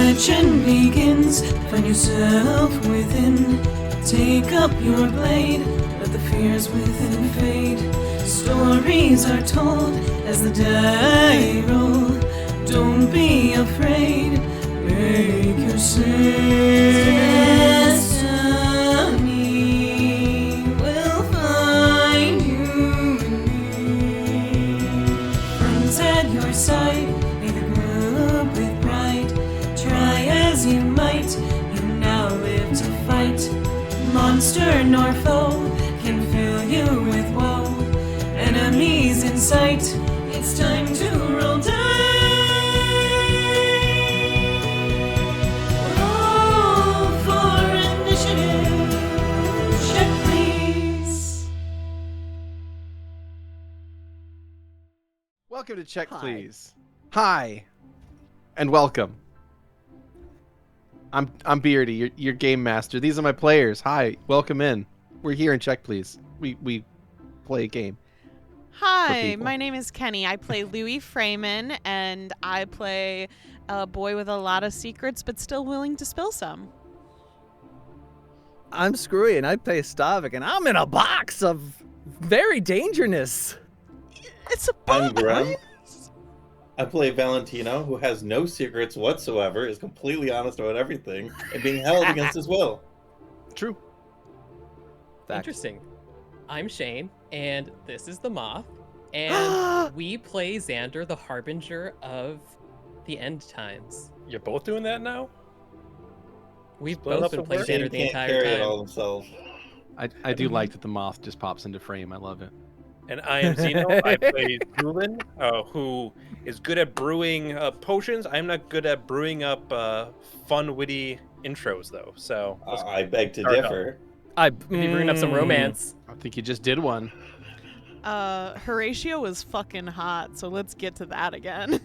legend begins. Find yourself within. Take up your blade. Let the fears within fade. Stories are told as the die roll. Don't be afraid. Make your destiny will find you in me. Friends at your side, may the group with pride. Try as you might, you now live to fight. Monster nor foe can fill you with woe. Enemies in sight, it's time to roll dice. Roll for initiative. Check, please. Welcome to Check Please. Hi, and welcome. I'm Beardy, your game master. These are my players. Hi, welcome in. We're here in Check Please. We play a game. Hi, my name is Keni. I play Louie Freeman, and I play a boy with a lot of secrets, but still willing to spill some. I'm Skrewy, and I play Stavik, and I'm in a box of very dangerousness. It's a I'm box. Grem. I play Valentino, who has no secrets whatsoever, is completely honest about everything, and being held against his will. True. Fact. Interesting. I'm Shane, and this is the Moth, and we play Xander, the Harbinger of the End Times. You're both doing that now? We've Split both up been the playing work? Shane Xander the can't entire carry it time. all himself. I do like that the moth just pops into frame. I love it. And I am Xeno. I play Zu'lin, who is good at brewing potions. I'm not good at brewing up fun, witty intros, though. So I beg to start differ. Maybe bringing up some romance. I think you just did one. Horatio is fucking hot, so let's get to that again.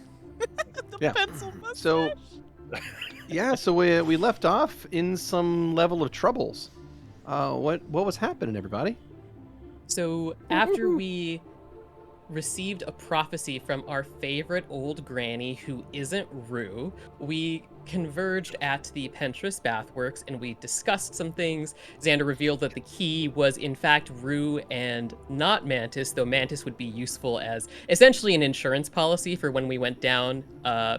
The Yeah. pencil mustache. So, yeah, so we left off in some level of troubles. What was happening, everybody? So after we received a prophecy from our favorite old granny who isn't Rue, we converged at the Pentress Bathworks and we discussed some things. Xander revealed that the key was in fact Rue and not Mantis, though Mantis would be useful as essentially an insurance policy for when we went down,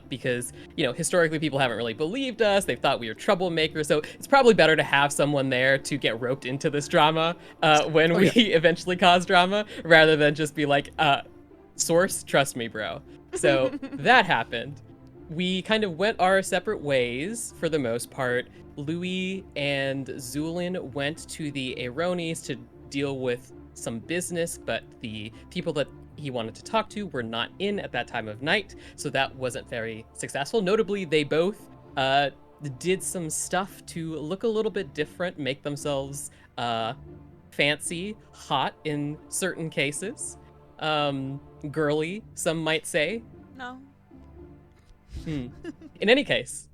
because, you know, historically people haven't really believed us. They've thought we were troublemakers, so it's probably better to have someone there to get roped into this drama when we eventually cause drama, rather than just be like, source, trust me, bro. So that happened. We kind of went our separate ways for the most part. Louie and Zu'lin went to the Aeronis to deal with some business, but the people that he wanted to talk to were not in at that time of night, so that wasn't very successful. Notably, they both did some stuff to look a little bit different, make themselves fancy, hot in certain cases. Girly, some might say. No. In any case,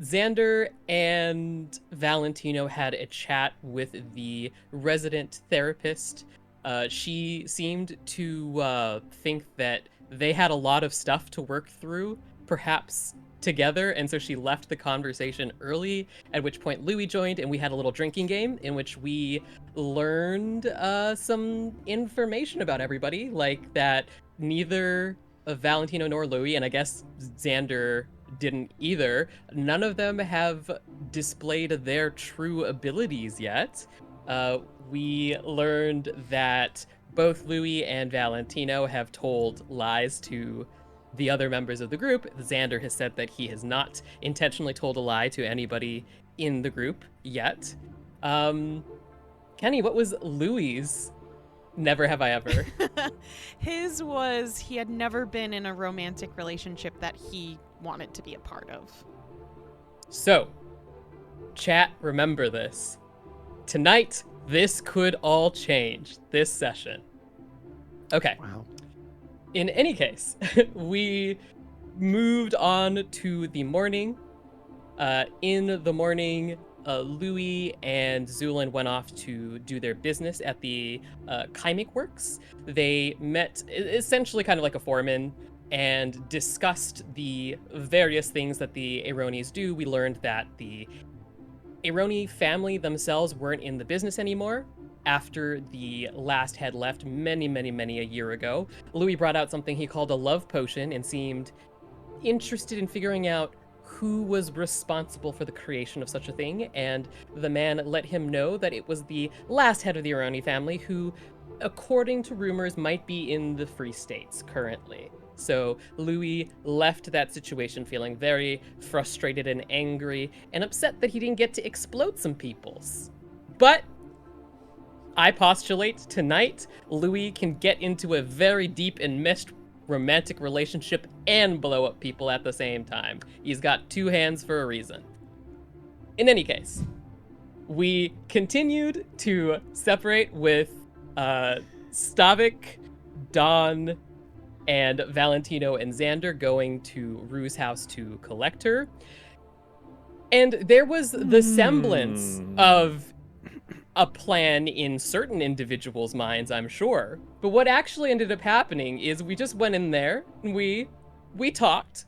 Xander and Valentino had a chat with the resident therapist. She seemed to think that they had a lot of stuff to work through, perhaps together, and so she left the conversation early, at which point Louie joined, and we had a little drinking game in which we learned some information about everybody, like that neither Valentino nor Louie, and I guess Xander didn't either, none of them have displayed their true abilities yet. We learned that both Louie and Valentino have told lies to the other members of the group. Xander has said that he has not intentionally told a lie to anybody in the group yet. Keni, what was Louie's never have I ever? His was he had never been in a romantic relationship that he wanted to be a part of. So, chat, remember this. Tonight, this could all change this session. Okay. Wow. In any case, we moved on to the morning. In the morning, Louie and Zu'lin went off to do their business at the Chymic Works. They met essentially kind of like a foreman and discussed the various things that the Aeronis do. We learned that the Aeroni family themselves weren't in the business anymore after the last head left many a year ago. Louie brought out something he called a love potion and seemed interested in figuring out who was responsible for the creation of such a thing, and the man let him know that it was the last head of the Aeroni family who, according to rumors, might be in the Free States currently. So Louie left that situation feeling very frustrated and angry and upset that he didn't get to explode some peoples. But I postulate tonight Louie can get into a very deep and meshed romantic relationship and blow up people at the same time. He's got two hands for a reason. In any case, we continued to separate with Stavik, Don, and Valentino and Xander going to Rue's house to collect her. And there was the semblance of a plan in certain individuals' minds, I'm sure. But what actually ended up happening is we just went in there and we talked.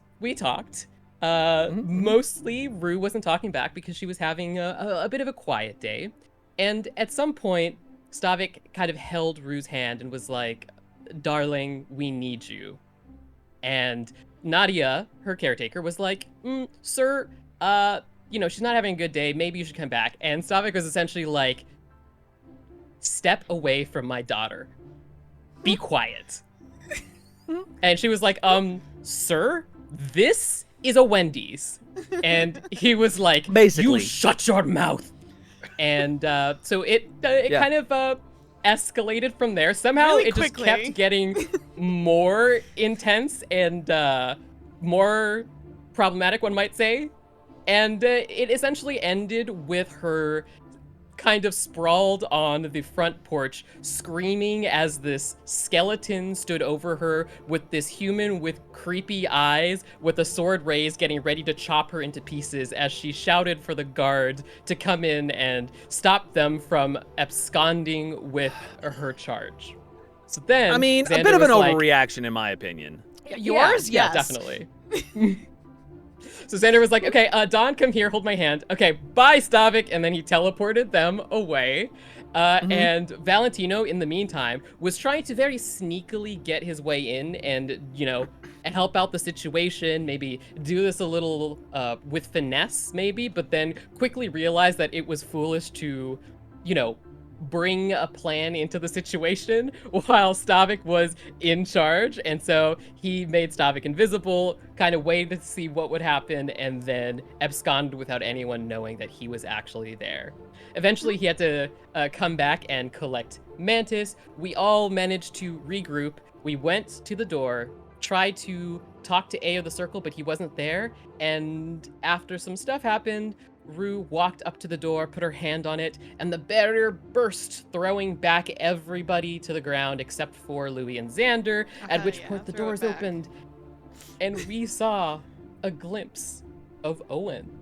Mostly Rue wasn't talking back because she was having a bit of a quiet day. And at some point, Stavik kind of held Rue's hand and was like, "Darling, we need you." And Nadia, her caretaker, was like, "Sir, she's not having a good day. Maybe you should come back." And Stavik was essentially like, "Step away from my daughter. Be quiet." And she was like, "Sir, this is a Wendy's." And he was like, Basically. "You shut your mouth." And so it kind of escalated from there. Somehow Really it just quickly. kept getting more intense and more problematic, one might say. And it essentially ended with her kind of sprawled on the front porch, screaming as this skeleton stood over her with this human with creepy eyes with a sword raised, getting ready to chop her into pieces as she shouted for the guard to come in and stop them from absconding with her charge. So then, I mean, Xander a bit of an was like, overreaction, in my opinion. Yours? Yeah, Yes. definitely. So Xander was like, "Okay, Don, come here, hold my hand. Okay, bye, Stavik." And then he teleported them away. And Valentino, in the meantime, was trying to very sneakily get his way in and, and help out the situation, maybe do this a little with finesse, maybe, but then quickly realized that it was foolish to, bring a plan into the situation while Stavik was in charge. And so he made Stavik invisible, kind of waited to see what would happen, and then absconded without anyone knowing that he was actually there. Eventually, he had to come back and collect Mantis. We all managed to regroup. We went to the door, tried to talk to A of the Circle, but he wasn't there. And after some stuff happened, Rue walked up to the door, put her hand on it, and the barrier burst, throwing back everybody to the ground except for Louie and Xander, at which point the throw it doors back. opened, and we saw a glimpse of Owen,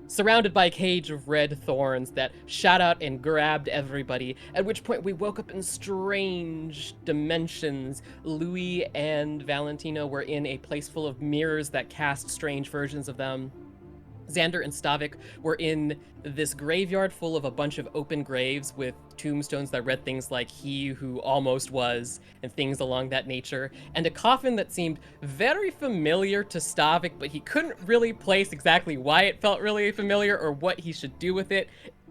surrounded by a cage of red thorns that shot out and grabbed everybody, at which point we woke up in strange dimensions. Louie and Valentino were in a place full of mirrors that cast strange versions of them. Xander and Stavik were in this graveyard full of a bunch of open graves with tombstones that read things like "He Who Almost Was" and things along that nature, and a coffin that seemed very familiar to Stavik, but he couldn't really place exactly why it felt really familiar or what he should do with it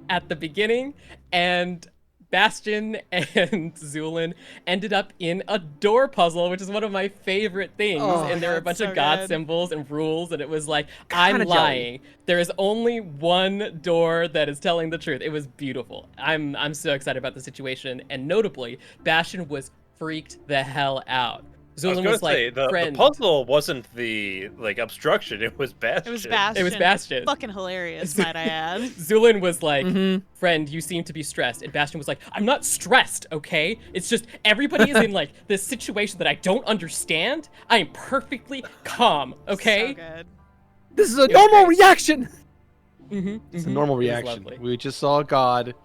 at the beginning. And Bastion and Zu'lin ended up in a door puzzle, which is one of my favorite things. And there were a bunch so of god good. symbols and rules, and it was like, I'm Kinda jelly. lying. There is only one door that is telling the truth. It was beautiful. I'm so excited about the situation, and notably, Bastion was freaked the hell out. I was Zu'lin going was to like, say, the friend. puzzle wasn't the obstruction, it was Bastion. It was Bastion. It was Bastion. Fucking hilarious, might I add. Zu'lin was like, friend, you seem to be stressed. And Bastion was like, I'm not stressed, okay? It's just everybody is in like this situation that I don't understand. I am perfectly calm, okay? So good. This is a normal reaction. It's a normal It was reaction. lovely. We just saw God.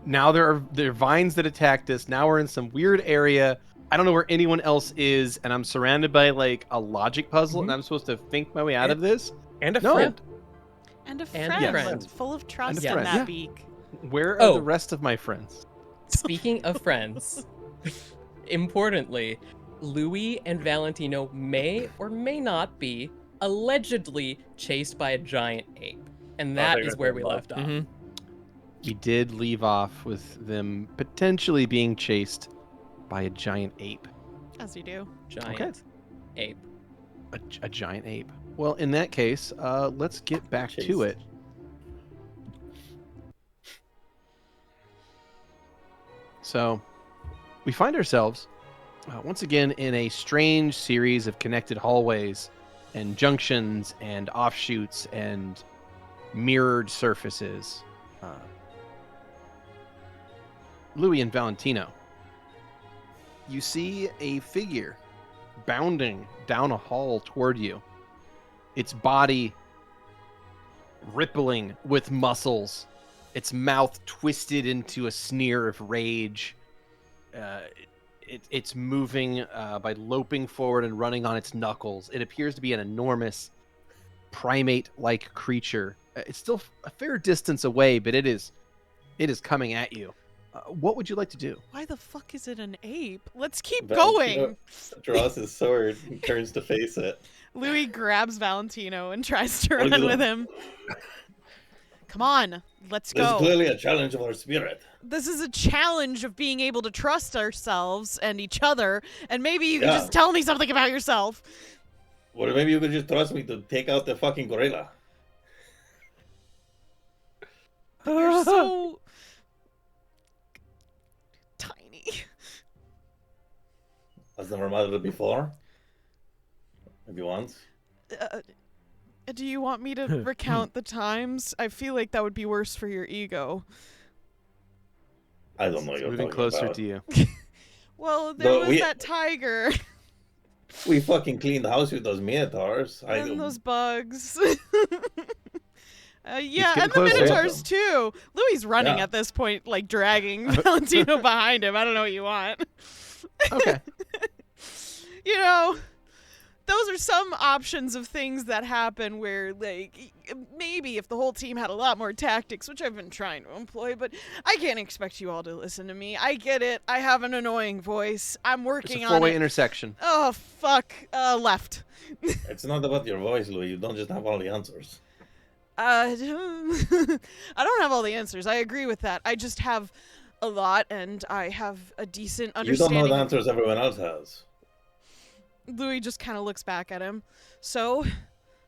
Now there are vines that attacked us. Now we're in some weird area I don't know where anyone else is, and I'm surrounded by like a logic puzzle, and I'm supposed to think my way out of this. And a No. friend. And a And friend, a friend. full of trust And a in friend, that yeah. beak. Where are Oh. the rest of my friends? Speaking of friends, importantly, Louie and Valentino may or may not be allegedly chased by a giant ape. And that they're is gonna where go we above. left off. Mhm. We did leave off with them potentially being chased by a giant ape. As you do. Giant ape. A giant ape. Well, in that case, let's get back to Chased. it. So, we find ourselves once again in a strange series of connected hallways and junctions and offshoots and mirrored surfaces. Louie and Valentino, you see a figure bounding down a hall toward you. Its body rippling with muscles, its mouth twisted into a sneer of rage. It's moving by loping forward and running on its knuckles. It appears to be an enormous primate-like creature. It's still a fair distance away, but it is coming at you. What would you like to do? Why the fuck is it an ape? Let's keep Valentino going. draws his sword and turns to face it. Louis grabs Valentino and tries to What are you run doing? with him. Come on, let's This is go. clearly a challenge of our spirit. This is a challenge of being able to trust ourselves and each other, and maybe you can Yeah. just tell me something about yourself. Well, maybe you could just trust me to take out the fucking gorilla. But you're so tiny. Has never mattered before. Maybe once. Do you want me to recount the times? I feel like that would be worse for your ego. I don't know what It's you're moving talking closer about. to you. Well, there No, was we- that tiger We fucking cleaned the house with those minotaurs. and those bugs. Yeah, getting and the closer. minotaurs too. Louis running Yeah. at this point, like dragging Valentino behind him. I don't know what you want. Okay. You know, those are some options of things that happen where, like, maybe if the whole team had a lot more tactics, which I've been trying to employ, but I can't expect you all to listen to me. I get it. I have an annoying voice. I'm It's working a on four-way it. intersection. Oh, fuck. Left. It's not about your voice, Louis. You don't just have all the answers. I don't have all the answers. I agree with that. I just have a lot, and I have a decent You don't understanding. know the answers everyone else has. Louis just kind of looks back at him. So,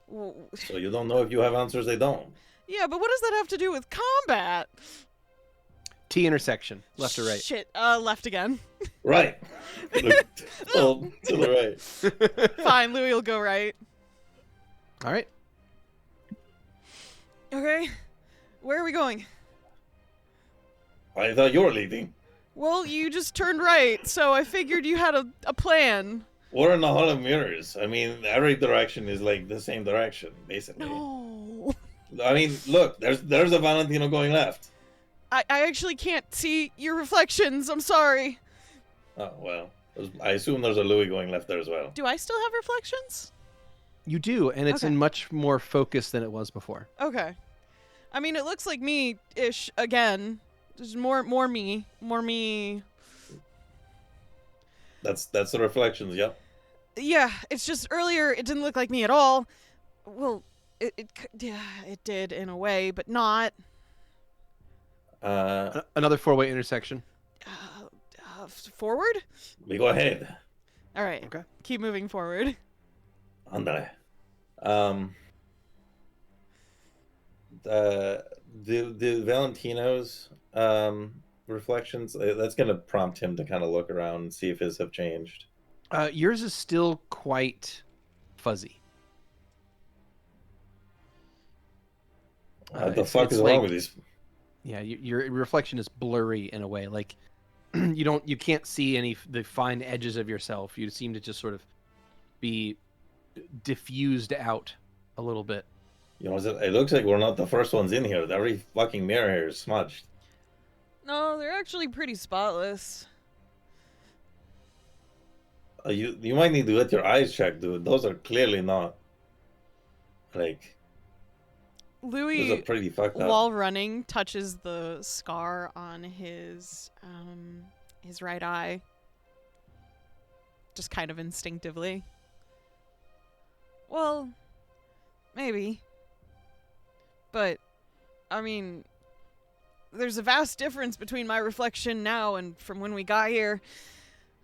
So you don't know if you have answers they don't. yeah, but what does that have to do with combat? T intersection, left or right. Shit, left again. Right. Look, to the right. Fine, Louis will go right. All right. Okay, where are we going? I thought you were leading. Well, you just turned right, so I figured you had a plan. We're in the Hall of Mirrors. I mean, every direction is like the same direction, basically. No. I mean, look, there's a Valentino going left. I actually can't see your reflections. I'm sorry. Oh, well. I assume there's a Louis going left there as well. Do I still have reflections? You do, and it's Okay. in much more focus than it was before. Okay. I mean, it looks like me-ish again. There's more me. More me. That's the reflections, yep. Yeah, it's just earlier it didn't look like me at all. Well, it did in a way, but not. Another four-way intersection. Forward? We go ahead. All right. Okay. Keep moving forward. Andale. The Valentino's reflections, that's going to prompt him to kind of look around and see if his have changed. Yours is still quite fuzzy. What the it's- fuck it's is wrong like- with these? Yeah, your reflection is blurry in a way. Like you can't see the fine edges of yourself. You seem to just sort of be diffused out a little bit. You know, it looks like we're not the first ones in here. Every fucking mirror here is smudged. No, they're actually pretty spotless. You might need to get your eyes checked, dude. Those are clearly not like. Those are Louie, pretty fucked up. while running, touches the scar on his right eye. Just kind of instinctively. Well, maybe. But, I mean, there's a vast difference between my reflection now and from when we got here.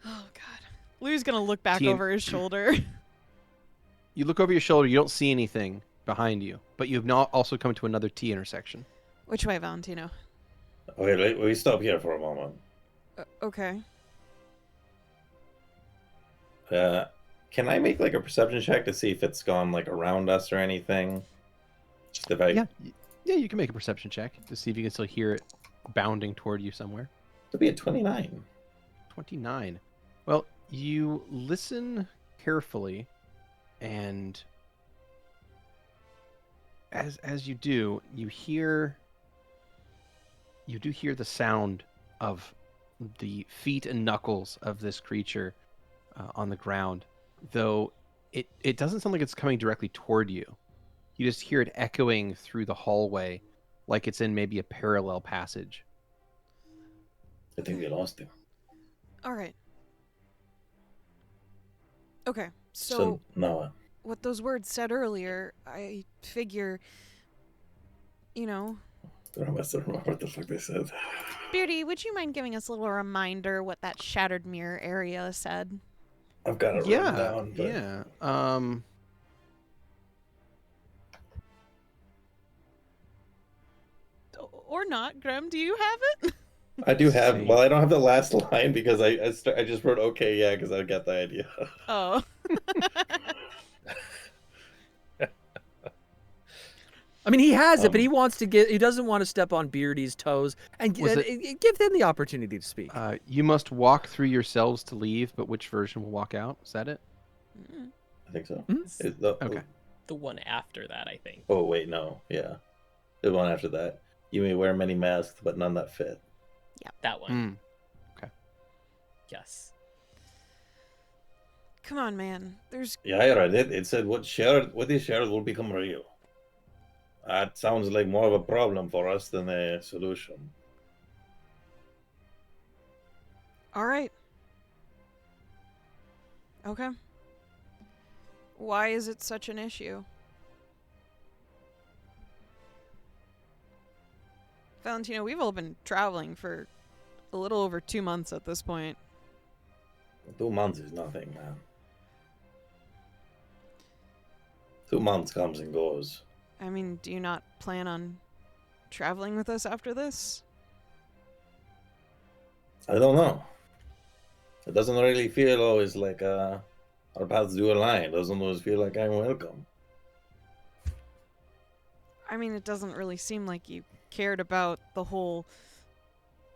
Oh, God. Louie's gonna look back Team- over his shoulder. You look over your shoulder, you don't see anything behind you, but you've now also come to another T intersection. Which way, Valentino? Okay, we stop here for a moment. Okay. Can I make like a perception check to see if it's gone like around us or anything? Just if I Yeah, you can make a perception check to see if you can still hear it bounding toward you somewhere. It'll be a 29. 29. Well, you listen carefully, and as you do, you do hear the sound of the feet and knuckles of this creature on the ground, though it doesn't sound like it's coming directly toward you. You just hear it echoing through the hallway like it's in maybe a parallel passage. I think we lost him. All right. Okay. So no. What those words said earlier, I figure, you know. I must remember what the fuck they said. Beardy, would you mind giving us a little reminder what that shattered mirror area said? I've got it written down. But... Yeah. Or not, Grem, do you have it? I do have. See. Well, I don't have the last line because I just wrote okay, yeah, because I got the idea. Oh. I mean, he has it, but he wants to he doesn't want to step on Beardy's toes and Was give them the opportunity to speak. You must walk through yourselves to leave, but which version will walk out? Is that it? I think so. Mm-hmm. Okay. The one after that, I think. Oh wait, no, yeah, the one after that. You may wear many masks, but none that fit. That one. Okay. Yes. Come on, man. There's Yeah, I read it. It said what is shared will become real. That sounds like more of a problem for us than a solution. all right. Okay. Why is it such an issue? Valentino, we've all been traveling for a little over 2 months at this point. 2 months is nothing, man. 2 months comes and goes. I mean, do you not plan on traveling with us after this? I don't know. It doesn't really feel always like our paths do align. It doesn't always feel like I'm welcome. I mean, it doesn't really seem like you cared about the whole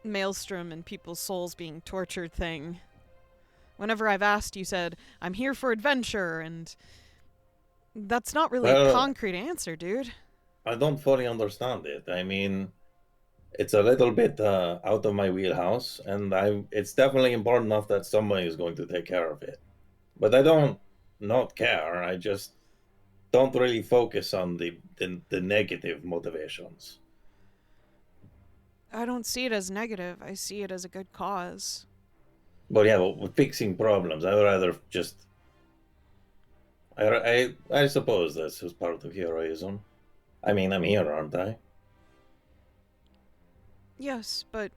maelstrom and people's souls being tortured thing. Whenever I've asked, you said, I'm here for adventure, and that's not really a concrete answer, dude. I don't fully understand it. I mean, it's a little bit out of my wheelhouse, and it's definitely important enough that somebody is going to take care of it. But I don't not care. I just don't really focus on the negative motivations. I don't see it as negative. I see it as a good cause. But yeah, with fixing problems, I would rather just... I suppose that's just part of heroism. I mean, I'm here, aren't I? Yes, but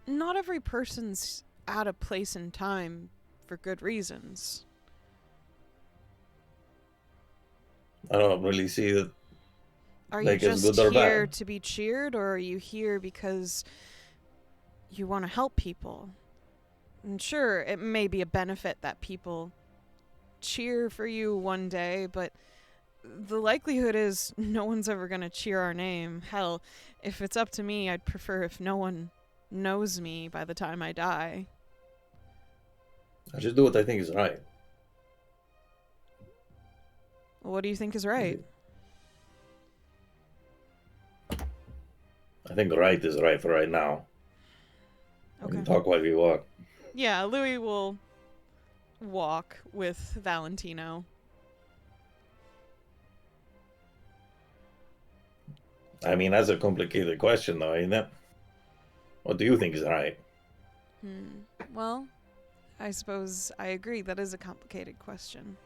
not every person's at a place in time for good reasons. I don't really see that. Are Like, you it's just good or here bad. to be cheered, or are you here because you want to help people? And sure, it may be a benefit that people cheer for you one day, but the likelihood is no one's ever going to cheer our name. Hell, if it's up to me, I'd prefer if no one knows me by the time I die. I just do what I think is right. Well, what do you think is right? I think right is right for right now. We Okay. can talk while we walk. Yeah, Louie will walk with Valentino. I mean, that's a complicated question, though, ain't it? What do you think is right? Well, I suppose I agree. That is a complicated question.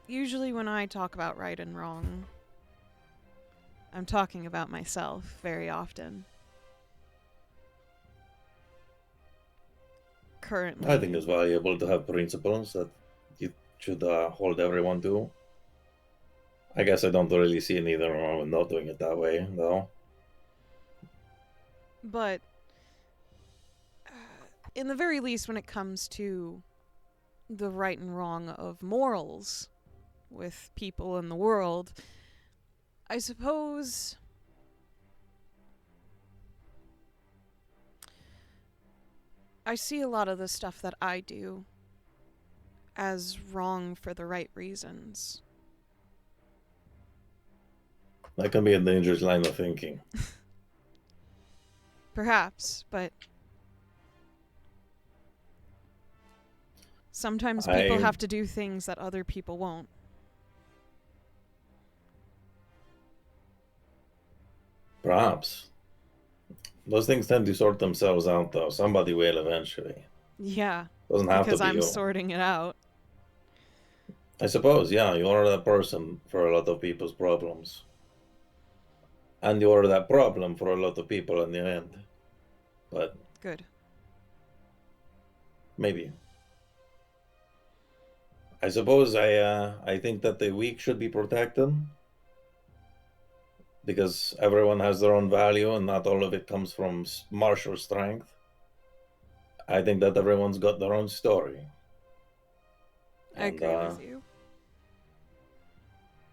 Usually when I talk about right and wrong, I'm talking about myself very often. Currently. I think it's valuable to have principles that you should hold everyone to. I guess I don't really see anything wrong with not doing it that way, though. But in the very least, when it comes to the right and wrong of morals with people in the world, I suppose I see a lot of the stuff that I do as wrong for the right reasons. That can be a dangerous line of thinking. Perhaps, but sometimes people have to do things that other people won't. Perhaps. Those things tend to sort themselves out, though. Somebody will eventually. Yeah, Doesn't have to because be I'm you. sorting it out. I suppose, yeah, you are that person for a lot of people's problems. And you are that problem for a lot of people in the end. But Good. maybe. I suppose I think that the weak should be protected. Because everyone has their own value and not all of it comes from martial strength. I think that everyone's got their own story. I agree with you.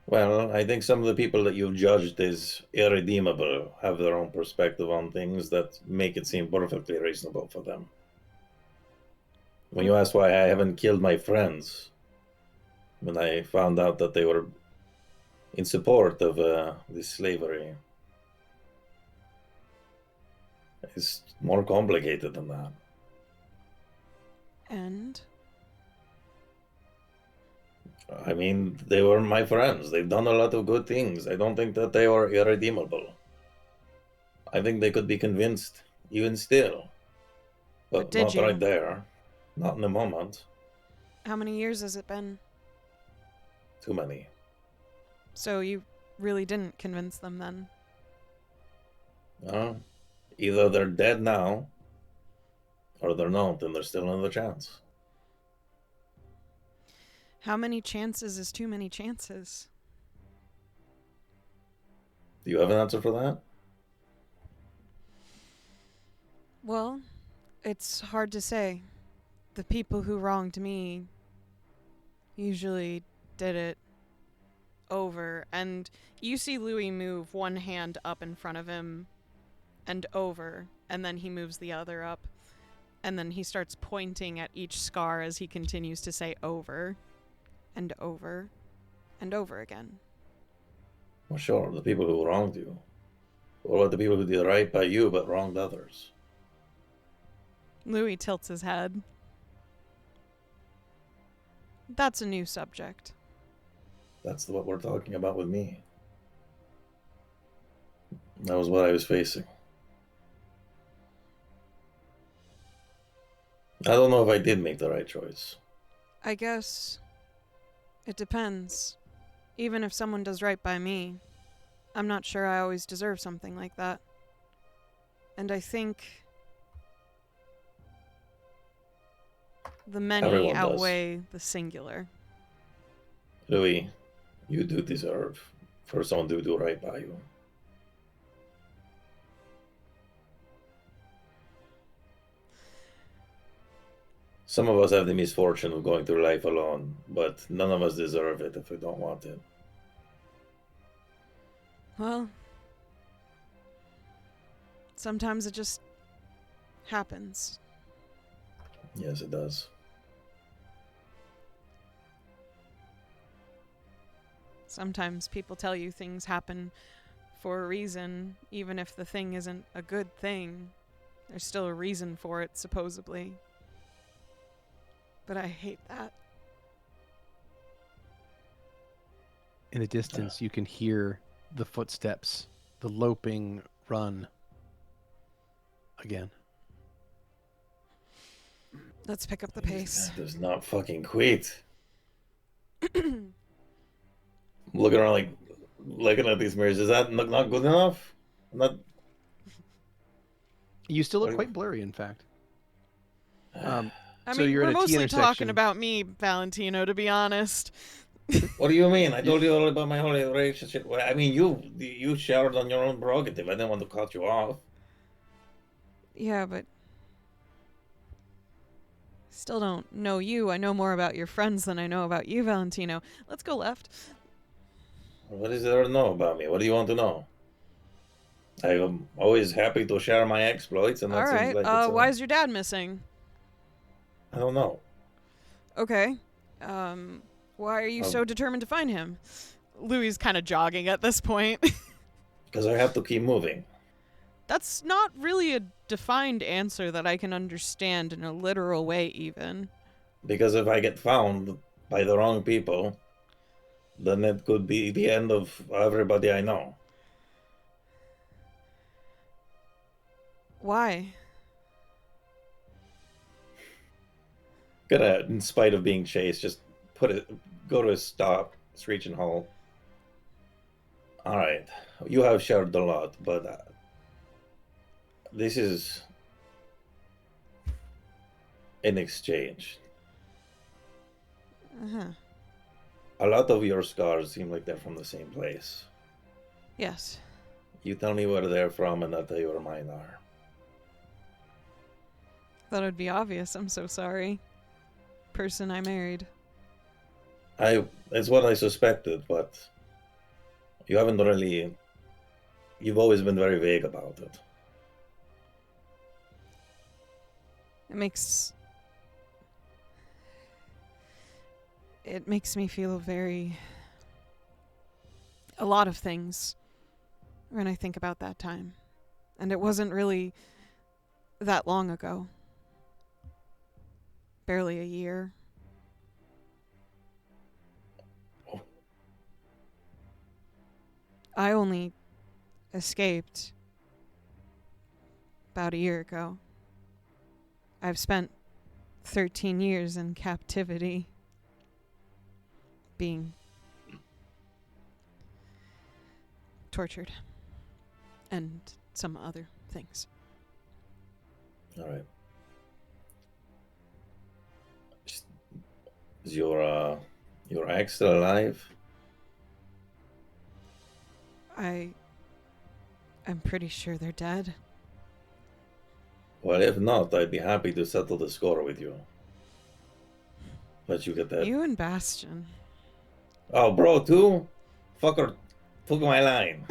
Well, I think some of the people that you've judged as irredeemable have their own perspective on things that make it seem perfectly reasonable for them. When you ask why I haven't killed my friends, when I found out that they were in support of this slavery, it's more complicated than that. And? I mean, they were my friends. They've done a lot of good things. I don't think that they are irredeemable. I think they could be convinced even still. But did not you? right there. Not in the moment. How many years has it been? Too many. So you really didn't convince them then? No. Either they're dead now, or they're not, and there's still another chance. How many chances is too many chances? Do you have an answer for that? Well, it's hard to say. The people who wronged me usually did it over. And you see Louie move one hand up in front of him and over, and then he moves the other up. And then he starts pointing at each scar as he continues to say over and over and over again. Well, sure, the people who wronged you. What about the people who did right by you but wronged others? Louie tilts his head. That's a new subject. That's what we're talking about with me. That was what I was facing. I don't know if I did make the right choice. I guess it depends. Even if someone does right by me, I'm not sure I always deserve something like that. And I think the many Everyone does. outweigh the singular. Louie, you do deserve for someone to do right by you. Some of us have the misfortune of going through life alone, but none of us deserve it if we don't want it. Well, sometimes it just happens. Yes, it does. Sometimes people tell you things happen for a reason, even if the thing isn't a good thing. There's still a reason for it, supposedly. but I hate that. In the distance, you can hear the footsteps, the loping run again. Let's pick up the pace. That does not fucking quit. Looking around, like looking at these mirrors. Is that not good enough? Not. You still look quite blurry, in fact. I So mean, you're we're at a T mostly intersection. talking about me, Valentino, to be honest. What do you mean? I told you all about my whole relationship. Well, I mean, you shared on your own prerogative. I didn't want to cut you off. Yeah, but still don't know you. I know more about your friends than I know about you, Valentino. Let's go left. What is there to know about me? What do you want to know? I'm always happy to share my exploits, and that All right. seems like it's Why is your dad missing? I don't know. Okay. Why are you so determined to find him? Louie's kind of jogging at this point. Because I have to keep moving. That's not really a defined answer that I can understand in a literal way, even. Because if I get found by the wrong people, then it could be the end of everybody I know. Why? Gonna, in spite of being chased, just go to a stop, screeching halt. All right, you have shared a lot, but this is in exchange. Uh-huh. A lot of your scars seem like they're from the same place. Yes. You tell me where they're from, and I'll tell you where mine are. Thought it'd be obvious. I'm so sorry. Person I married. It's what I suspected, but you haven't really. You've always been very vague about it. It makes me feel a lot of things when I think about that time. And it wasn't really that long ago. Barely a year. Oh. I only escaped about a year ago. I've spent 13 years in captivity, being tortured, and some other things. All right. Is your ex still alive? I'm pretty sure they're dead. Well, if not, I'd be happy to settle the score with you. Let you get that. You and Bastion. Oh, bro, too? Fucker took my line.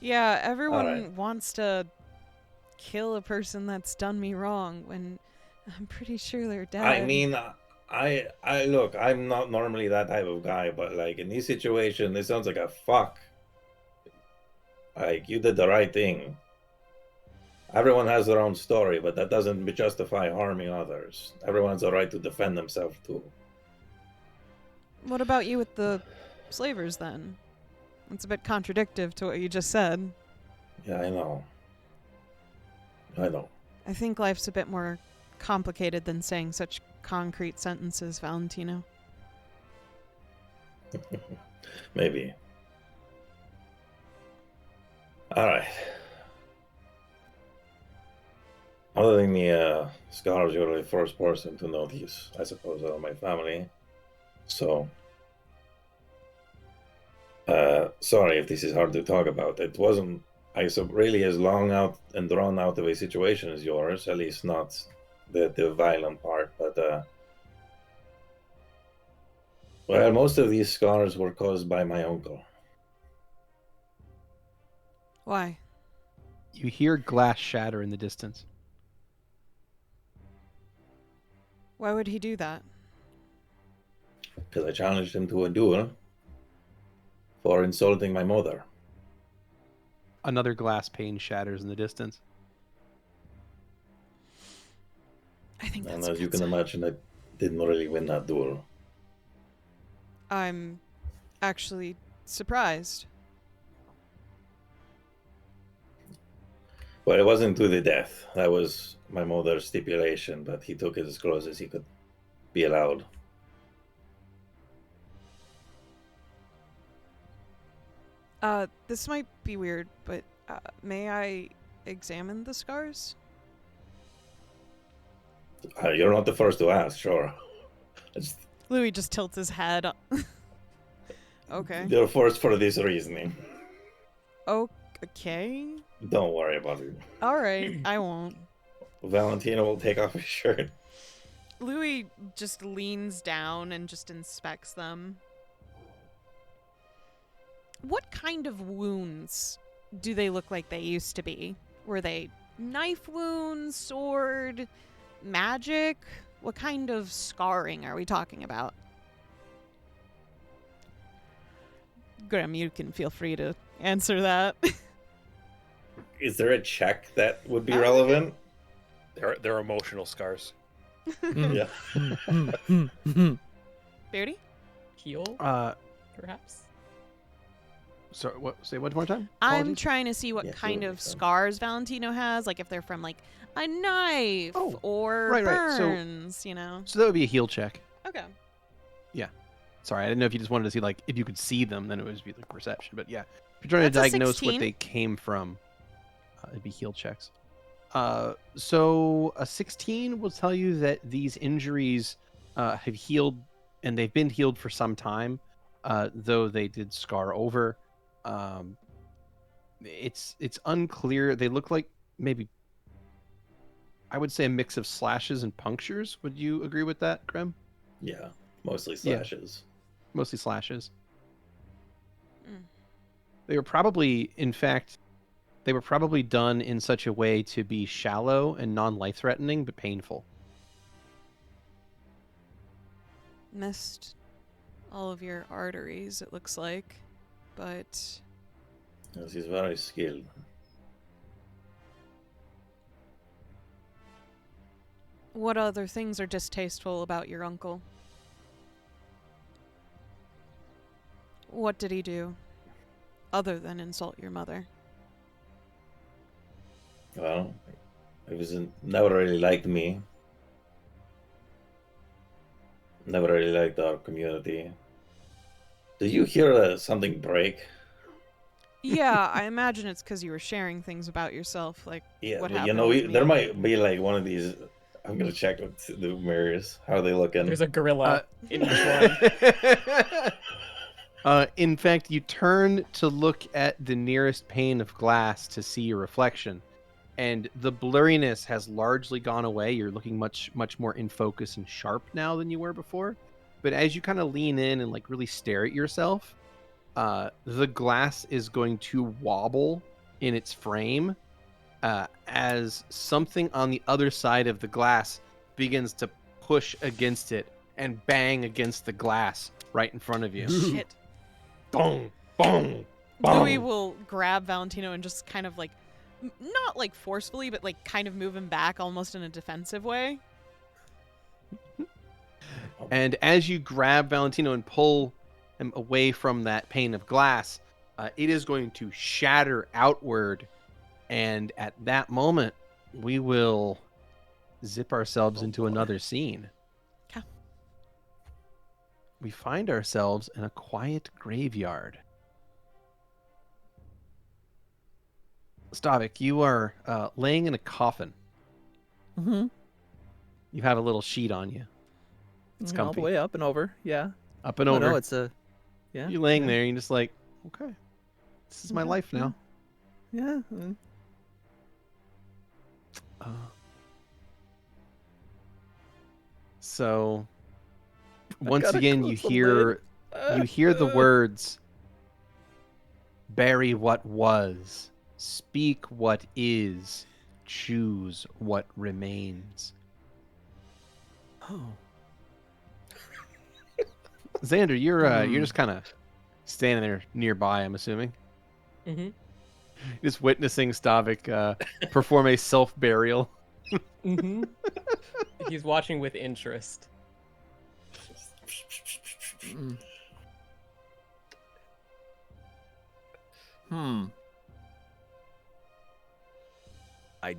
Yeah, everyone Alright. wants to kill a person that's done me wrong when I'm pretty sure they're dead. I mean, I look, I'm not normally that type of guy, but like in this situation, it sounds like a fuck. Like, you did the right thing. Everyone has their own story, but that doesn't justify harming others. Everyone has a right to defend themselves too. What about you with the slavers then? It's a bit contradictory to what you just said. Yeah, I know. I think life's a bit more complicated than saying such concrete sentences, Valentino. Maybe. Alright. Other than the scholars, you're the first person to know these, I suppose, out of my family. So, sorry if this is hard to talk about. It wasn't, really as long out and drawn out of a situation as yours, at least not the violent part, but, well, most of these scars were caused by my uncle. Why? You hear glass shatter in the distance. Why would he do that? Because I challenged him to a duel for insulting my mother. Another glass pane shatters in the distance. I think And as you can imagine, I didn't really win that duel. I'm actually surprised. Well, it wasn't to the death. That was my mother's stipulation, but he took it as close as he could be allowed. This might be weird, but may I examine the scars? You're not the first to ask, sure. Louie just tilts his head. Okay. You're first for this reasoning. Okay. Don't worry about it. All right, I won't. Valentino will take off his shirt. Louie just leans down and just inspects them. What kind of wounds do they look like they used to be? Were they knife wounds, sword, magic? What kind of scarring are we talking about? Grem, you can feel free to answer that. Is there a check that would be relevant? They're emotional scars. Yeah. Beardy? Heal, perhaps? Sorry, what? Say one more time. I'm Apologies. trying to see what Yeah, kind heal of would be fun. scars Valentino has, like if they're from like a knife Oh, or right. So- burns, you know. So that would be a heal check. Okay. Sorry, I didn't know if you just wanted to see like if you could see them, then it would be like perception. But yeah, if you're trying That's a to diagnose 16. what they came from, it'd be heal checks. So a 16 will tell you that these injuries have healed, and they've been healed for some time, though they did scar over. It's unclear. They look like maybe, I would say, a mix of slashes and punctures. Would you agree with that, Grem? Yeah. Mostly Yeah. slashes. Mostly slashes. Mm. They were probably, in fact, they were probably done in such a way to be shallow and non-life-threatening, but painful. Missed all of your arteries, it looks like. But Yes, he's very skilled. what other things are distasteful about your uncle? What did he do? Other than insult your mother? Well, he never really liked me. Never really liked our community. Did you hear something break? Yeah, I imagine it's because you were sharing things about yourself, like Yeah, what but happened with me. there might be like one of these. I'm gonna check with the mirrors. How are they looking? There's a gorilla in each one. In fact, you turn to look at the nearest pane of glass to see your reflection, and the blurriness has largely gone away. You're looking much more in focus and sharp now than you were before. But as you kind of lean in and like really stare at yourself, the glass is going to wobble in its frame as something on the other side of the glass begins to push against it and bang against the glass right in front of you. Shit. Boom, boom, boom. Louie will grab Valentino and just kind of like, not like forcefully, but like kind of move him back almost in a defensive way. And as you grab Valentino and pull him away from that pane of glass, it is going to shatter outward. And at that moment, we will zip ourselves into another scene. Okay. We find ourselves in a quiet graveyard. Stavik, you are laying in a coffin. Mm-hmm. You have a little sheet on you. It's All comfy. the way up and over. Yeah. Up and Oh, over. no, it's a. Yeah. You're laying yeah. there and you're just like, okay, this is my Yeah, life yeah. now. Yeah. So I once gotta again you close the hear the words, bury what was, speak what is, choose what remains. Oh. Xander, you're just kind of standing there nearby, I'm assuming. Mm-hmm. Just witnessing Stavik perform a self-burial. Mm-hmm. He's watching with interest. Mm. Hmm. I.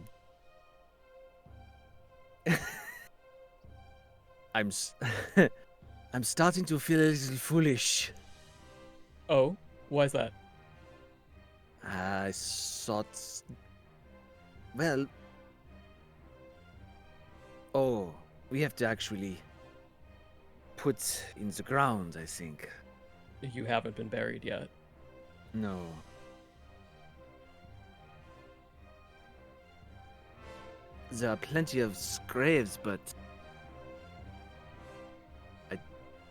I'm starting to feel a little foolish. Oh, why is that? I thought. Well. Oh, we have to actually put in the ground, I think. You haven't been buried yet. No. There are plenty of graves, but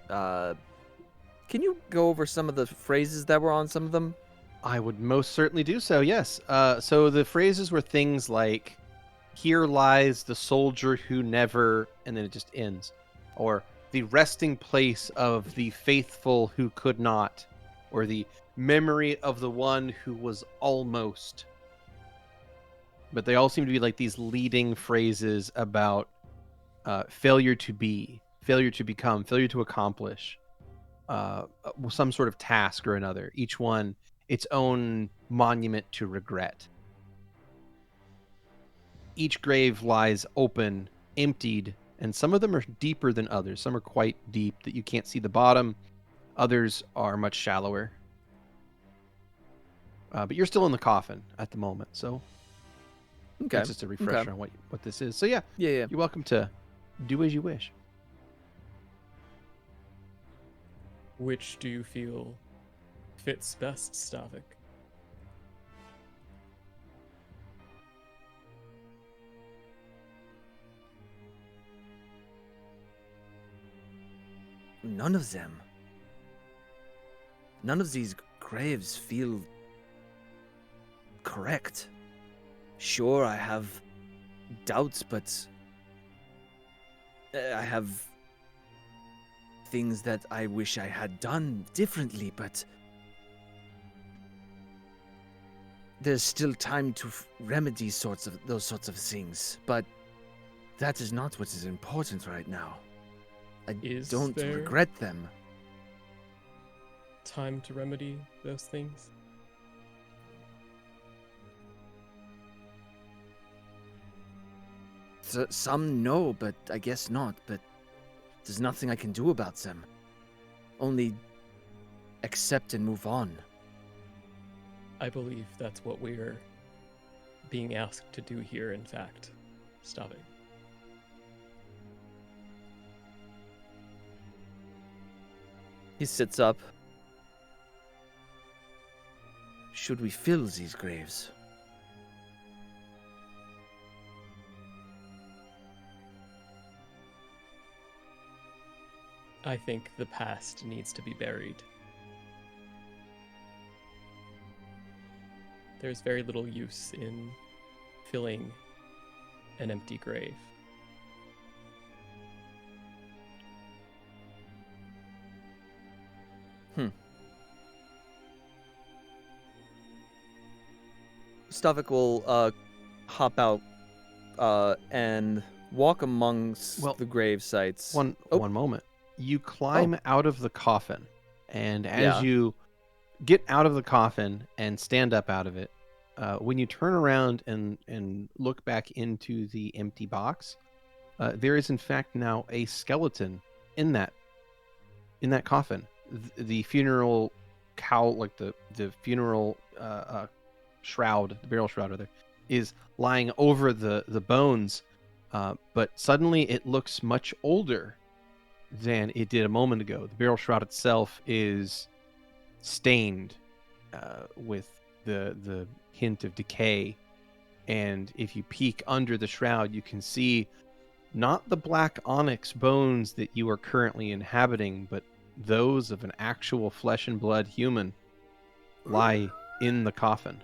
can you go over some of the phrases that were on some of them? I would most certainly do so, yes. So the phrases were things like, "Here lies the soldier who never," and then it just ends. Or, "The resting place of the faithful who could not." Or, "The memory of the one who was almost." But they all seem to be like these leading phrases about failure to be, failure to become, failure to accomplish some sort of task or another. Each one its own monument to regret. Each grave lies open, emptied, and some of them are deeper than others. Some are quite deep that you can't see the bottom. Others are much shallower. But you're still in the coffin at the moment, so Okay. that's just a refresher on what this is. So yeah, Yeah. you're welcome to do as you wish. Which do you feel fits best, Stavik? None of them. None of these graves feel correct. Sure, I have doubts, but I have things that I wish I had done differently, but there's still time to remedy those sorts of things. But that is not what is important right now. I Is don't there regret them. time to remedy those things? Some know, but I guess not. But there's nothing I can do about them. Only accept and move on. I believe that's what we're being asked to do here, in fact, Stavik. He sits up. Should we fill these graves? I think the past needs to be buried. There's very little use in filling an empty grave. Stavik will hop out and walk amongst the grave sites. One moment. You climb out of the coffin, and as you get out of the coffin and stand up out of it, when you turn around and look back into the empty box, there is in fact now a skeleton in that coffin. The funeral cowl, like the funeral shroud, the burial shroud rather, is lying over the bones, but suddenly it looks much older than it did a moment ago. The burial shroud itself is stained with the hint of decay, and if you peek under the shroud, you can see not the black onyx bones that you are currently inhabiting, but those of an actual flesh and blood human lie in the coffin.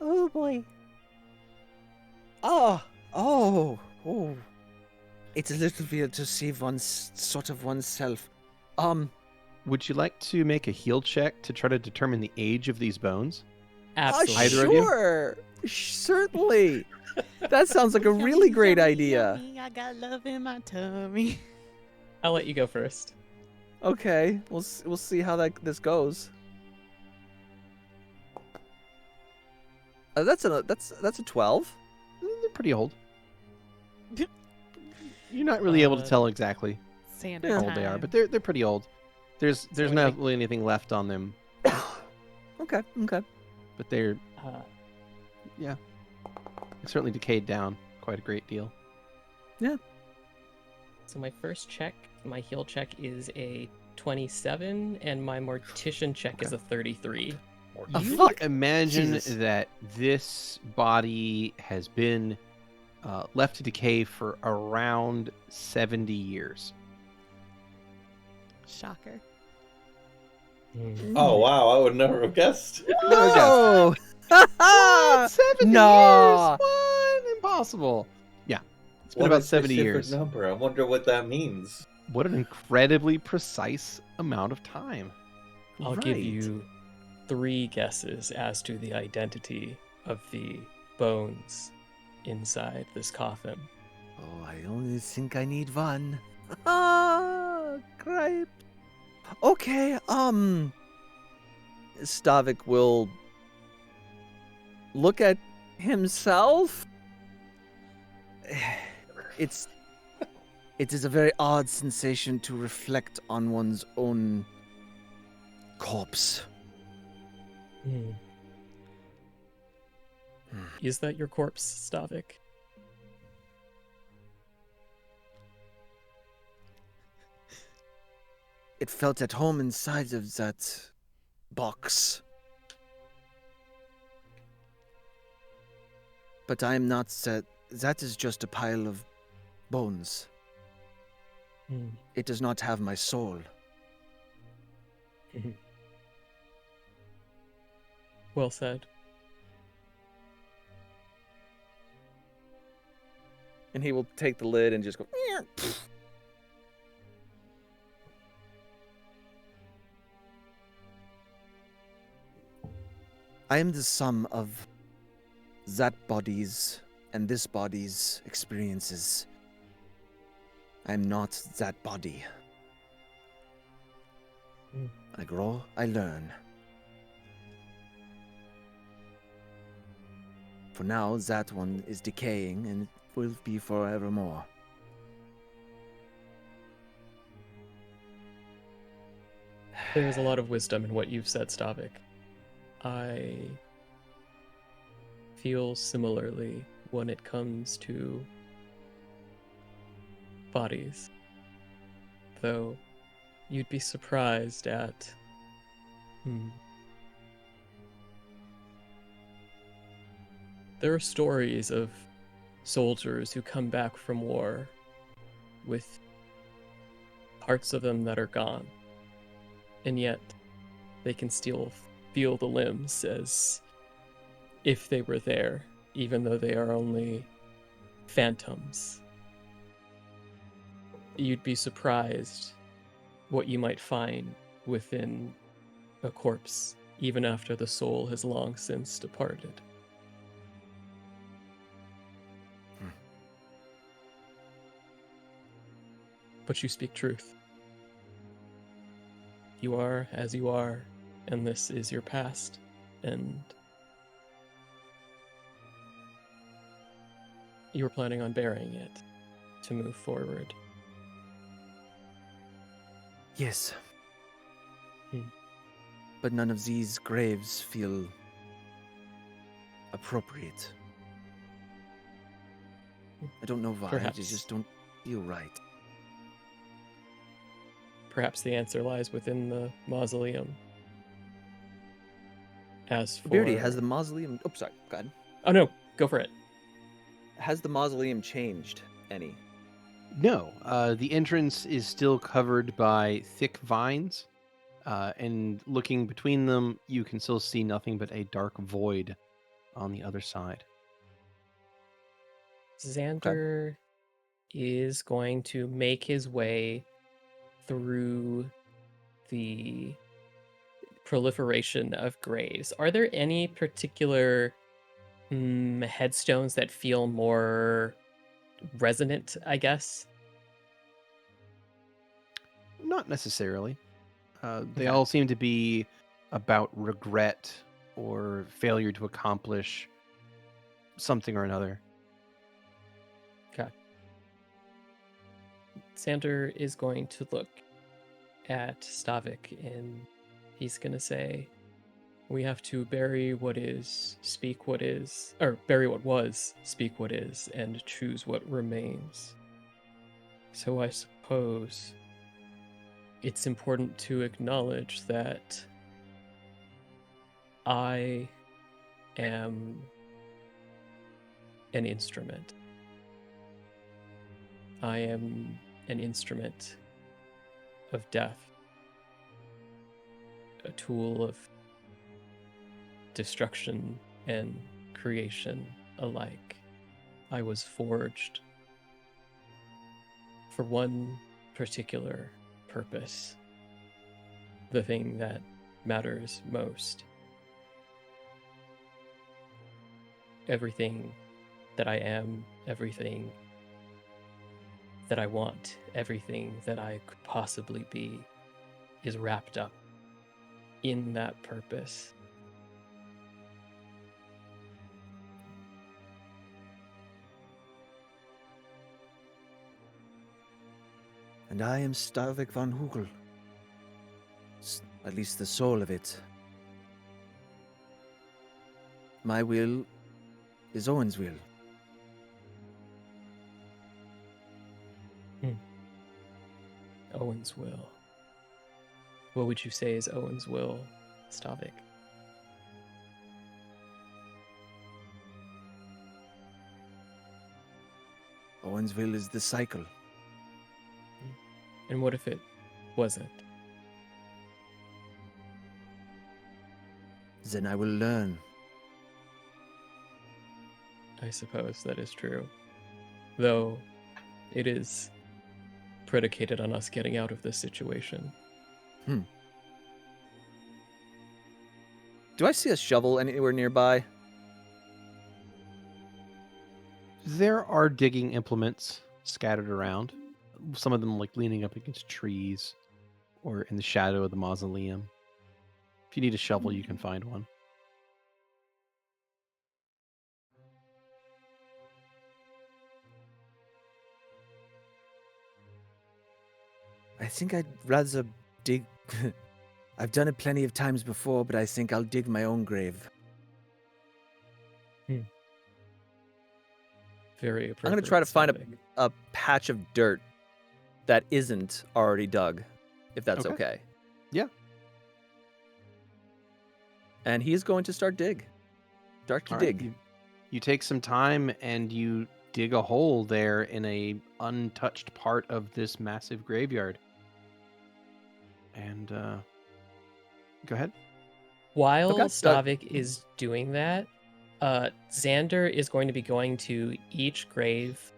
Oh boy. Oh. It's a little weird to see oneself. Would you like to make a heal check to try to determine the age of these bones? Absolutely. Either of you? Sure. Certainly. That sounds like a really great Yummy, idea. yummy, I got love in my tummy. I'll let you go first. Okay, we'll see how this goes. That's a 12. They're pretty old. You're not really able to tell exactly Xander how old they are, time. but they're pretty old. There's So not I- really anything left on them, Okay. but they're Uh, certainly decayed down quite a great deal. so my first check, my heal check is a 27, and my mortician check is a 33. Oh, You fuck. imagine Jesus. that this body has been left to decay for around 70 years. Shocker. Oh wow, I would never have guessed. No. What? 70 Nah. years? What? Impossible. Yeah, it's been What about a 70 specific years. number. I wonder what that means. What an incredibly precise amount of time. I'll give Right. you 3 guesses as to the identity of the bones inside this coffin. Oh, I only think I need one. Ah, great. Okay, Stavik will look at himself. It is a very odd sensation to reflect on one's own corpse. Is that your corpse, Stavik? It felt at home inside of that box. But I am not set. That is just a pile of bones. It does not have my soul. Well said. And he will take the lid and just go. I am the sum of that body's and this body's experiences. I am not that body. I grow, I learn. For now, that one is decaying and it will be forevermore. There is a lot of wisdom in what you've said, Stavik. I feel similarly when it comes to bodies. Though you'd be surprised at there are stories of soldiers who come back from war with parts of them that are gone, and yet they can still feel the limbs as if they were there, even though they are only phantoms. You'd be surprised what you might find within a corpse, even after the soul has long since departed. But you speak truth. You are as you are, and this is your past, and you were planning on burying it to move forward. Yes. But none of these graves feel appropriate. I don't know why, they Perhaps. just don't feel right. Perhaps the answer lies within the mausoleum. As for... Beardy, has the mausoleum... Oh, sorry, go ahead. Oh no, go for it. Has the mausoleum changed any? No, the entrance is still covered by thick vines, and looking between them, you can still see nothing but a dark void on the other side. Xander is going to make his way through the proliferation of graves, are there any particular headstones that feel more resonant, I guess? Not necessarily. They Okay. all seem to be about regret or failure to accomplish something or another. Okay. Xander is going to look at Stavik and he's going to say, we have to bury what is, speak what is, or bury what was, speak what is, and choose what remains. So I suppose it's important to acknowledge that I am an instrument. I am an instrument of death, a tool of destruction and creation alike. I was forged for one particular purpose, the thing that matters most. Everything that I am, everything that I want, everything that I could possibly be is wrapped up in that purpose. And I am Stavik von Hugel. At least the soul of it. My will is Owen's will. Owen's will. What would you say is Owen's will, Stavik? Owen's will is the cycle. And what if it wasn't? Then I will learn. I suppose that is true. Though it is predicated on us getting out of this situation. Do I see a shovel anywhere nearby? There are digging implements scattered around. Some of them like leaning up against trees or in the shadow of the mausoleum. If you need a shovel, you can find one. I think I'd rather dig... I've done it plenty of times before, but I think I'll dig my own grave. Very appropriate. I'm going to try to find Stavik. a patch of dirt that isn't already dug, if that's Okay. okay. Yeah. And he's going to start dig. Start to All right, dig. you take some time and you dig a hole there in a untouched part of this massive graveyard. And go ahead. While Okay, Stavik is doing that, Xander is going to be going to each grave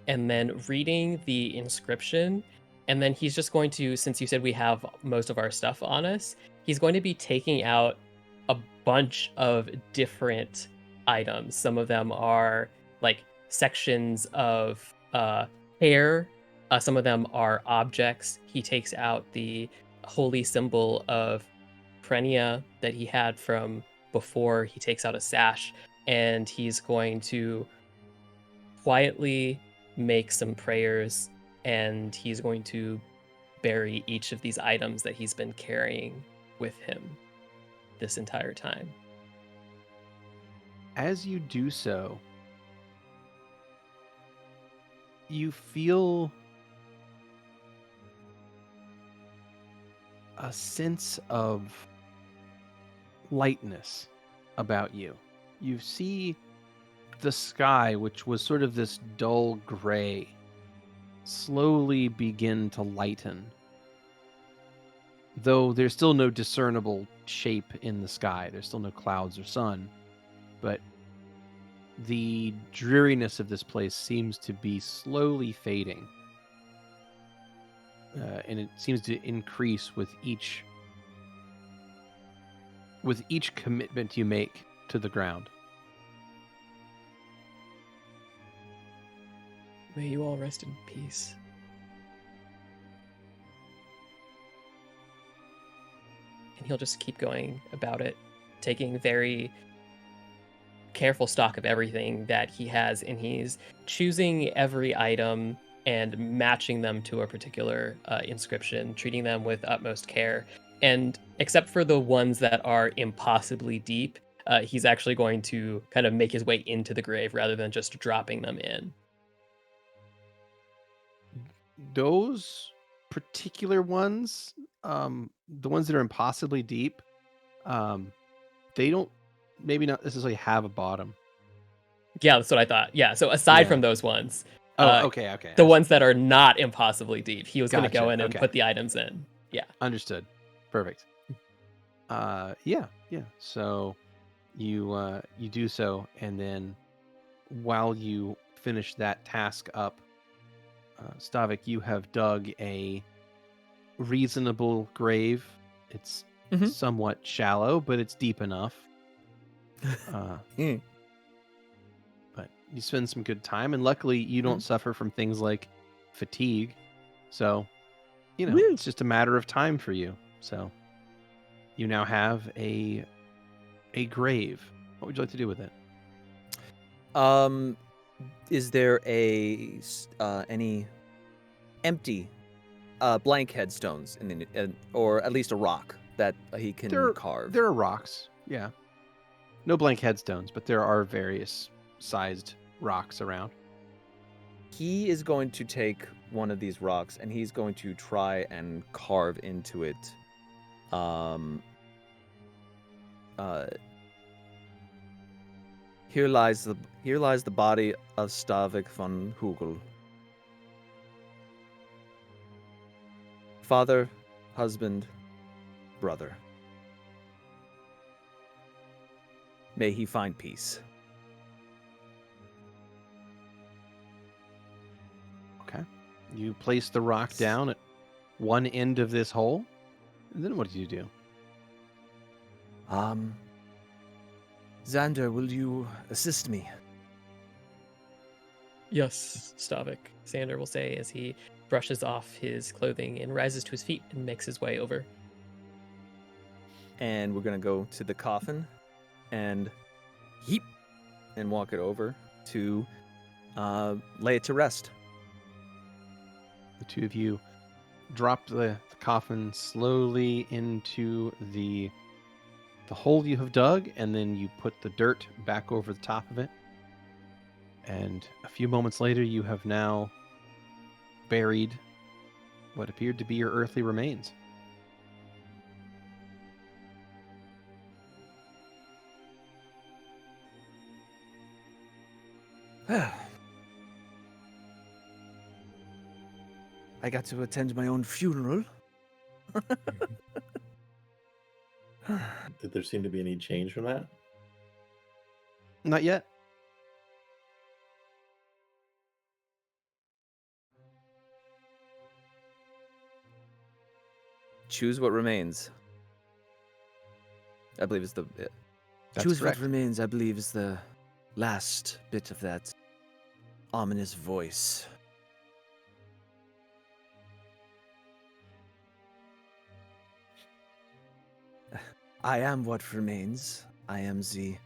and then reading the inscription. And then he's just going to, since you said we have most of our stuff on us, he's going to be taking out a bunch of different items. Some of them are like sections of hair. Some of them are objects. He takes out the holy symbol of Prenia that he had from before. He takes out a sash and he's going to quietly make some prayers, and he's going to bury each of these items that he's been carrying with him this entire time. As you do so, you feel a sense of lightness about you. You see the sky, which was sort of this dull gray, slowly begin to lighten. Though there's still no discernible shape in the sky. There's still no clouds or sun. But the dreariness of this place seems to be slowly fading. And it seems to increase with each with each commitment you make to the ground. May you all rest in peace. And he'll just keep going about it, taking very careful stock of everything that he has, and he's choosing every item and matching them to a particular inscription, treating them with utmost care. And except for the ones that are impossibly deep, he's actually going to kind of make his way into the grave rather than just dropping them in. Those particular ones, the ones that are impossibly deep, they don't maybe not necessarily have a bottom. Yeah, that's what I thought. Yeah, so aside Yeah. from those ones, Okay. the ones that are not impossibly deep, he was going to go Gotcha, in and okay. put the items in. Yeah. Understood. Perfect. Yeah. So you do so, and then while you finish that task up, Stavik, you have dug a reasonable grave. It's Mhm. somewhat shallow, but it's deep enough. Mm. But you spend some good time, and luckily you don't suffer from things like fatigue. So, Woo. it's just a matter of time for you. So, you now have a grave. What would you like to do with it? Is there any empty blank headstones or at least a rock that he can carve? There are rocks. Yeah. No blank headstones, but there are various sized rocks around. He is going to take one of these rocks and he's going to try and carve into it. Here lies the body of Stavik von Hugel. Father, husband, brother. May he find peace. Okay. You place the rock down at one end of this hole, and then what do you do? Xander, will you assist me? Yes, Stavik, Xander will say as he brushes off his clothing and rises to his feet and makes his way over. And we're gonna go to the coffin and walk it over to lay it to rest. The two of you drop the coffin slowly into the hole you have dug, and then you put the dirt back over the top of it. And a few moments later, you have now buried what appeared to be your earthly remains. I got to attend my own funeral. Did there seem to be any change from that? Not yet. Choose what remains. I believe is the That's choose correct. what remains. I believe is the last bit of that ominous voice. I am what remains. I am the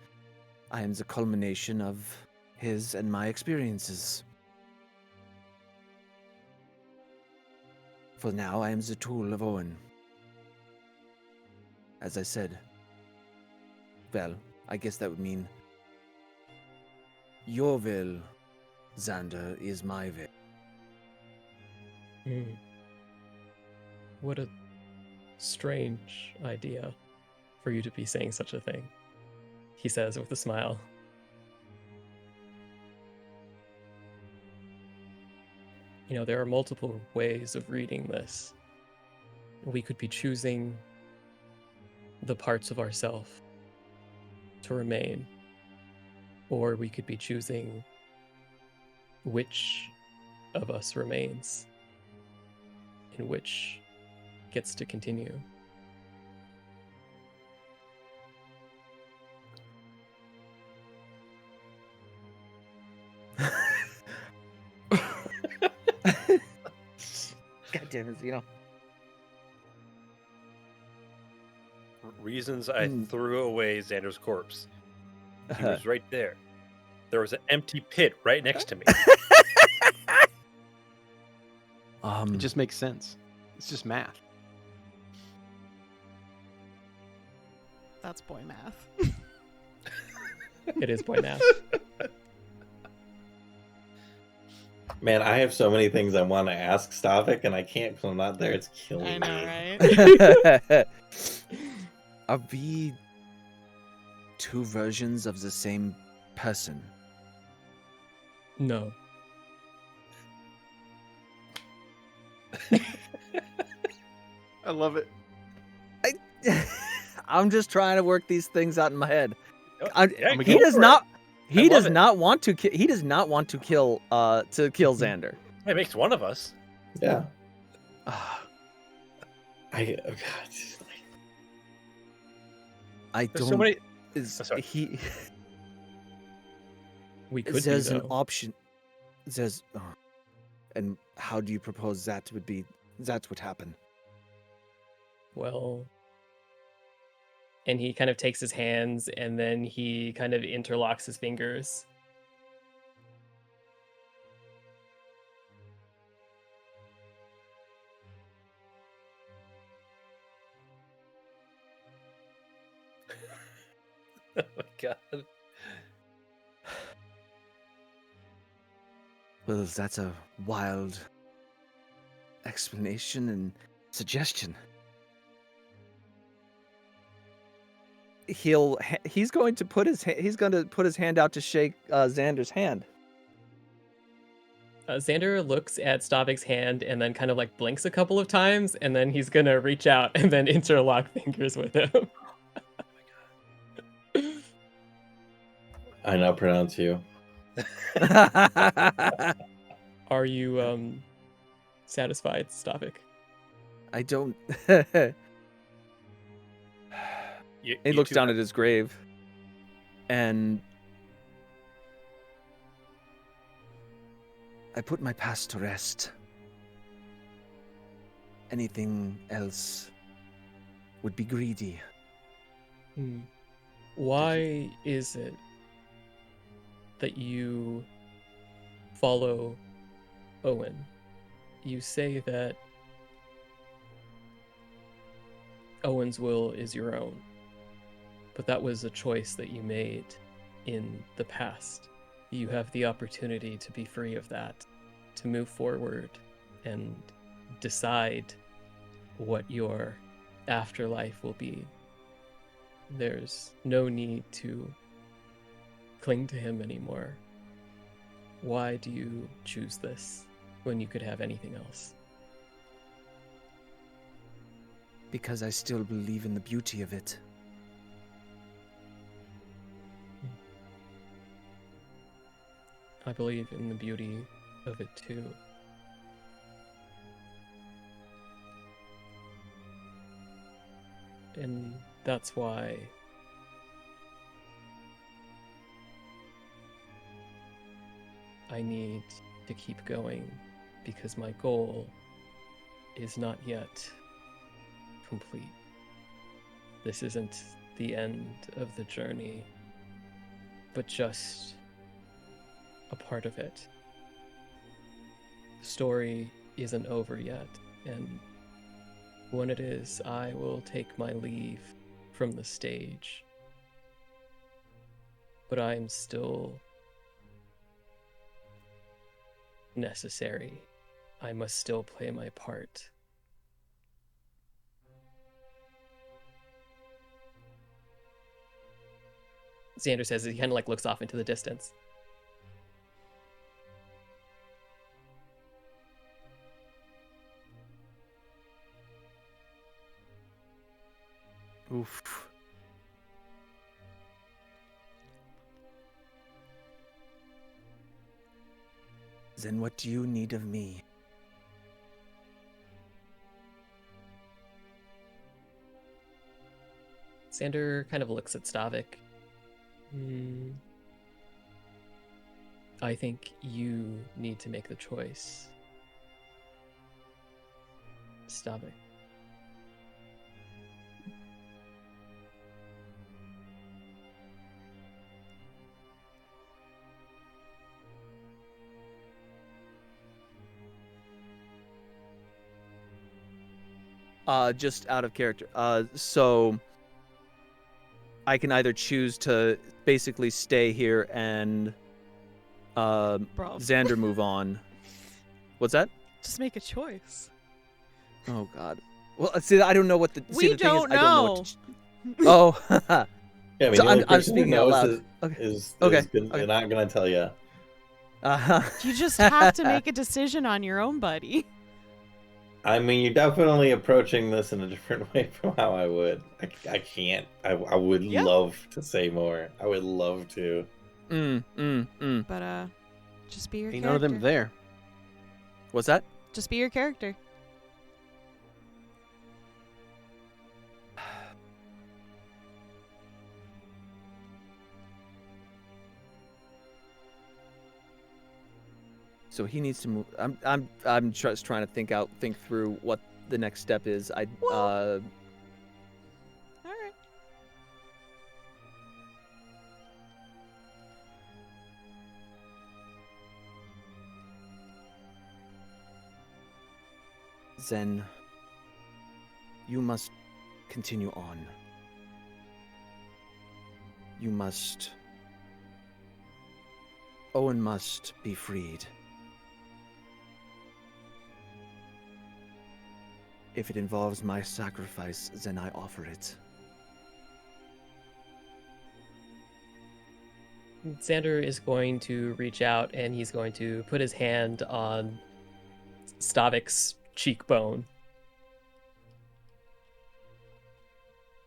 culmination of his and my experiences. For now, I am the tool of Owen. As I said, well, I guess that would mean your will, Xander, is my will. What a strange idea for you to be saying such a thing, he says with a smile. There are multiple ways of reading this. We could be choosing the parts of ourself to remain, or we could be choosing which of us remains and which gets to continue. God damn it, Xeno. Reasons I threw away Xander's corpse. He was right there. There was an empty pit right next to me. It just makes sense. It's just math. That's boy math. It is boy math. Man, I have so many things I want to ask Stavik, and I can't because I'm not there. It's killing I know, me. right? Are we two versions of the same person? No. I love it. I'm just trying to work these things out in my head. Yeah, He go does for it. not. I He love does it. not want to. He does not want to kill. Xander. It makes one of us. Yeah. Ah, Oh God. I There's don't. so many. Is Oh, sorry. he? We could There's be, an though. option. There's. And how do you propose that would be? That would happen. Well, and he kind of takes his hands and then he kind of interlocks his fingers. Oh my God. Well, that's a wild explanation and suggestion. He's going to put his hand out to shake Xander's hand. Xander looks at Stavik's hand and then kind of like blinks a couple of times, and then he's gonna reach out and then interlock fingers with him. I now pronounce you. Are you satisfied, Stavik? I don't. You He looks two down have- at his grave, and I put my past to rest. Anything else would be greedy. Why is it that you follow Owen? You say that Owen's will is your own, but that was a choice that you made in the past. You have the opportunity to be free of that, to move forward and decide what your afterlife will be. There's no need to cling to him anymore. Why do you choose this when you could have anything else? Because I still believe in the beauty of it. I believe in the beauty of it too. And that's why I need to keep going, because my goal is not yet complete. This isn't the end of the journey, but just a part of it. The story isn't over yet, and when it is, I will take my leave from the stage. But I'm still necessary. I must still play my part. Xander says he kind of like looks off into the distance. Oof. Then what do you need of me? Xander kind of looks at Stavik. I think you need to make the choice. Stavik. Just out of character. So I can either choose to basically stay here and Bro. Xander move on. What's that? Just make a choice. Oh God. Well, see, I don't know what the. We see, the thing is, don't I don't know. What to, oh. Yeah, I mean, So the only I'm person who speaking out knows loud. Is, Okay. is Okay. gonna- Okay. They're not gonna tell you. You just have to make a decision on your own, buddy. I mean, you're definitely approaching this in a different way from how I would. I can't. I would Yeah. love to say more. I would love to. But just be your Ain't character. none of them there. What's that? Just be your character. So he needs to move. I'm just trying to think through what the next step is. Well- All right. Zen, you must continue on. You must. Owen must be freed. If it involves my sacrifice, then I offer it. Xander is going to reach out and he's going to put his hand on Stavik's cheekbone.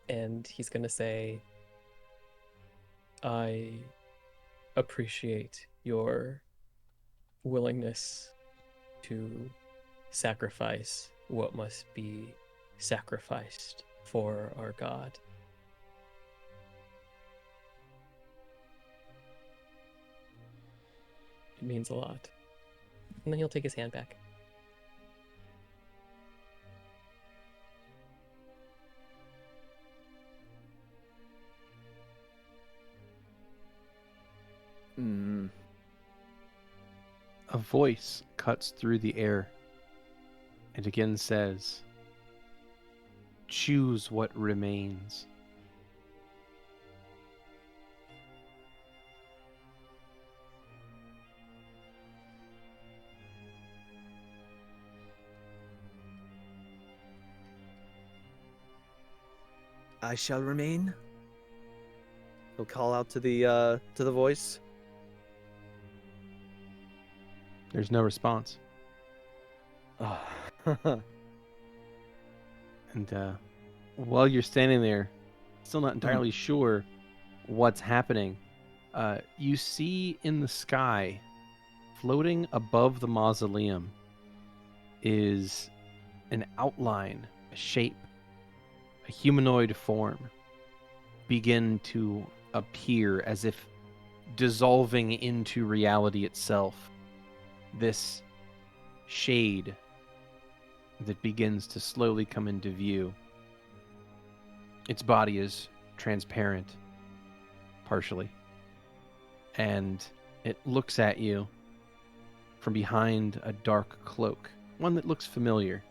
And he's going to say, I appreciate your willingness to sacrifice what must be sacrificed for our God. It means a lot. And then he'll take his hand back. A voice cuts through the air and again says, choose what remains. I shall remain. He'll call out to the voice. There's no response. Oh. And while you're standing there, still not entirely sure what's happening, you see in the sky, floating above the mausoleum, is an outline, a shape, a humanoid form begin to appear as if dissolving into reality itself. This shade that begins to slowly come into view. Its body is transparent, partially, and it looks at you from behind a dark cloak, one that looks familiar.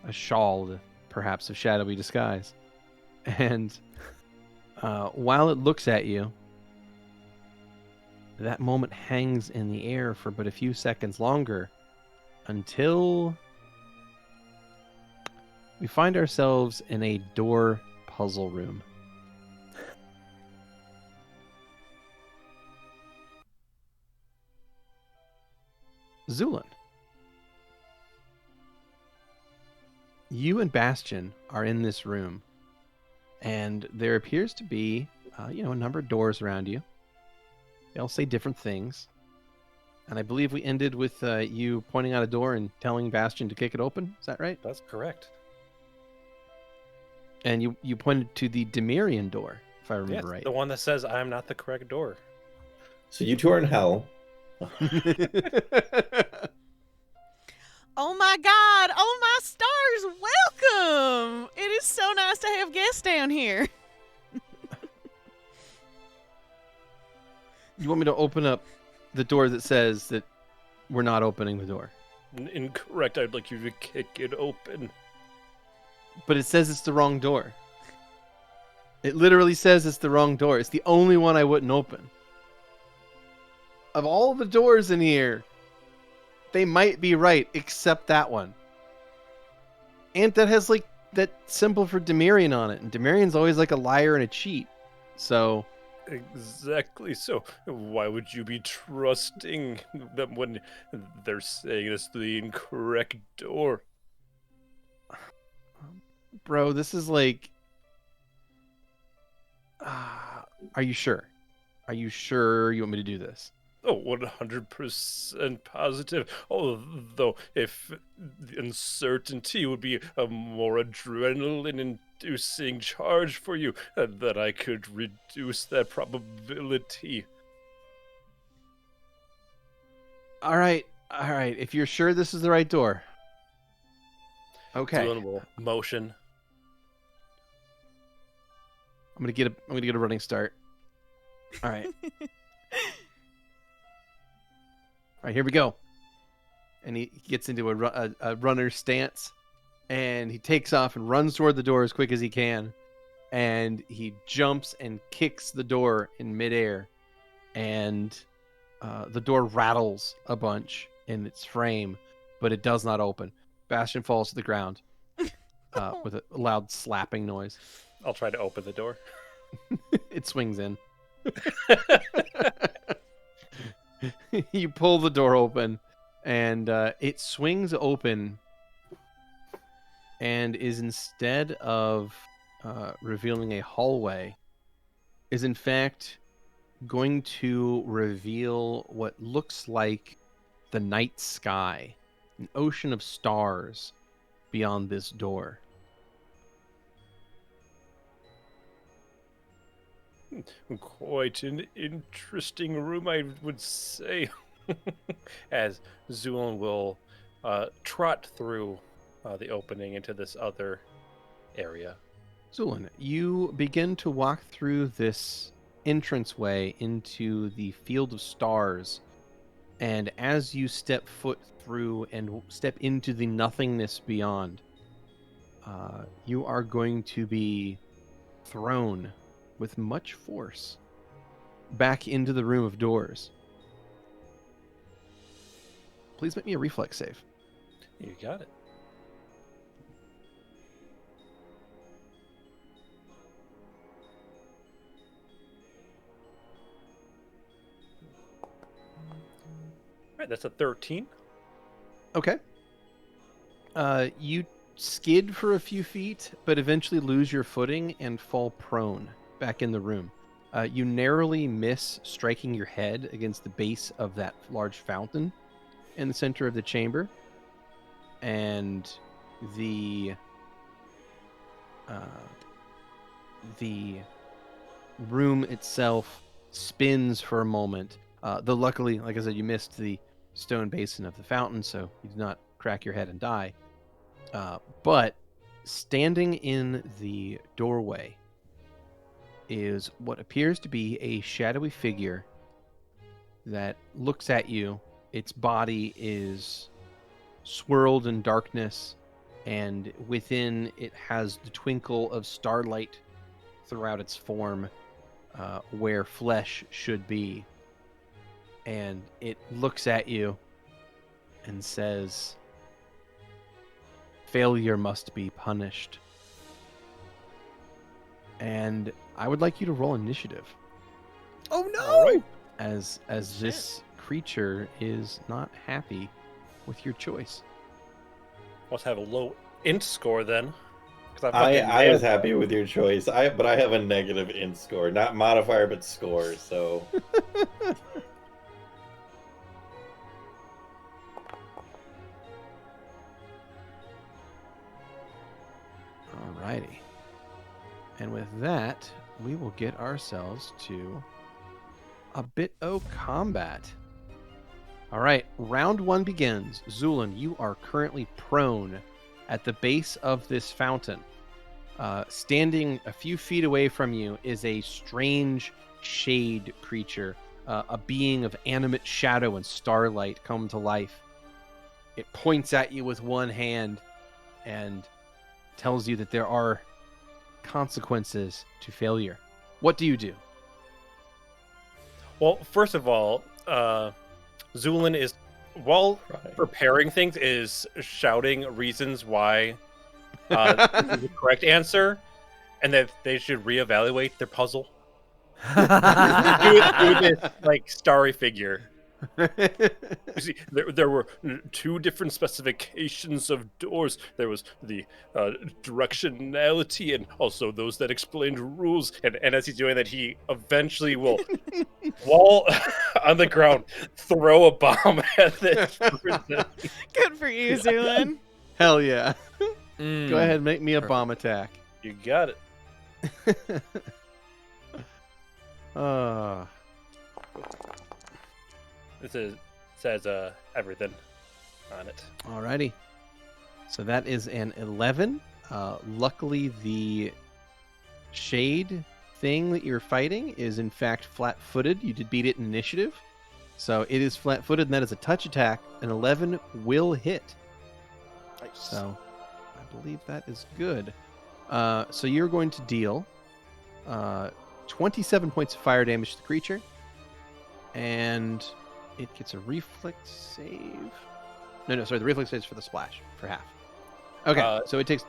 A shawl, perhaps, of shadowy disguise. And while it looks at you, that moment hangs in the air for but a few seconds longer until we find ourselves in a door puzzle room. Zu'lin, you and Bastion are in this room, and there appears to be, a number of doors around you. They all say different things. And I believe we ended with you pointing out a door and telling Bastion to kick it open. Is that right? That's correct. And you pointed to the Demirian door, if I remember Yes, right. the one that says I'm not the correct door. So you two are in hell. Oh my God! Oh my stars! Welcome! It is so nice to have guests down here. You want me to open up the door that says that we're not opening the door? Incorrect. I'd like you to kick it open. But it says it's the wrong door. It literally says it's the wrong door. It's the only one I wouldn't open. Of all the doors in here, they might be right, except that one. And that has like that symbol for Demirian on it. And Demirian's always like a liar and a cheat. So Exactly. So why would you be trusting them when they're saying it's the incorrect door? bro, this is like are you sure? Are you sure you want me to do this? Oh, 100% positive. Although, if the uncertainty would be a more adrenaline-inducing charge for you, that I could reduce that probability. All right. If you're sure this is the right door. Okay. Zu'lin will motion. I'm gonna get a running start. All right. All right, here we go. And he gets into a runner's stance, and he takes off and runs toward the door as quick as he can, and he jumps and kicks the door in midair, and the door rattles a bunch in its frame, but it does not open. Bastion falls to the ground with a loud slapping noise. I'll try to open the door. It swings in. You pull the door open, and it swings open, and is instead of revealing a hallway, is in fact going to reveal what looks like the night sky, an ocean of stars beyond this door. Quite an interesting room, I would say. As Zu'lin will trot through the opening into this other area. Zu'lin, you begin to walk through this entranceway into the field of stars, and as you step foot through and step into the nothingness beyond, you are going to be thrown with much force back into the room of doors. Please make me a reflex save. You got it. Right, that's a 13. Okay. You skid for a few feet, but eventually lose your footing and fall prone back in the room. You narrowly miss striking your head against the base of that large fountain in the center of the chamber, and the room itself spins for a moment. Though luckily, like I said, you missed the stone basin of the fountain, so you did not crack your head and die. But standing in the doorway is what appears to be a shadowy figure that looks at you. Its body is swirled in darkness, and within it has the twinkle of starlight throughout its form, where flesh should be. And it looks at you and says, "Failure must be punished." And I would like you to roll initiative, Oh no! All right. as this creature is not happy with your choice. Must have a low int score then. 'Cause I was happy with your choice. But I have a negative int score, not modifier, but score. So Alrighty. And with that, we will get ourselves to a bit o' combat. All right, round 1 begins. Zu'lin, you are currently prone at the base of this fountain. Standing a few feet away from you is a strange shade creature, a being of animate shadow and starlight come to life. It points at you with one hand and tells you that there are consequences to failure. What do you do? Well, first of all, Zu'lin is, while Right. preparing things, is shouting reasons why the correct answer, and that they should reevaluate their puzzle. do this like starry figure. You see, there were 2 different specifications of doors. There was the directionality and also those that explained rules. And as he's doing that, he eventually will, while on the ground, throw a bomb at this person. Good for you, Zu'lin. Hell yeah. Mm. Go ahead and make me a bomb attack. You got it. It says everything on it. Alrighty. So that is an 11. Luckily, the shade thing that you're fighting is in fact flat-footed. You did beat it in initiative. So it is flat-footed, and that is a touch attack. An 11 will hit. So I believe that is good. So you're going to deal 27 points of fire damage to the creature. And it gets a reflex save. No, sorry, the reflex save is for the splash, for half. Okay, so it takes...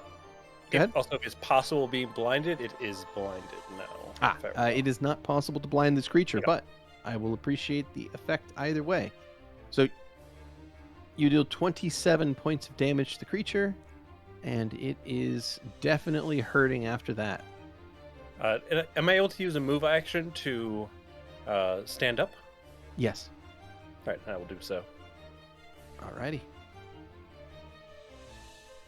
Go ahead. Also, if it's possible being blinded, it is blinded now. It is not possible to blind this creature, Yeah. but I will appreciate the effect either way. So you deal 27 points of damage to the creature, and it is definitely hurting after that. And am I able to use a move action to stand up? Yes. All right, I will do so. Alrighty.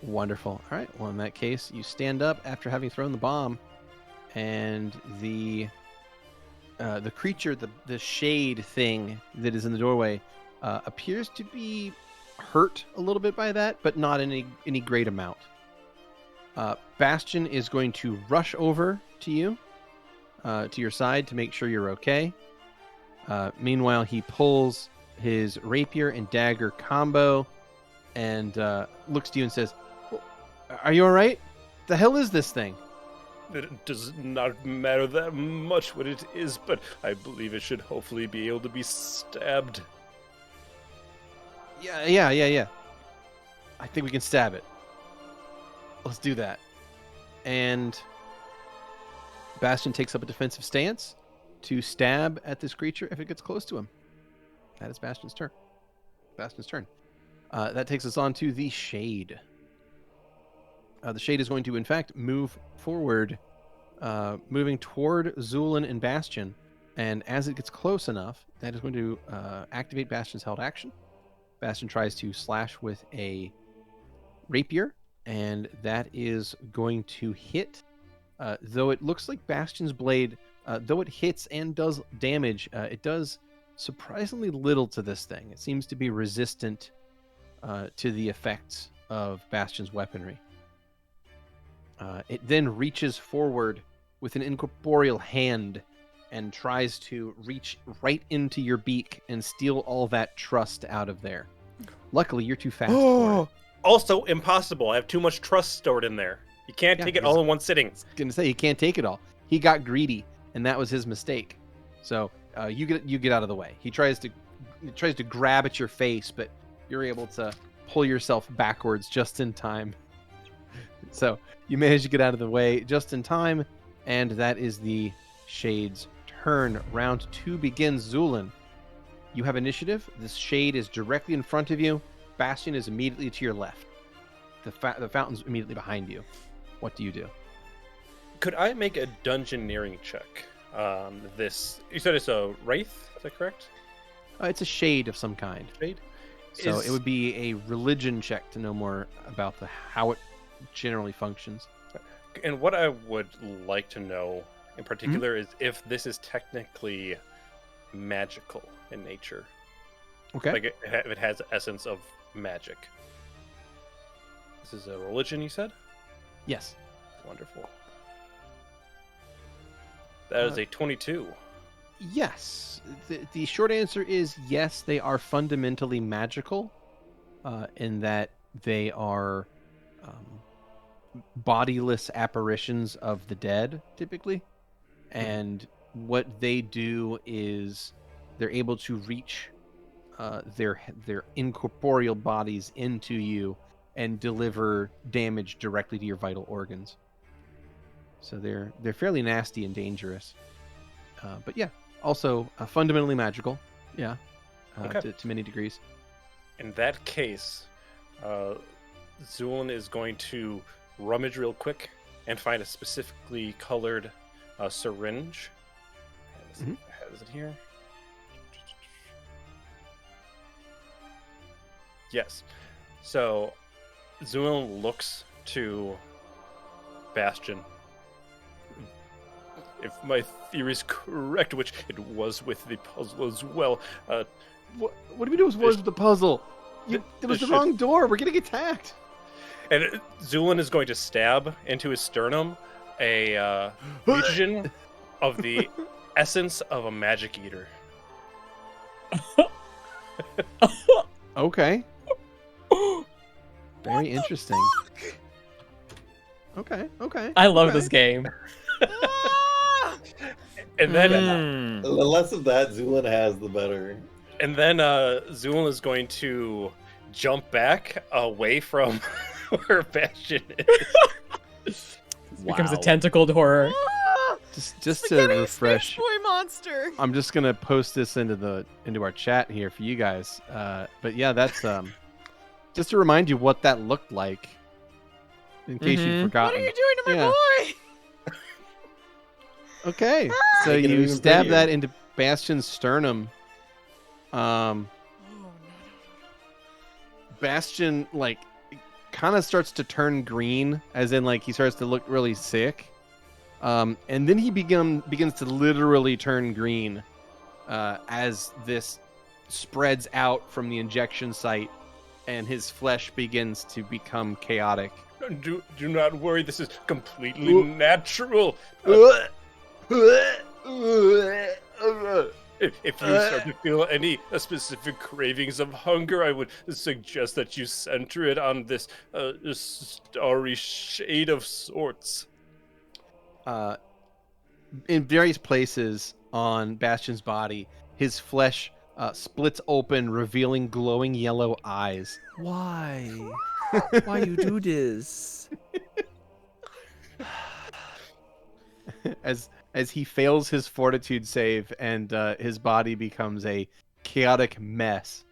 Wonderful. All right. Well, in that case, you stand up after having thrown the bomb, and the creature, the shade thing that is in the doorway, appears to be hurt a little bit by that, but not in any great amount. Bastion is going to rush over to you, to your side, to make sure you're okay. Meanwhile, he pulls his rapier and dagger combo and looks to you and says, "Are you all right? The hell is this thing?" It does not matter that much what it is, but I believe it should hopefully be able to be stabbed. Yeah. I think we can stab it. Let's do that. And Bastion takes up a defensive stance to stab at this creature if it gets close to him. That is Bastion's turn. That takes us on to the Shade. The Shade is going to, in fact, move forward, moving toward Zu'lin and Bastion. And as it gets close enough, that is going to activate Bastion's held action. Bastion tries to slash with a rapier, and that is going to hit. Though it looks like Bastion's blade, though it hits and does damage, it does surprisingly little to this thing. It seems to be resistant to the effects of Bastion's weaponry. It then reaches forward with an incorporeal hand and tries to reach right into your beak and steal all that trust out of there. Luckily, you're too fast for it. Also, impossible. I have too much trust stored in there. You can't Yeah, take it all in one sitting. I was gonna say, he can't take it all. He got greedy, and that was his mistake. So you get out of the way. He tries to grab at your face, but you're able to pull yourself backwards just in time. So you manage to get out of the way just in time, and that is the Shade's turn. Round 2 begins. Zu'lin, you have initiative. This Shade is directly in front of you. Bastion is immediately to your left. The fountain's immediately behind you. What do you do? Could I make a dungeoneering check? This, you said it's a wraith, is that correct? It's a shade of some kind. Shade? So it would be a religion check to know more about how it generally functions. And what I would like to know in particular is if this is technically magical in nature. Okay. Like it has the essence of magic. This is a religion, you said? Yes. Wonderful. That is a 22. Yes. The short answer is yes, they are fundamentally magical, in that they are bodiless apparitions of the dead, typically. And what they do is they're able to reach their incorporeal bodies into you and deliver damage directly to your vital organs. So they're fairly nasty and dangerous. But yeah, also fundamentally magical. Yeah, Okay. to many degrees. In that case, Zu'lin is going to rummage real quick and find a specifically colored syringe. Let's see if it has it here. Yes. So Zu'lin looks to Bastion. If my theory is correct, which it was with the puzzle as well, What do we do with the puzzle? It was the wrong door. We're getting attacked. and Zu'lin is going to stab into his sternum a region of the essence of a magic eater. Okay. Very interesting. Okay. I love Okay. this game. And then The less of that Zu'lin has, the better. And then Zu'lin is going to jump back away from where Bastion is. Becomes a tentacled horror. Just to Spaghetti refresh. Snitch Boy monster. I'm just gonna post this into our chat here for you guys. But yeah, that's just to remind you what that looked like, in case you've What forgotten. are you doing to my Yeah. boy? Okay, so Make it you even stab prettier. that into Bastion's sternum. Bastion kind of starts to turn green, as in he starts to look really sick. And then he begins to literally turn green as this spreads out from the injection site, and his flesh begins to become chaotic. Do not worry, this is completely natural. If you start to feel any specific cravings of hunger, I would suggest that you center it on this starry shade of sorts. In various places on Bastion's body, his flesh splits open, revealing glowing yellow eyes. Why? Why you do this? As he fails his fortitude save, and his body becomes a chaotic mess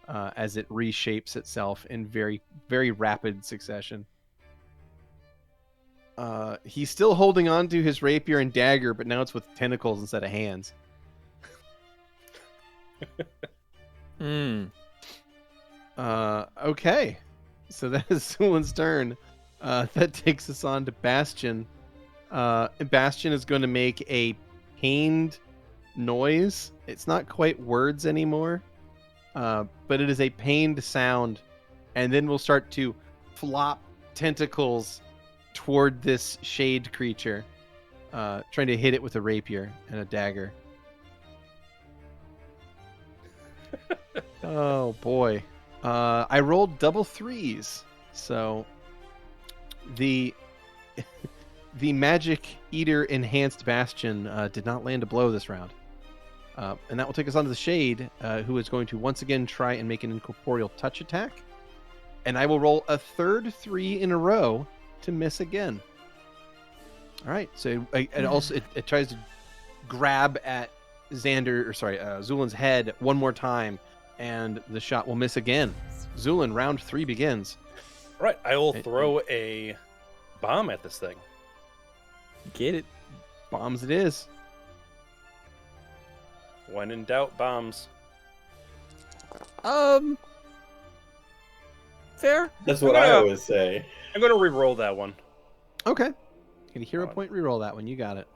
as it reshapes itself in very, very rapid succession. He's still holding on to his rapier and dagger, but now it's with tentacles instead of hands. Okay. So that is Zu'lin's turn. That takes us on to Bastion. Bastion is going to make a pained noise. It's not quite words anymore, but it is a pained sound. And then we'll start to flop tentacles toward this shade creature, trying to hit it with a rapier and a dagger. Oh boy. I rolled double threes, so the magic eater enhanced Bastion did not land a blow this round. And that will take us on to the shade, who is going to once again try and make an incorporeal touch attack. And I will roll a third 3 in a row to miss again. All right, so it tries to grab at Zu'lin's head one more time, and the shot will miss again. Zu'lin, round 3 begins. All right, I will throw a bomb at this thing. Get it? Bombs it is. When in doubt, bombs. Fair. That's what I always say. I'm going to re-roll that one. Okay. Get a hero point reroll that one. You got it.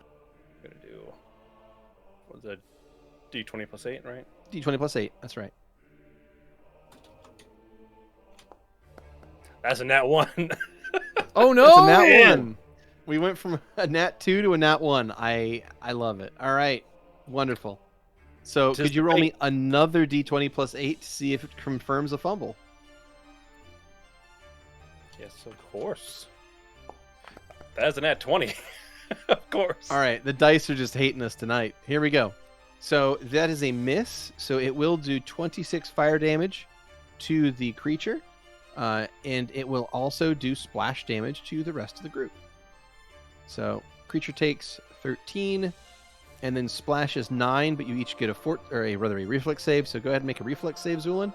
I'm going to do... What's that? D20 plus 8, right? D20 plus 8. That's right. That's a nat 1. Oh no! That's It's a nat man. 1. We went from a nat 2 to a nat 1. I love it. All right. Wonderful. So Tis could you the roll me fate. another D20 plus 8 to see if it confirms a fumble? Yes, of course. That's a nat 20. Of course. All right. The dice are just hating us tonight. Here we go. So that is a miss. So it will do 26 fire damage to the creature. And it will also do splash damage to the rest of the group. So creature takes 13, and then splash is 9, but you each get a reflex save. So go ahead and make a reflex save, Zu'lin.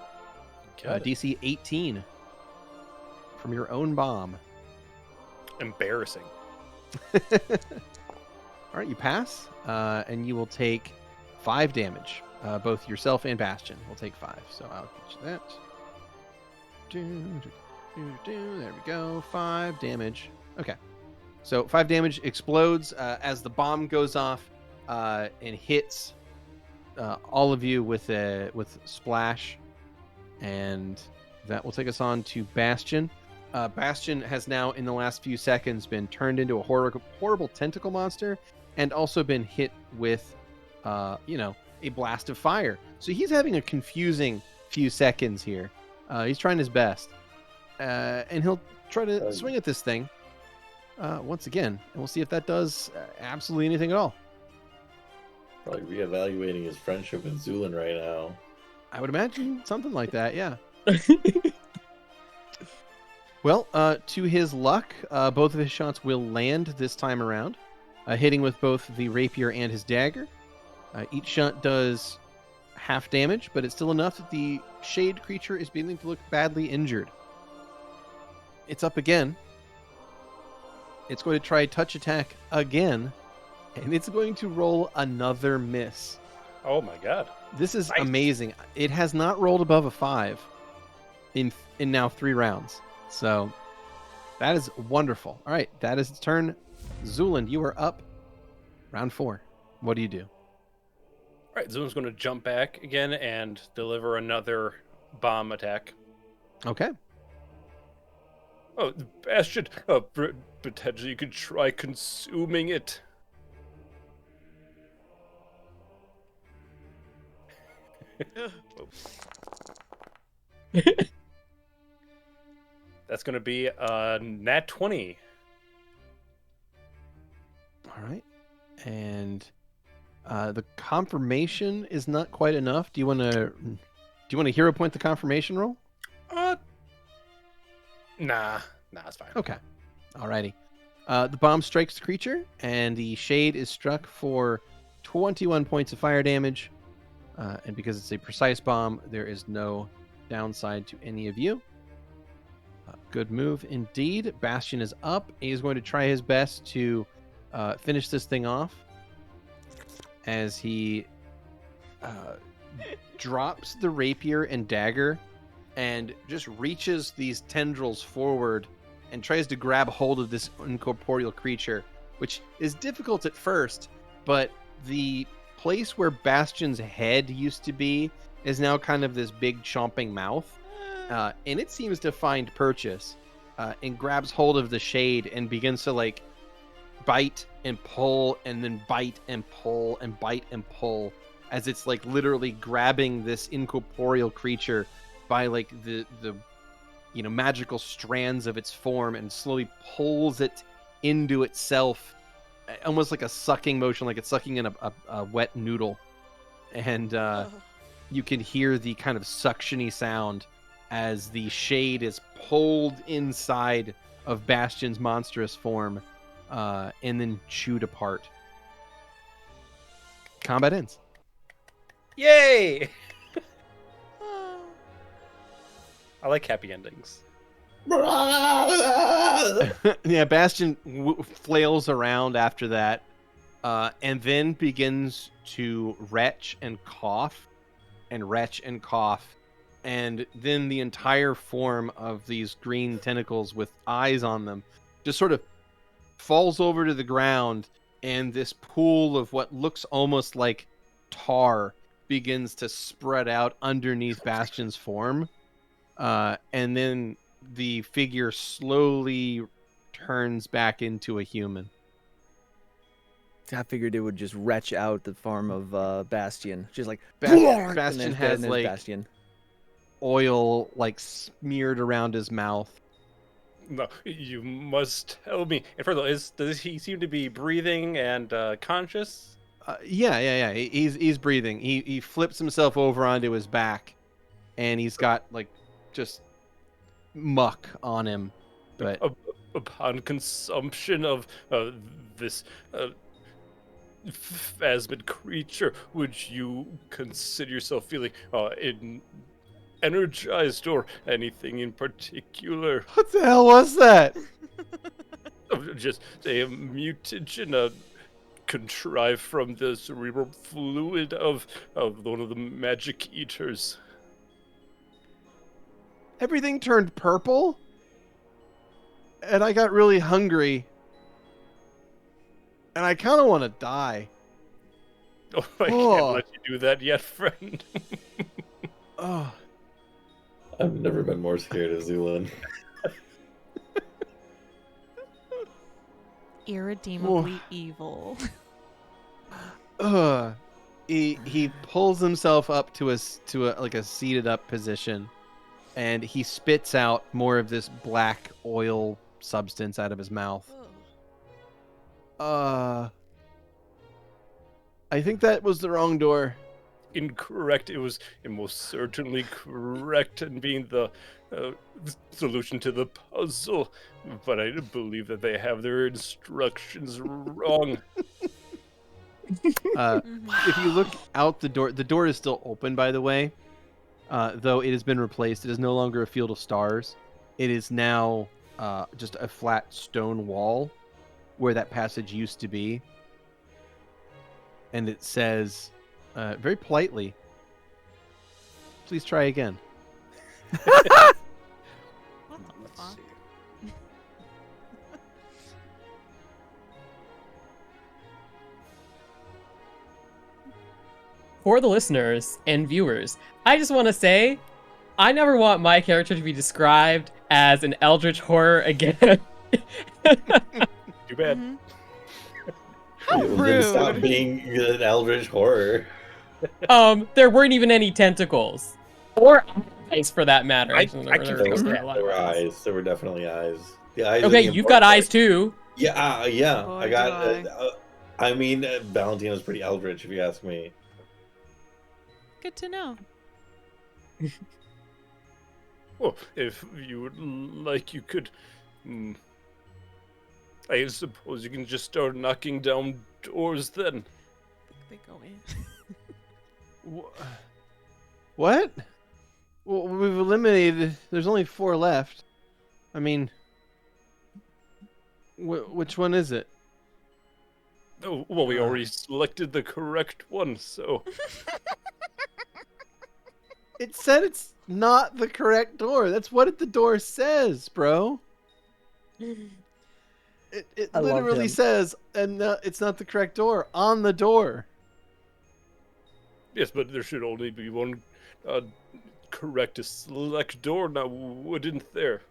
Got it. DC 18 from your own bomb. Embarrassing. All right, you pass, and you will take 5 damage. Both yourself and Bastion will take 5. So I'll get you that. There we go. 5 damage. Okay. So 5 damage explodes as the bomb goes off and hits all of you with splash, and that will take us on to Bastion. Bastion has now, in the last few seconds, been turned into a horrible tentacle monster, and also been hit with, a blast of fire. So he's having a confusing few seconds here. He's trying his best, and he'll try to swing at this thing once again, and we'll see if that does absolutely anything at all. Probably reevaluating his friendship with Zu'lin right now. I would imagine something like that, yeah. Well, to his luck, both of his shots will land this time around, hitting with both the rapier and his dagger. Each shot does half damage, but it's still enough that the shade creature is beginning to look badly injured. It's up again. It's going to try touch attack again, and it's going to roll another miss. Oh my god. This is Nice. amazing. It has not rolled above a 5 in now 3 rounds. So that is wonderful. All right, that is its turn. Zu'lin, you are up. Round 4. What do you do? All right, Zu'lin's going to jump back again and deliver another bomb attack. Okay. Oh, Bastion, potentially you could try consuming it. That's going to be a nat 20. All right. And the confirmation is not quite enough. Do you want to hero point the confirmation roll? Nah, it's fine. Okay. Alrighty. The bomb strikes the creature, and the shade is struck for 21 points of fire damage. And because it's a precise bomb, there is no downside to any of you. Good move indeed. Bastion is up. He is going to try his best to finish this thing off as he drops the rapier and dagger and just reaches these tendrils forward and tries to grab hold of this incorporeal creature, which is difficult at first, but the place where Bastion's head used to be is now kind of this big chomping mouth, and it seems to find purchase and grabs hold of the shade and begins to bite and pull and then bite and pull and bite and pull as it's literally grabbing this incorporeal creature by the magical strands of its form and slowly pulls it into itself, almost like a sucking motion, like it's sucking in a wet noodle. And you can hear the kind of suctiony sound as the shade is pulled inside of Bastion's monstrous form and then chewed apart. Combat ends. Yay! I like happy endings. Yeah, Bastion flails around after that, and then begins to retch and cough, and then the entire form of these green tentacles with eyes on them just sort of falls over to the ground, and this pool of what looks almost like tar begins to spread out underneath Bastion's form, and then the figure slowly turns back into a human. I figured it would just retch out the form of Bastion, just like Bastion has like Bastion. oil like smeared around his mouth. No, you must tell me. And further, does he seem to be breathing and conscious? Yeah. He's breathing. He flips himself over onto his back, and he's got like just muck on him. But Upon consumption of this phasmid creature, would you consider yourself feeling energized or anything in particular? what the hell was that? Just a mutagen contrived from the cerebral fluid of one of the magic eaters. Everything turned purple, and I got really hungry, and I kind of want to die. Oh, I can't let you do that yet, friend. Oh. I've never been more scared of Zu'lin. Irredeemably evil. He pulls himself up to a like a seated up position, and he spits out more of this black oil substance out of his mouth. I think that was the wrong door. Incorrect. It was most certainly correct in being the solution to the puzzle, but I believe that they have their instructions wrong. If you look out the door is still open, by the way, though it has been replaced. It is no longer a field of stars. It is now just a flat stone wall where that passage used to be. And it says, very politely, "Please try again." What the fuck? For the listeners and viewers, I just want to say, I never want my character to be described as an eldritch horror again. Too bad. Mhm. How Well, then stop rude. being an eldritch horror. There weren't even any tentacles. Or eyes, for that matter. I Actually, can there There were were, a lot there of were eyes. eyes. There were definitely eyes. The eyes. are Okay, the you've got important eyes part. too. Yeah, yeah. Boy, I got. do I mean, Valentino's pretty eldritch, if you ask me. Good to know. Well, if you would like, you could. I suppose you can just start knocking down doors then. They go in. What? Well, we've eliminated. There's only 4 left. I mean, which one is it? Oh, well, we already selected the correct one, so. It said it's not the correct door. That's what the door says, bro. It I love literally him. says, and it's not the correct door on the door. Yes, but there should only be one correct to select door now, wouldn't there?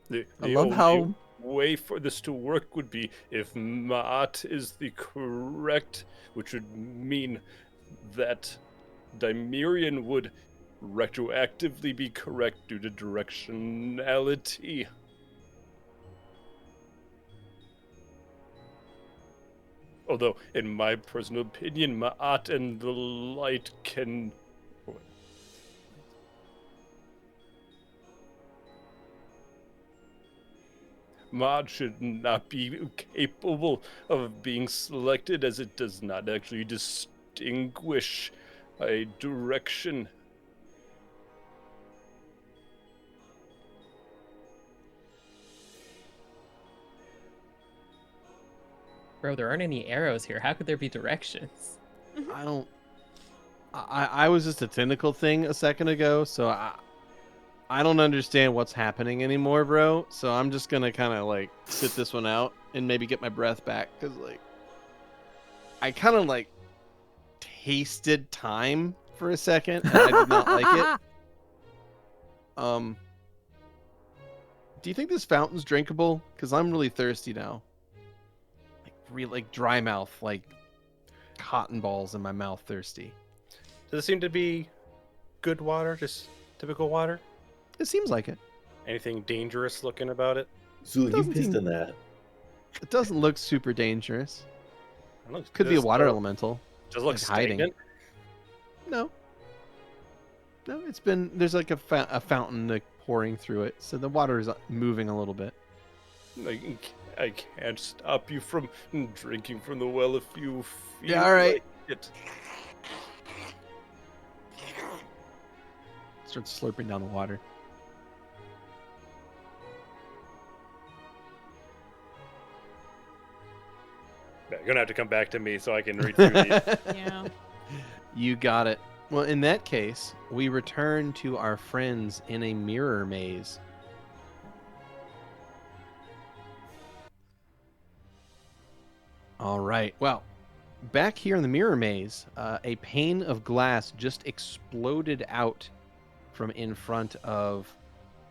The I love only how- way for this to work would be if Ma'at is the correct, which would mean that Dimerian would retroactively be correct due to directionality. Although, in my personal opinion, Ma'at and the light can... Ma'at should not be capable of being selected as it does not actually distinguish a direction. Bro, there aren't any arrows here. How could there be directions? I don't. I was just a tentacle thing a second ago, so I don't understand what's happening anymore, bro. So I'm just gonna kind of like sit this one out and maybe get my breath back, cause like I kind of like tasted time for a second, and I did not like it. Do you think this fountain's drinkable? Because I'm really thirsty now. Like dry mouth, like cotton balls in my mouth thirsty. Does it seem to be good water? Just typical water? It seems like it. Anything dangerous looking about it? Zul, you Doesn't pissed seem- in that. It doesn't look super dangerous. It looks Could be a just- water elemental. Just looks like hiding. stagnant. No, it's been, there's like a fountain like pouring through it, so the water is moving a little bit. I can't stop you from drinking from the well if you feel Yeah, all right. like it. Starts slurping down the water. Yeah, you're gonna have to come back to me so I can read through these. Yeah. You got it. Well, in that case, we return to our friends in a mirror maze. All right. Well, back here in the mirror maze, a pane of glass just exploded out from in front of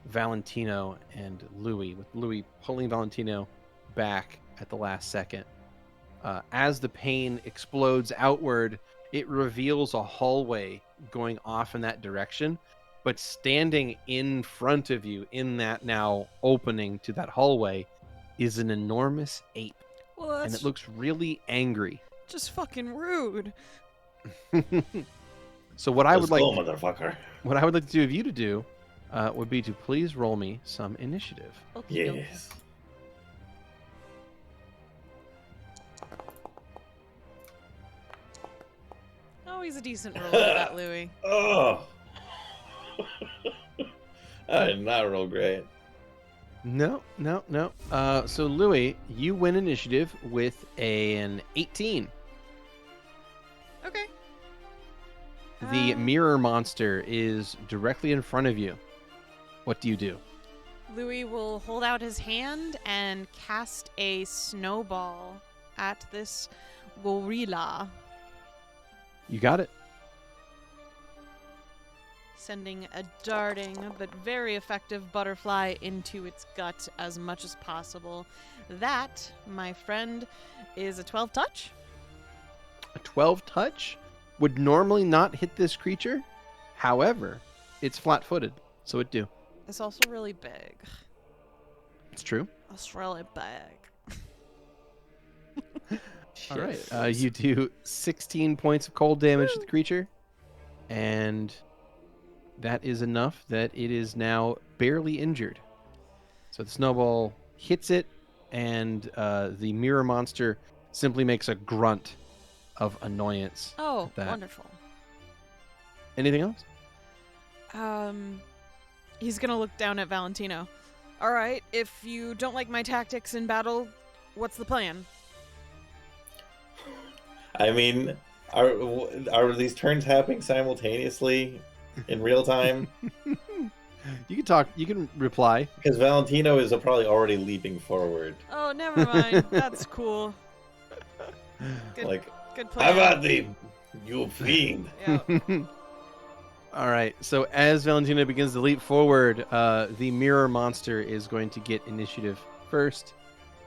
Valentino and Louie, with Louie pulling Valentino back at the last second. As the pane explodes outward, it reveals a hallway going off in that direction, but standing in front of you in that now opening to that hallway is an enormous ape, Well, and that's it looks really angry. just fucking rude. So what I would like, motherfucker. what I would like to do of you to do, would be to please roll me some initiative. Okey-doke. Yes. Always a decent roll with that, Louie. Oh. I did not roll great. No. So Louie, you win initiative with an 18. Okay. The mirror monster is directly in front of you. What do you do? Louie will hold out his hand and cast a snowball at this gorilla, You got it. sending a darting but very effective butterfly into its gut as much as possible. That, my friend, is a 12 touch. A 12 touch would normally not hit this creature. However, it's flat-footed, so it do. It's also really big. It's true. It's really big. All right. You do 16 points of cold damage to the creature, and that is enough that it is now barely injured. So the snowball hits it, and the mirror monster simply makes a grunt of annoyance. Oh, That. wonderful. Anything else? He's gonna look down at Valentino. All right, if you don't like my tactics in battle, what's the plan? I mean, are these turns happening simultaneously in real time? You can talk. You can reply. Because Valentino is probably already leaping forward. Oh, never mind. That's cool. Good, Like, good how plan. about the you fiend? Yeah. All right. So as Valentino begins to leap forward, the mirror monster is going to get initiative first,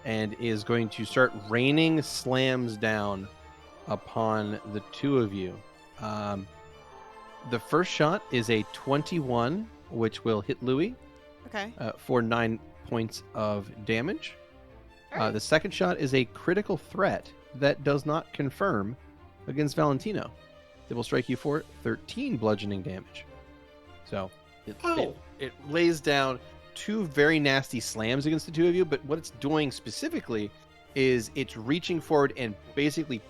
and is going to start raining slams down upon the two of you. The first shot is a 21, which will hit Louie Okay. for 9 points of damage. All right. The second shot is a critical threat that does not confirm against Valentino. It will strike you for 13 bludgeoning damage. So it lays down two very nasty slams against the two of you, but what it's doing specifically is it's reaching forward and basically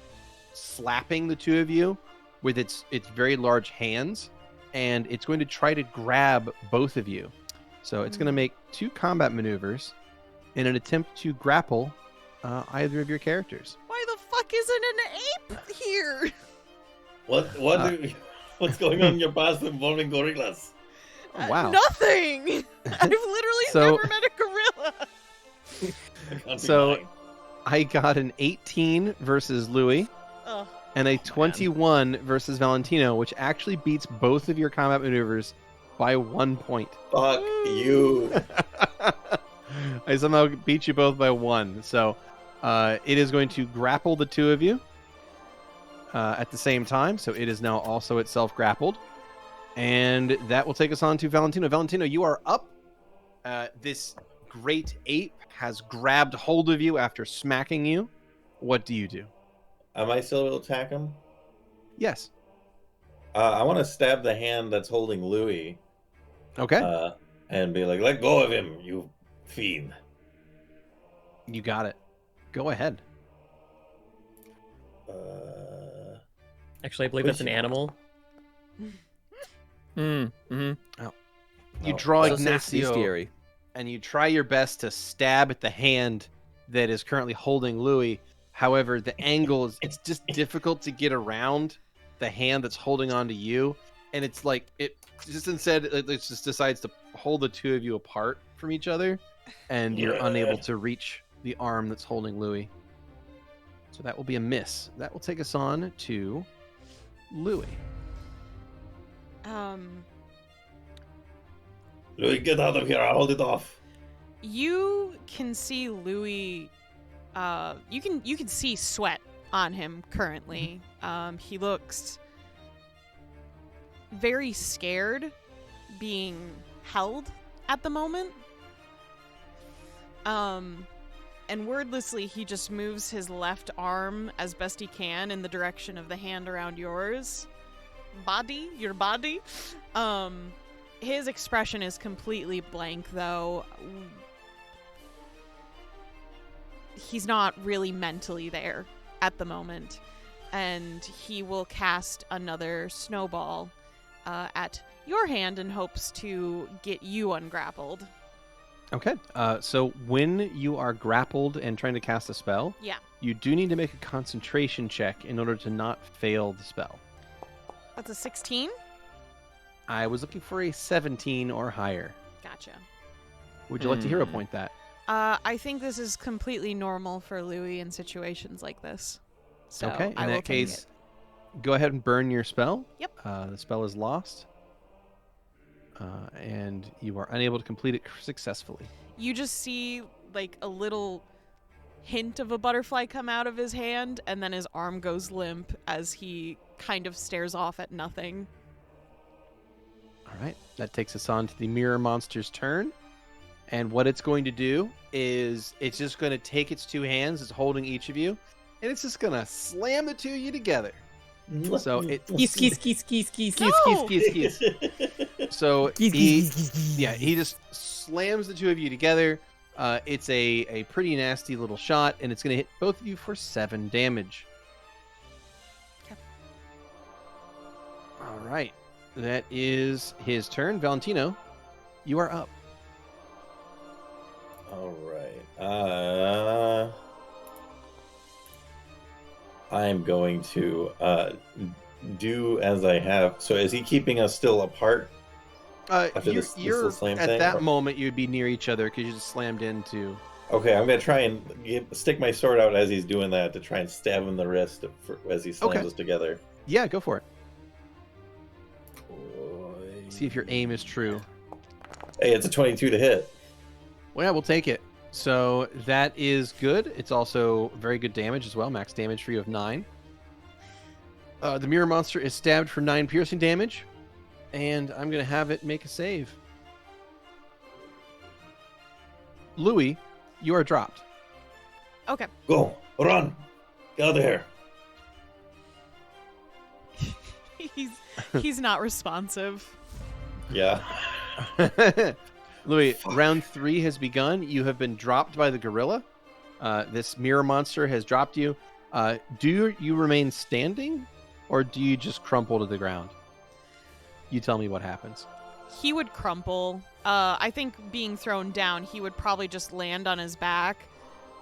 slapping the two of you with its very large hands, and it's going to try to grab both of you. So it's going to make two combat maneuvers in an attempt to grapple either of your characters. Why the fuck isn't an ape here? What's going on in your past involving gorillas? Oh, wow. Nothing. I've literally So- never met a gorilla. I can't be So- lying. I got an 18 versus Louie, Oh, and a 21 versus Valentino, which actually beats both of your combat maneuvers by 1 point. Fuck you. I somehow beat you both by 1. So it is going to grapple the two of you at the same time. So it is now also itself grappled. And that will take us on to Valentino. Valentino, you are up. This great ape has grabbed hold of you after smacking you. What do you do? Am I still able to attack him? Yes. I want to stab the hand that's holding Louie. Okay. And be like, let go of him, you fiend. You got it. Go ahead. Actually, I believe that's an animal. You Oh, draw So says Ignacio, bestiary. and you try your best to stab at the hand that is currently holding Louie. However, the angle is it's just difficult to get around the hand that's holding on to you. And it's like it just instead it just decides to hold the two of you apart from each other, and you're unable to reach the arm that's holding Louie. So that will be a miss. That will take us on to Louie. Louie, get out of here. I'll hold it off. You can see Louie. You can see sweat on him currently. He looks very scared, being held at the moment. And wordlessly, he just moves his left arm as best he can in the direction of the hand around yours. Your body. His expression is completely blank, though. He's not really mentally there at the moment. And he will cast another snowball at your hand in hopes to get you ungrappled. Okay. So when you are grappled and trying to cast a spell, Yeah. you do need to make a concentration check in order to not fail the spell. That's a 16? I was looking for a 17 or higher. Gotcha. Would you like to hero point that? I think this is completely normal for Louie in situations like this. So Okay. I In will that take case, it. go ahead and burn your spell. Yep. The spell is lost. And you are unable to complete it successfully. You just see like a little hint of a butterfly come out of his hand, and then his arm goes limp as he kind of stares off at nothing. All right. That takes us on to the mirror monster's turn. And what it's going to do is it's just going to take its two hands, it's holding each of you, and it's just going to slam the two of you together. So it Keys. So he just slams the two of you together. It's a pretty nasty little shot, and it's going to hit both of you for 7 damage. Okay. All right. That is his turn. Valentino, you are up. All right. I'm going to do as I have. So is he keeping us still apart? After this You're slam at thing, that or- moment you'd be near each other because you just slammed into. Okay, I'm going to try and stick my sword out as he's doing that to try and stab him in the wrist as he slams Okay. us together. Yeah, go for it. See if your aim is true. Hey, it's a 22 to hit. Well, yeah, we'll take it. So that is good. It's also very good damage as well. Max damage for you of 9. The mirror monster is stabbed for 9 piercing damage. And I'm going to have it make a save. Louie, you are dropped. Okay. Go, run, get out of here. He's not responsive. Yeah. Louis, round 3 has begun. You have been dropped by the gorilla. This mirror monster has dropped you. Do you remain standing, or do you just crumple to the ground? You tell me what happens. He would crumple. I think being thrown down, he would probably just land on his back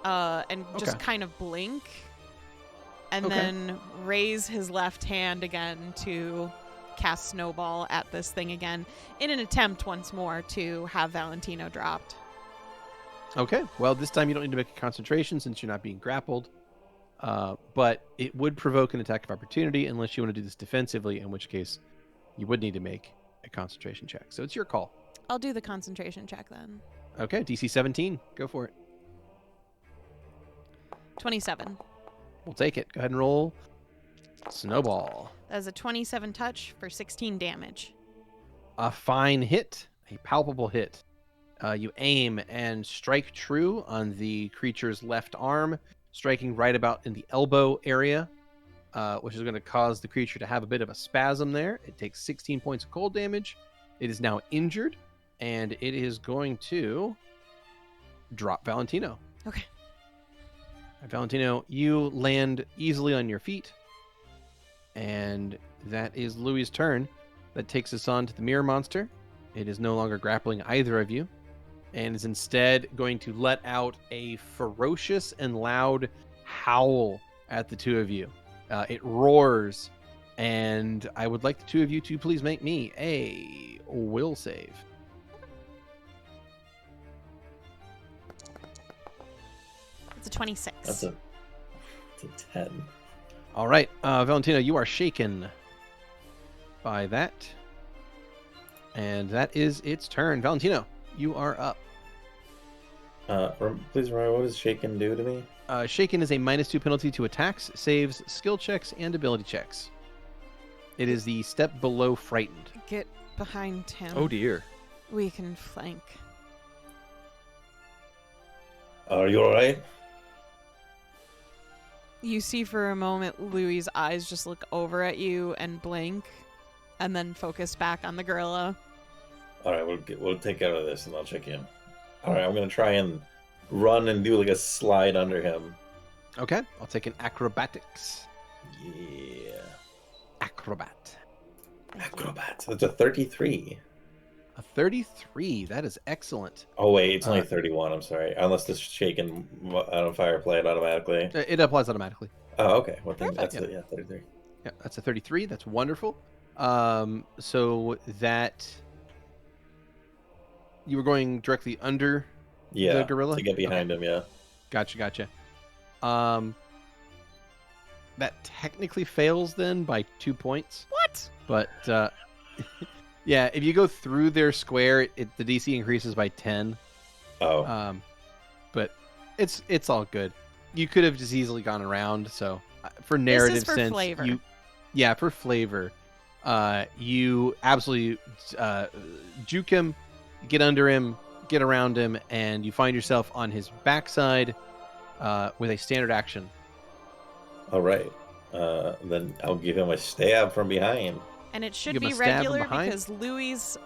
and just Okay. kind of blink. And Okay. then raise his left hand again to cast Snowball at this thing again in an attempt once more to have Valentino dropped. Okay. Well, this time you don't need to make a concentration since you're not being grappled. but it would provoke an attack of opportunity unless you want to do this defensively, in which case you would need to make a concentration check. So it's your call. I'll do the concentration check then. Okay, DC 17. Go for it. 27. We'll take it. Go ahead and roll Snowball. That is a 27 touch for 16 damage. A fine hit, a palpable hit. You aim and strike true on the creature's left arm, striking right about in the elbow area, which is going to cause the creature to have a bit of a spasm there. It takes 16 points of cold damage. It is now injured, and it is going to drop Valentino. Okay. Valentino, you land easily on your feet, and that is Louie's turn. That takes us on to the mirror monster. It is no longer grappling either of you, and is instead going to let out a ferocious and loud howl at the two of you. It roars, and I would like the two of you to please make me a will save. It's a 26. That's a 10. All right, Valentino, you are shaken by that. And that is its turn. Valentino, you are up. Please remember, what does Shaken do to me? Shaken is a -2 penalty to attacks, saves, skill checks, and ability checks. It is the step below frightened. Get behind him. Oh dear. We can flank. Are you alright? You see for a moment Louie's eyes just look over at you and blink, and then focus back on the gorilla. Alright, we'll take care of this and I'll check in. Alright, I'm gonna try and run and do like a slide under him. Okay, I'll take an acrobatics. Yeah. Acrobat. Acrobat. That's a 33. A 33. That is excellent. Oh wait, it's only 31, I'm sorry. Unless this Shaken on fire play it automatically. It applies automatically. Oh, okay. Well, then that's Perfect. yeah, 33. Yeah, that's a 33. That's wonderful. So that you were going directly under Yeah, the gorilla to get behind him, yeah. Gotcha. That technically fails then by 2 points. What? But yeah, if you go through their square, the DC increases by 10. Oh. But it's all good. You could have just easily gone around. So for narrative for sense, flavor. for flavor, you absolutely juke him, get under him, get around him, and you find yourself on his backside with a standard action. Alright. Then I'll give him a stab from behind. And it should Give him be a stab from regular behind? because Louie's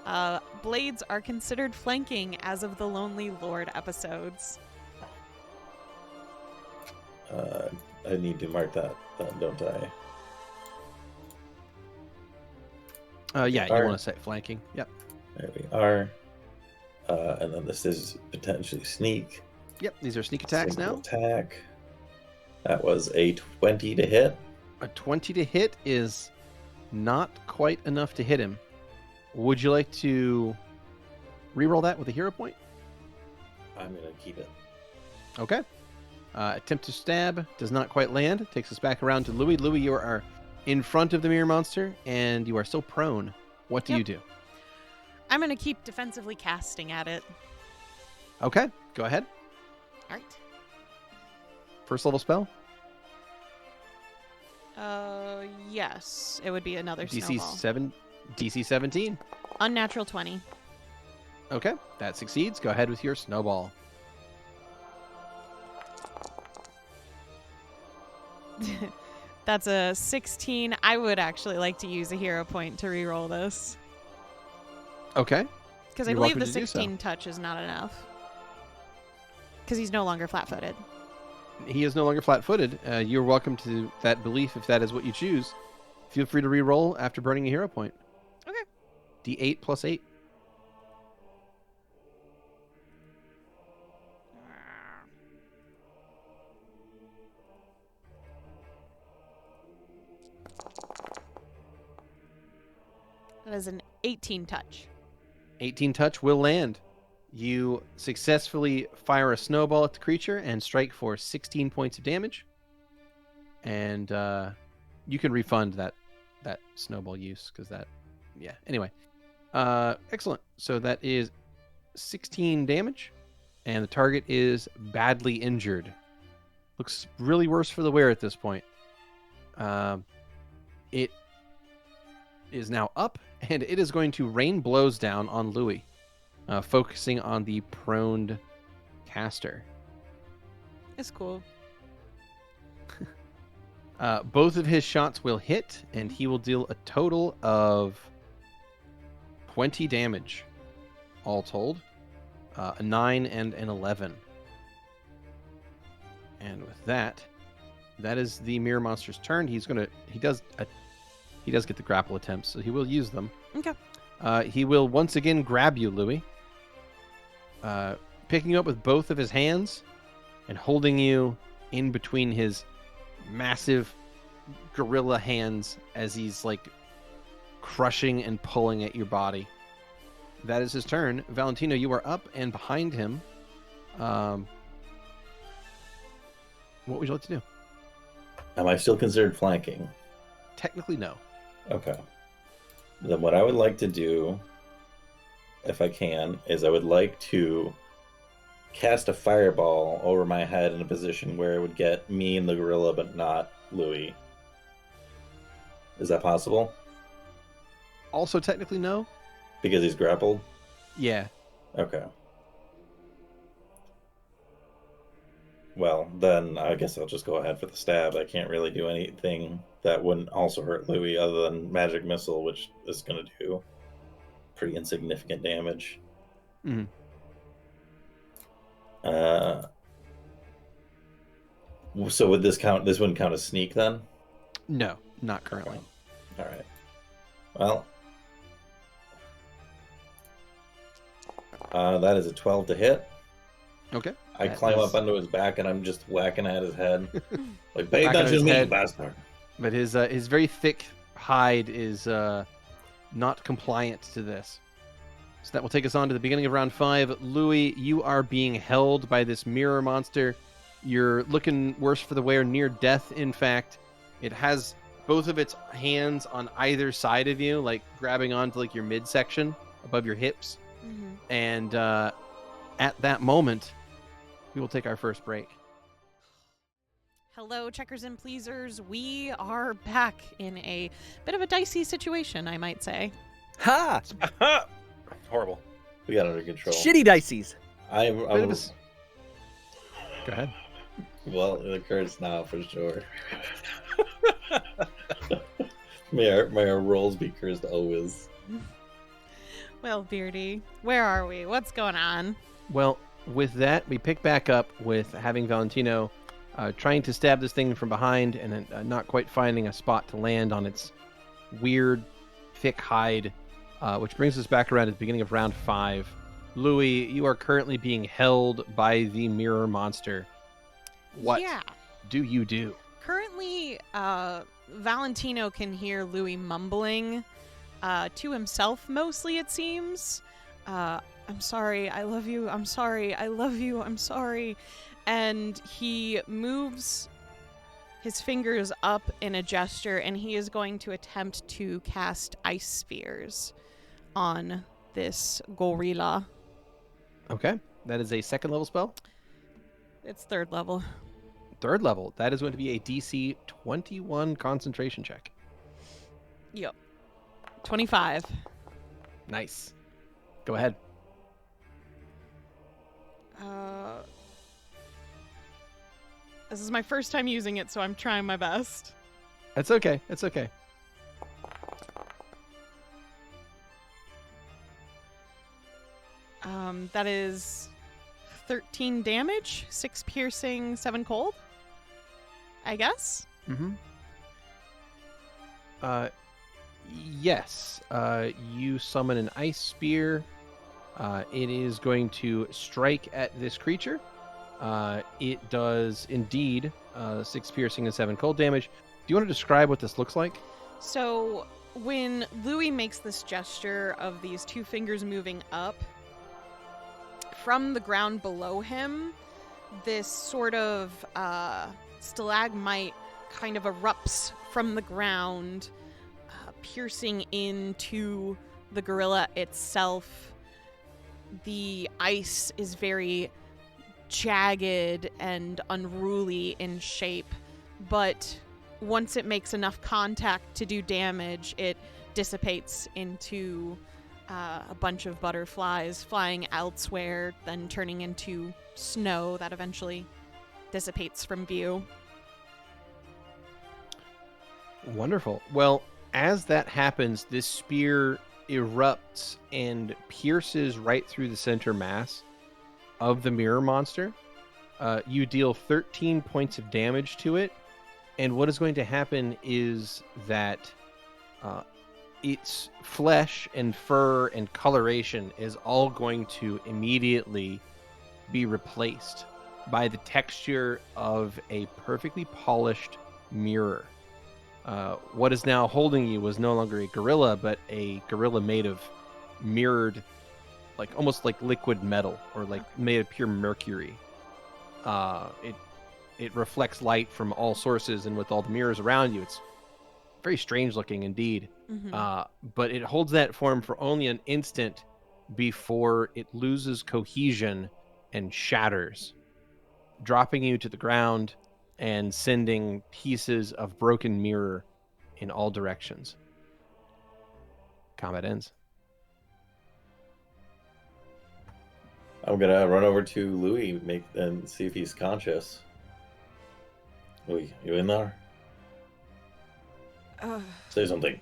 blades are considered flanking as of the Lonely Lord episodes. I need to mark that, don't I? Yeah, you Alright. want to say flanking. Yep. There we are. And then this is potentially sneak. Yep, these are sneak attacks Single now. Attack. That was a 20 to hit. A 20 to hit is not quite enough to hit him. Would you like to reroll that with a hero point? I'm gonna keep it. Okay. Attempt to stab does not quite land. Takes us back around to Louie. Louie, you are in front of the mirror monster, and you are still prone. What do Yep. you do? I'm going to keep defensively casting at it. Okay, go ahead. All right. First level spell. Yes. It would be another DC snowball. DC 17. Unnatural 20. Okay, that succeeds. Go ahead with your snowball. That's a 16. I would actually like to use a hero point to reroll this. Okay. Because I You're believe welcome the to do so. 16 touch is not enough. Because he's no longer flat-footed. He is no longer flat-footed. You're welcome to that belief if that is what you choose. Feel free to re-roll after burning a hero point. Okay. D8 plus 8. That is an 18 touch. 18 touch will land. You successfully fire a snowball at the creature and strike for 16 points of damage. and you can refund that snowball use because that, yeah. Anyway, excellent. So that is 16 damage, and the target is badly injured. Looks really worse for the wear at this point. It is now up, and it is going to rain blows down on Louie, focusing on the proned caster. It's cool. Both of his shots will hit, and he will deal a total of 20 damage, all told. A 9 and an 11. And with that is the mirror monster's turn. He does get the grapple attempts, so he will use them. Okay. He will once again grab you, Louie, picking you up with both of his hands and holding you in between his massive gorilla hands as he's like crushing and pulling at your body. That is his turn. Valentino, you are up and behind him. What would you like to do? Am I still considered flanking? Technically, no. Okay. Then what I would like to do, if I can, is I would like to cast a fireball over my head in a position where it would get me and the gorilla, but not Louie. Is that possible? Also, technically, no. Because he's grappled? Yeah. Okay. Well, then I guess I'll just go ahead for the stab. I can't really do anything that wouldn't also hurt Louie other than magic missile, which is going to do pretty insignificant damage. Mm-hmm. So would this count? This wouldn't count as sneak then? No, not currently. All right. Well, that is a 12 to hit. Okay. I That climb is- up onto his back and I'm just whacking at his head. Like, pay Whacking at attention his to me, you head. bastard. But his very thick hide is not compliant to this. So that will take us on to the beginning of round 5. Louie, you are being held by this mirror monster. You're looking worse for the wear, near death, in fact. It has both of its hands on either side of you, like grabbing onto like your midsection above your hips. Mm-hmm. And at that moment, we will take our first break. Hello, checkers and pleasers. We are back in a bit of a dicey situation, I might say. Ha! Horrible. We got it under control. Shitty dices. I'm Bit of a s- Go ahead. well, it occurs now for sure. may our rolls be cursed always. Well, Beardy, where are we? What's going on? Well, with that, we pick back up with having Valentino trying to stab this thing from behind and not quite finding a spot to land on its weird, thick hide, which brings us back around at the beginning of round 5. Louie, you are currently being held by the mirror monster. What Yeah. do you do? Currently, Valentino can hear Louie mumbling to himself, mostly, it seems. I'm sorry, I love you, I'm sorry, I love you, I'm sorry. And he moves his fingers up in a gesture, and he is going to attempt to cast ice spheres on this gorilla. Okay, that is a 2nd level spell. It's 3rd level. 3rd level, that is going to be a DC 21 concentration check. Yep. 25. Nice. Go ahead. This is my first time using it, so I'm trying my best. That's okay. That's okay. That is 13 damage, 6 piercing, 7 cold, I guess. Mm-hmm. Yes. You summon an ice spear. It is going to strike at this creature. It does indeed 6 piercing and 7 cold damage. Do you want to describe what this looks like? So when Louie makes this gesture of these 2 fingers moving up, from the ground below him, this sort of stalagmite kind of erupts from the ground, piercing into the gorilla itself. The ice is very jagged and unruly in shape, but once it makes enough contact to do damage, it dissipates into a bunch of butterflies flying elsewhere, then turning into snow that eventually dissipates from view. Wonderful. Well, as that happens, this spear erupts and pierces right through the center mass of the mirror monster. You deal 13 points of damage to it, and what is going to happen is that its flesh and fur and coloration is all going to immediately be replaced by the texture of a perfectly polished mirror. What is now holding you was no longer a gorilla, but a gorilla made of mirrored, like almost like liquid metal, or like made of pure mercury. It reflects light from all sources, and with all the mirrors around you, it's very strange looking indeed. But it holds that form for only an instant before it loses cohesion and shatters, dropping you to the ground and sending pieces of broken mirror in all directions. Combat ends. I'm gonna run over to Louie and see if he's conscious. Louie, you in there? Say something.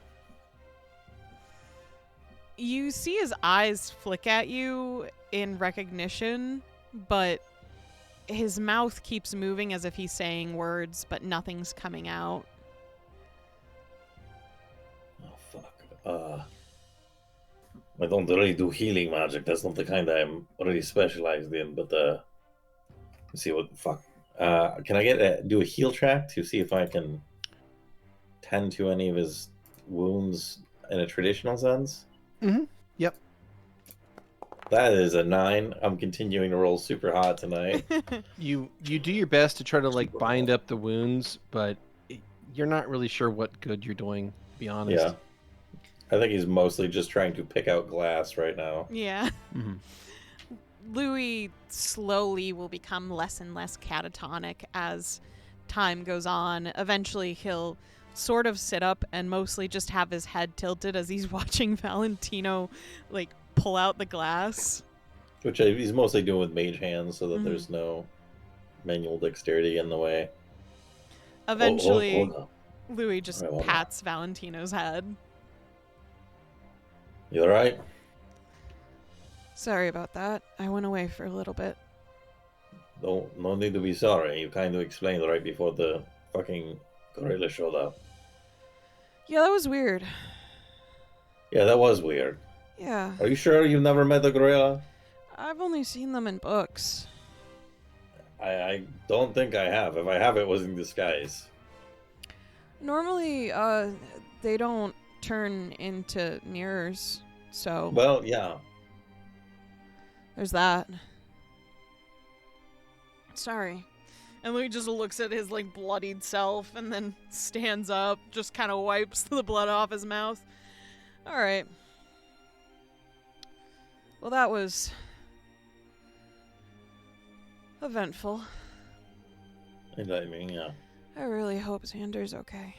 You see his eyes flick at you in recognition, but his mouth keeps moving as if he's saying words, but nothing's coming out. Oh, fuck. I don't really do healing magic. That's not the kind I'm really specialized in, but, let's see what, fuck. Can I do a heal track to see if I can tend to any of his wounds in a traditional sense? Mm-hmm. Yep. That is a 9. I'm continuing to roll super hot tonight. You do your best to try to like bind up the wounds, but you're not really sure what good you're doing, to be honest. Yeah. I think he's mostly just trying to pick out glass right now. Yeah. Mm-hmm. Louie slowly will become less and less catatonic as time goes on. Eventually he'll sort of sit up and mostly just have his head tilted as he's watching Valentino like pull out the glass. Which he's mostly doing with mage hands so that there's no manual dexterity in the way. Eventually, hold on. Louie just All right, hold on. pats Valentino's head. You alright? Sorry about that. I went away for a little bit. No need to be sorry. You kind of explained right before the fucking gorilla showed up. Yeah, that was weird. Yeah, that was weird. Yeah. Are you sure you've never met a gorilla? I've only seen them in books. I don't think I have. If I have, it was in disguise. Normally, they don't turn into mirrors, so Well, yeah. there's that. Sorry. And Louie just looks at his like bloodied self and then stands up, just kind of wipes the blood off his mouth. All right. Well, that was eventful. I mean, yeah. I really hope Xander's okay.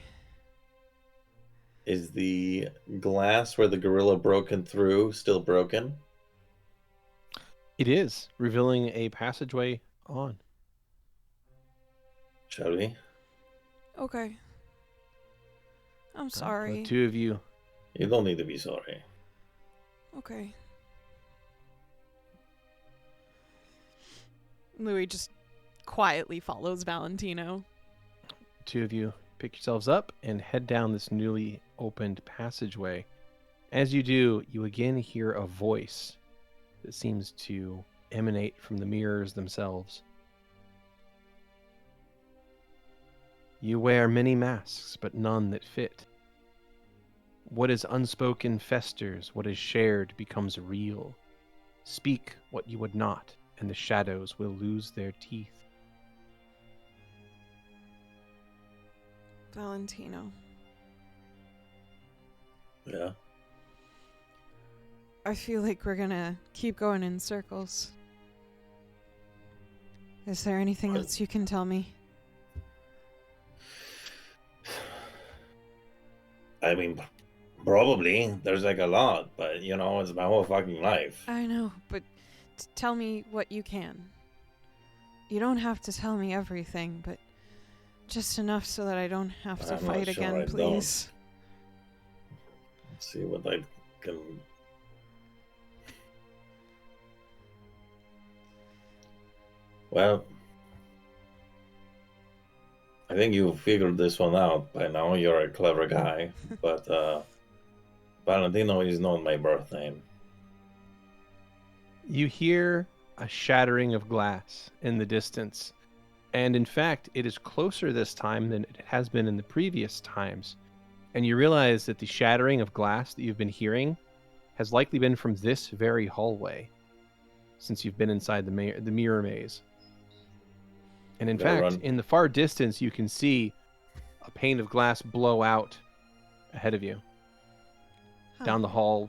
Is the glass where the gorilla broken through still broken? It is, revealing a passageway on. Shall we? Okay. I'm sorry. The two of you. You don't need to be sorry. Okay. Louie just quietly follows Valentino. Two of you pick yourselves up and head down this newly opened passageway. As you do, you again hear a voice that seems to emanate from the mirrors themselves. You wear many masks, but none that fit. What is unspoken festers, what is shared becomes real. Speak what you would not, and the shadows will lose their teeth. Valentino, Yeah. I feel like we're gonna keep going in circles. Is there anything What? else you can tell me? I mean, probably. There's like a lot, but you know, it's my whole fucking life. I know, but tell me what you can. You don't have to tell me everything, but just enough so that I don't have to I'm not fight sure again, I don't. please. Let's see what I can. Well, I think you figured this one out by now. You're a clever guy, but Valentino is not my birth name. You hear a shattering of glass in the distance, and in fact, it is closer this time than it has been in the previous times. And you realize that the shattering of glass that you've been hearing has likely been from this very hallway, since you've been inside the mirror maze. And in Gotta fact, run. in the far distance, you can see a pane of glass blow out ahead of you. Huh. Down the hall,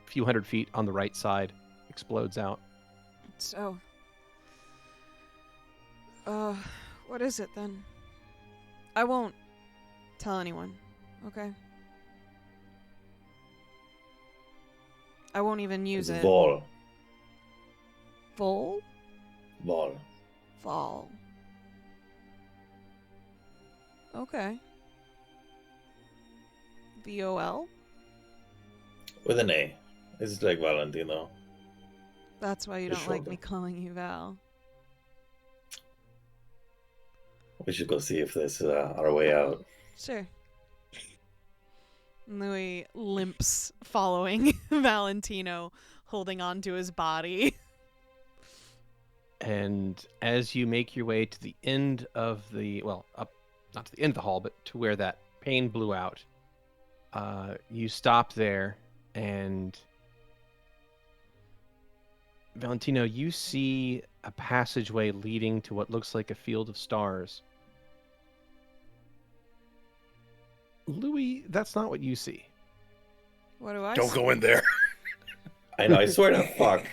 a few hundred feet on the right side, explodes out. So, what is it then? I won't tell anyone, okay? I won't even use It's it. Vol. Vol? Vol. Vol. Okay. VOL? With an A. It's like Valentino. That's why you It's don't like shorter. me calling you Val. We should go see if this is our way out. Sure. Louie limps following Valentino, holding onto his body. And as you make your way to the end of the, well, up, not to the end of the hall, but to where that pane blew out, you stop there, and Valentino, you see a passageway leading to what looks like a field of stars. Louie, that's not what you see. What do I Don't see? go in there. I know, I swear to fuck.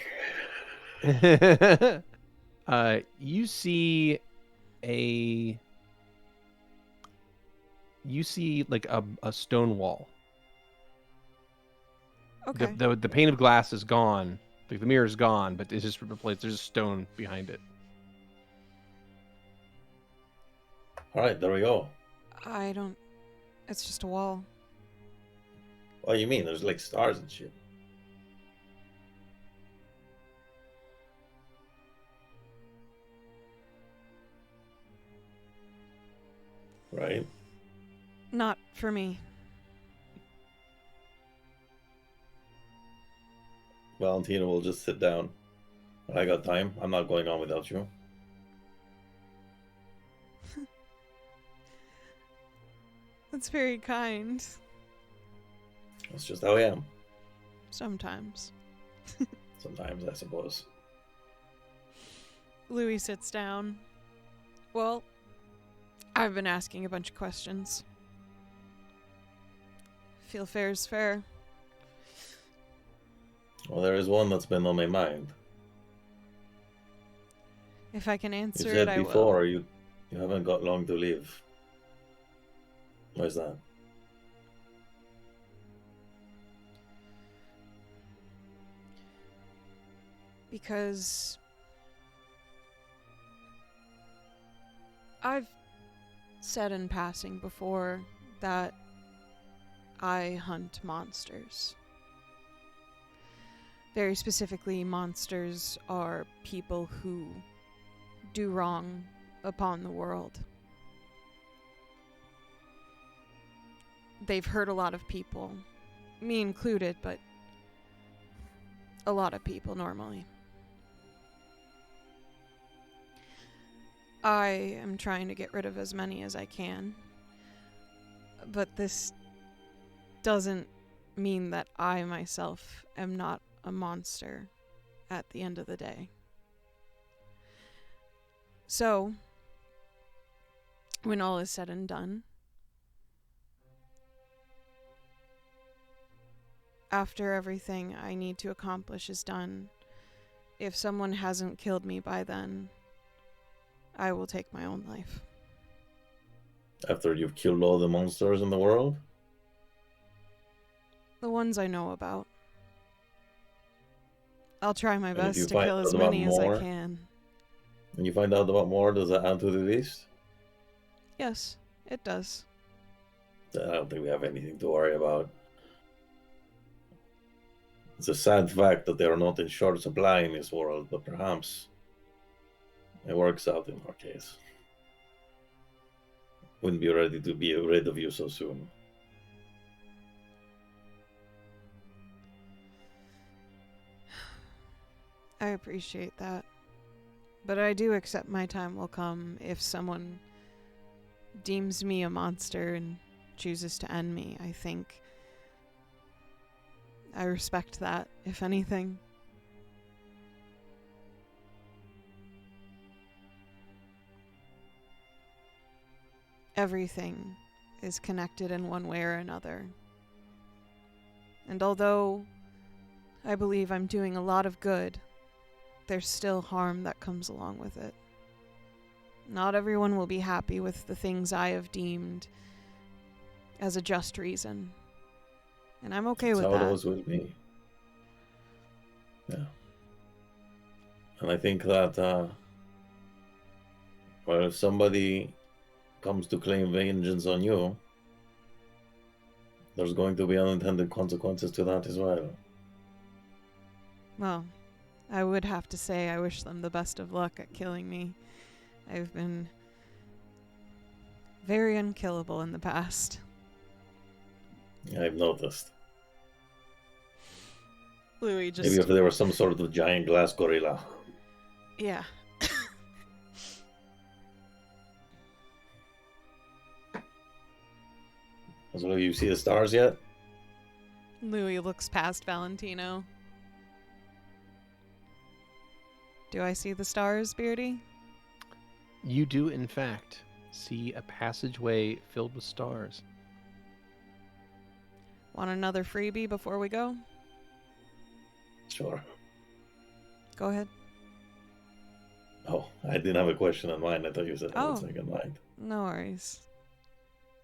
You see like a stone wall. Okay. The pane of glass is gone. Like the mirror is gone, but it's just replaced. There's a stone behind it. Alright, there we go. I don't... It's just a wall. What do you mean? There's like stars and shit. Right? Not for me. Valentino will just sit down. I got time. I'm not going on without you. That's very kind. That's just how I am. Sometimes. Sometimes, I suppose. Louie sits down. Well, I've been asking a bunch of questions. Feel fair is fair. Well, there is one that's been on my mind. If I can You answer said it, I will. before you haven't got long to live. Where's that? Because I've said in passing before that I hunt monsters. Very specifically, monsters are people who do wrong upon the world. They've hurt a lot of people, me included, but a lot of people normally. I am trying to get rid of as many as I can, but this doesn't mean that I myself am not a monster at the end of the day. So, when all is said and done, after everything I need to accomplish is done, if someone hasn't killed me by then, I will take my own life. After you've killed all the monsters in the world? The ones I know about. I'll try my And if you best to find kill as out about many as I more? can. When you find out about more, does that add to the list? Yes, it does. I don't think we have anything to worry about. It's a sad fact that they are not in short supply in this world, but perhaps it works out in our case. Wouldn't be ready to be rid of you so soon. I appreciate that. But I do accept my time will come if someone deems me a monster and chooses to end me. I think I respect that, if anything. Everything is connected in one way or another. And although I believe I'm doing a lot of good, there's still harm that comes along with it. Not everyone will be happy with the things I have deemed as a just reason. And I'm okay with That's how that. it was with me. Yeah. And I think that, well, if somebody comes to claim vengeance on you, there's going to be unintended consequences to that as well. Well, I would have to say I wish them the best of luck at killing me. I've been very unkillable in the past. I've noticed. Louie just... Maybe if there was some sort of giant glass gorilla. Yeah. So you see the stars yet? Louie looks past Valentino. Do I see the stars, Beardy? You do, in fact, see a passageway filled with stars. Want another freebie before we go? Sure. Go ahead. Oh, I didn't have a question in mind. I thought you said Oh. one second in mind. No worries.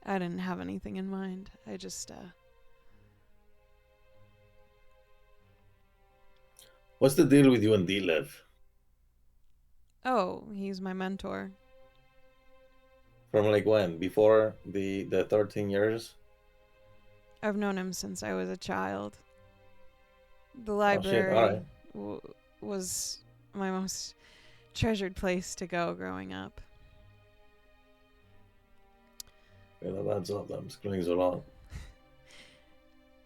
I didn't have anything in mind. I just, What's the deal with you and D-Lev? Oh, he's my mentor. From like when? Before the 13 years? I've known him since I was a child. The Oh, shit, library alright. was my most treasured place to go growing up. Yeah, that adds up. That explains a lot.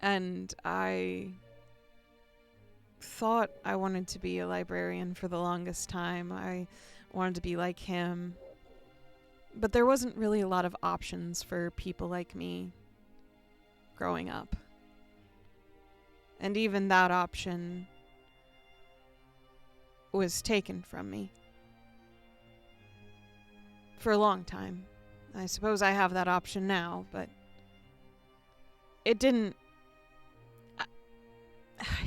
And I thought I wanted to be a librarian for the longest time. I wanted to be like him. But there wasn't really a lot of options for people like me growing up. And even that option was taken from me. For a long time. I suppose I have that option now, but it didn't... I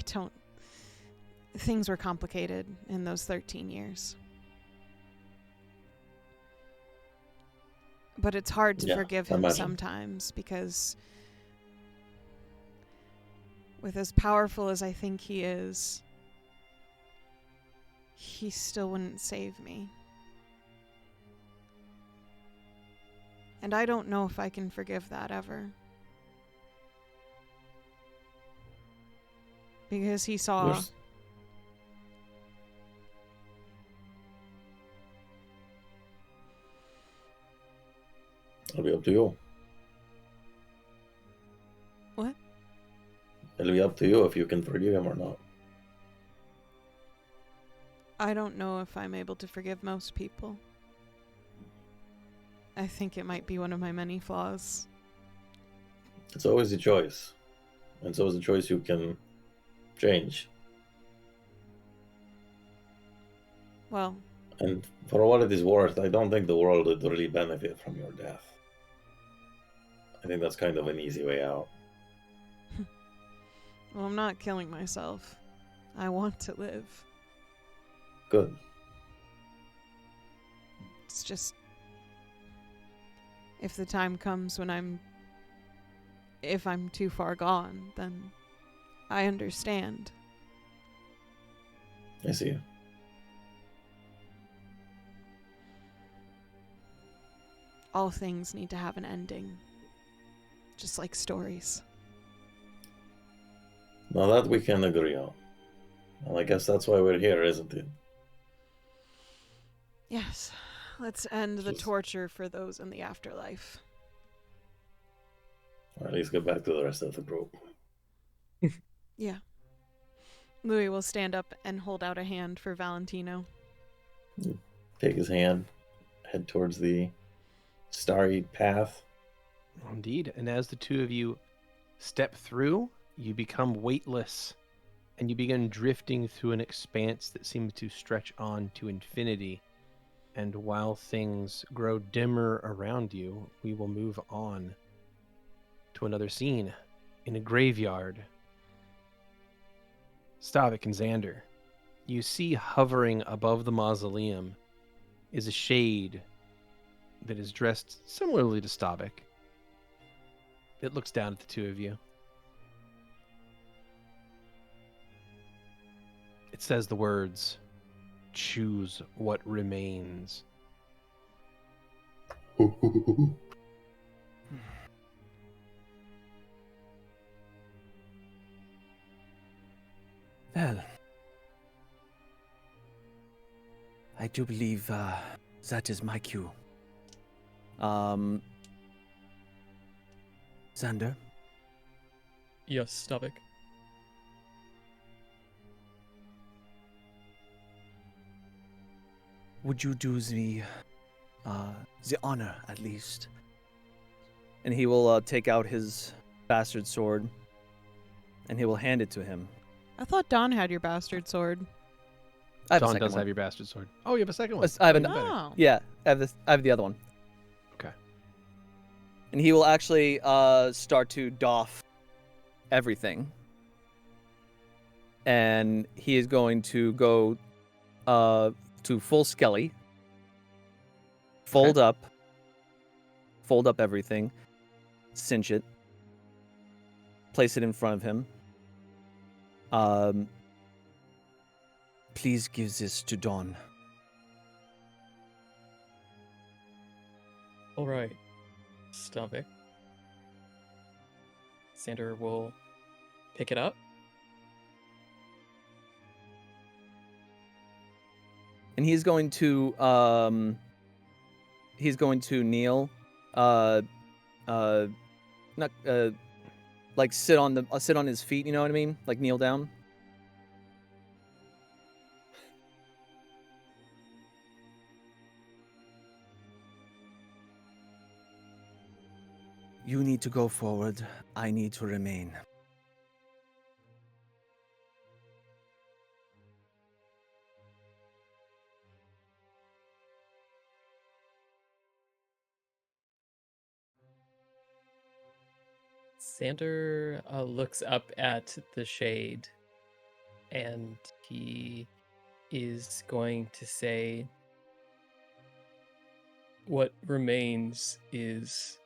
don't... Things were complicated in those 13 years. But it's hard to Yeah, forgive I him imagine. sometimes because with as powerful as I think he is, he still wouldn't save me. And I don't know if I can forgive that ever. Because he saw... There's- It'll be up to you. What? It'll be up to you if you can forgive him or not. I don't know if I'm able to forgive most people. I think it might be one of my many flaws. It's always a choice. And it's always a choice you can change. Well, And for what it is worth, I don't think the world would really benefit from your death. I think that's kind of an easy way out. Well, I'm not killing myself. I want to live. Good. It's just... if the time comes when if I'm too far gone, then I understand. I see. All things need to have an ending. Just like stories. Now that we can agree on. Well, I guess that's why we're here, isn't it? Yes. Let's end the Just- torture for those in the afterlife. Or at least get back to the rest of the group. Yeah. Louie will stand up and hold out a hand for Valentino. Take his hand, head towards the starry path. Indeed. And as the two of you step through, you become weightless, and you begin drifting through an expanse that seems to stretch on to infinity. And while things grow dimmer around you, we will move on to another scene in a graveyard. Stavik and Xander, you see hovering above the mausoleum is a shade that is dressed similarly to Stavik. It looks down at the two of you. It says the words, "Choose what remains." Well, I do believe that is my cue. Xander, Yes, Stavik. would you do the honor at least? And he will take out his bastard sword, and he will hand it to him. I thought Don had your bastard sword. I have a Dawn second does one. have your bastard sword. Oh, you have a second one. Yes, I have an- Even better. Oh. Yeah, I have the other one. Okay. And he will actually start to doff everything. And he is going to go to full skelly. Fold up everything. Cinch it. Place it in front of him. Please give this to Dawn. All right, Stavik. Xander will pick it up. And he's going to kneel, not like sit on his feet. You know what I mean? Like kneel down. You need to go forward. I need to remain. Xander looks up at the shade, and he is going to say, "What remains is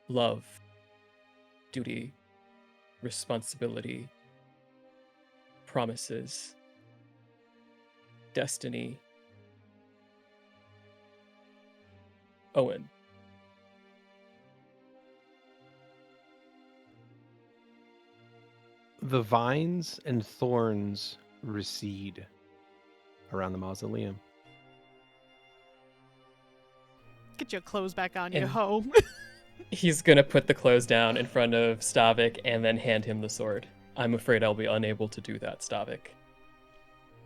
love, duty, responsibility, promises, destiny. Owen." The vines and thorns recede around the mausoleum. Get your clothes back on, you And- hoe. He's gonna put the clothes down in front of Stavik and then hand him the sword. I'm afraid I'll be unable to do that, Stavik.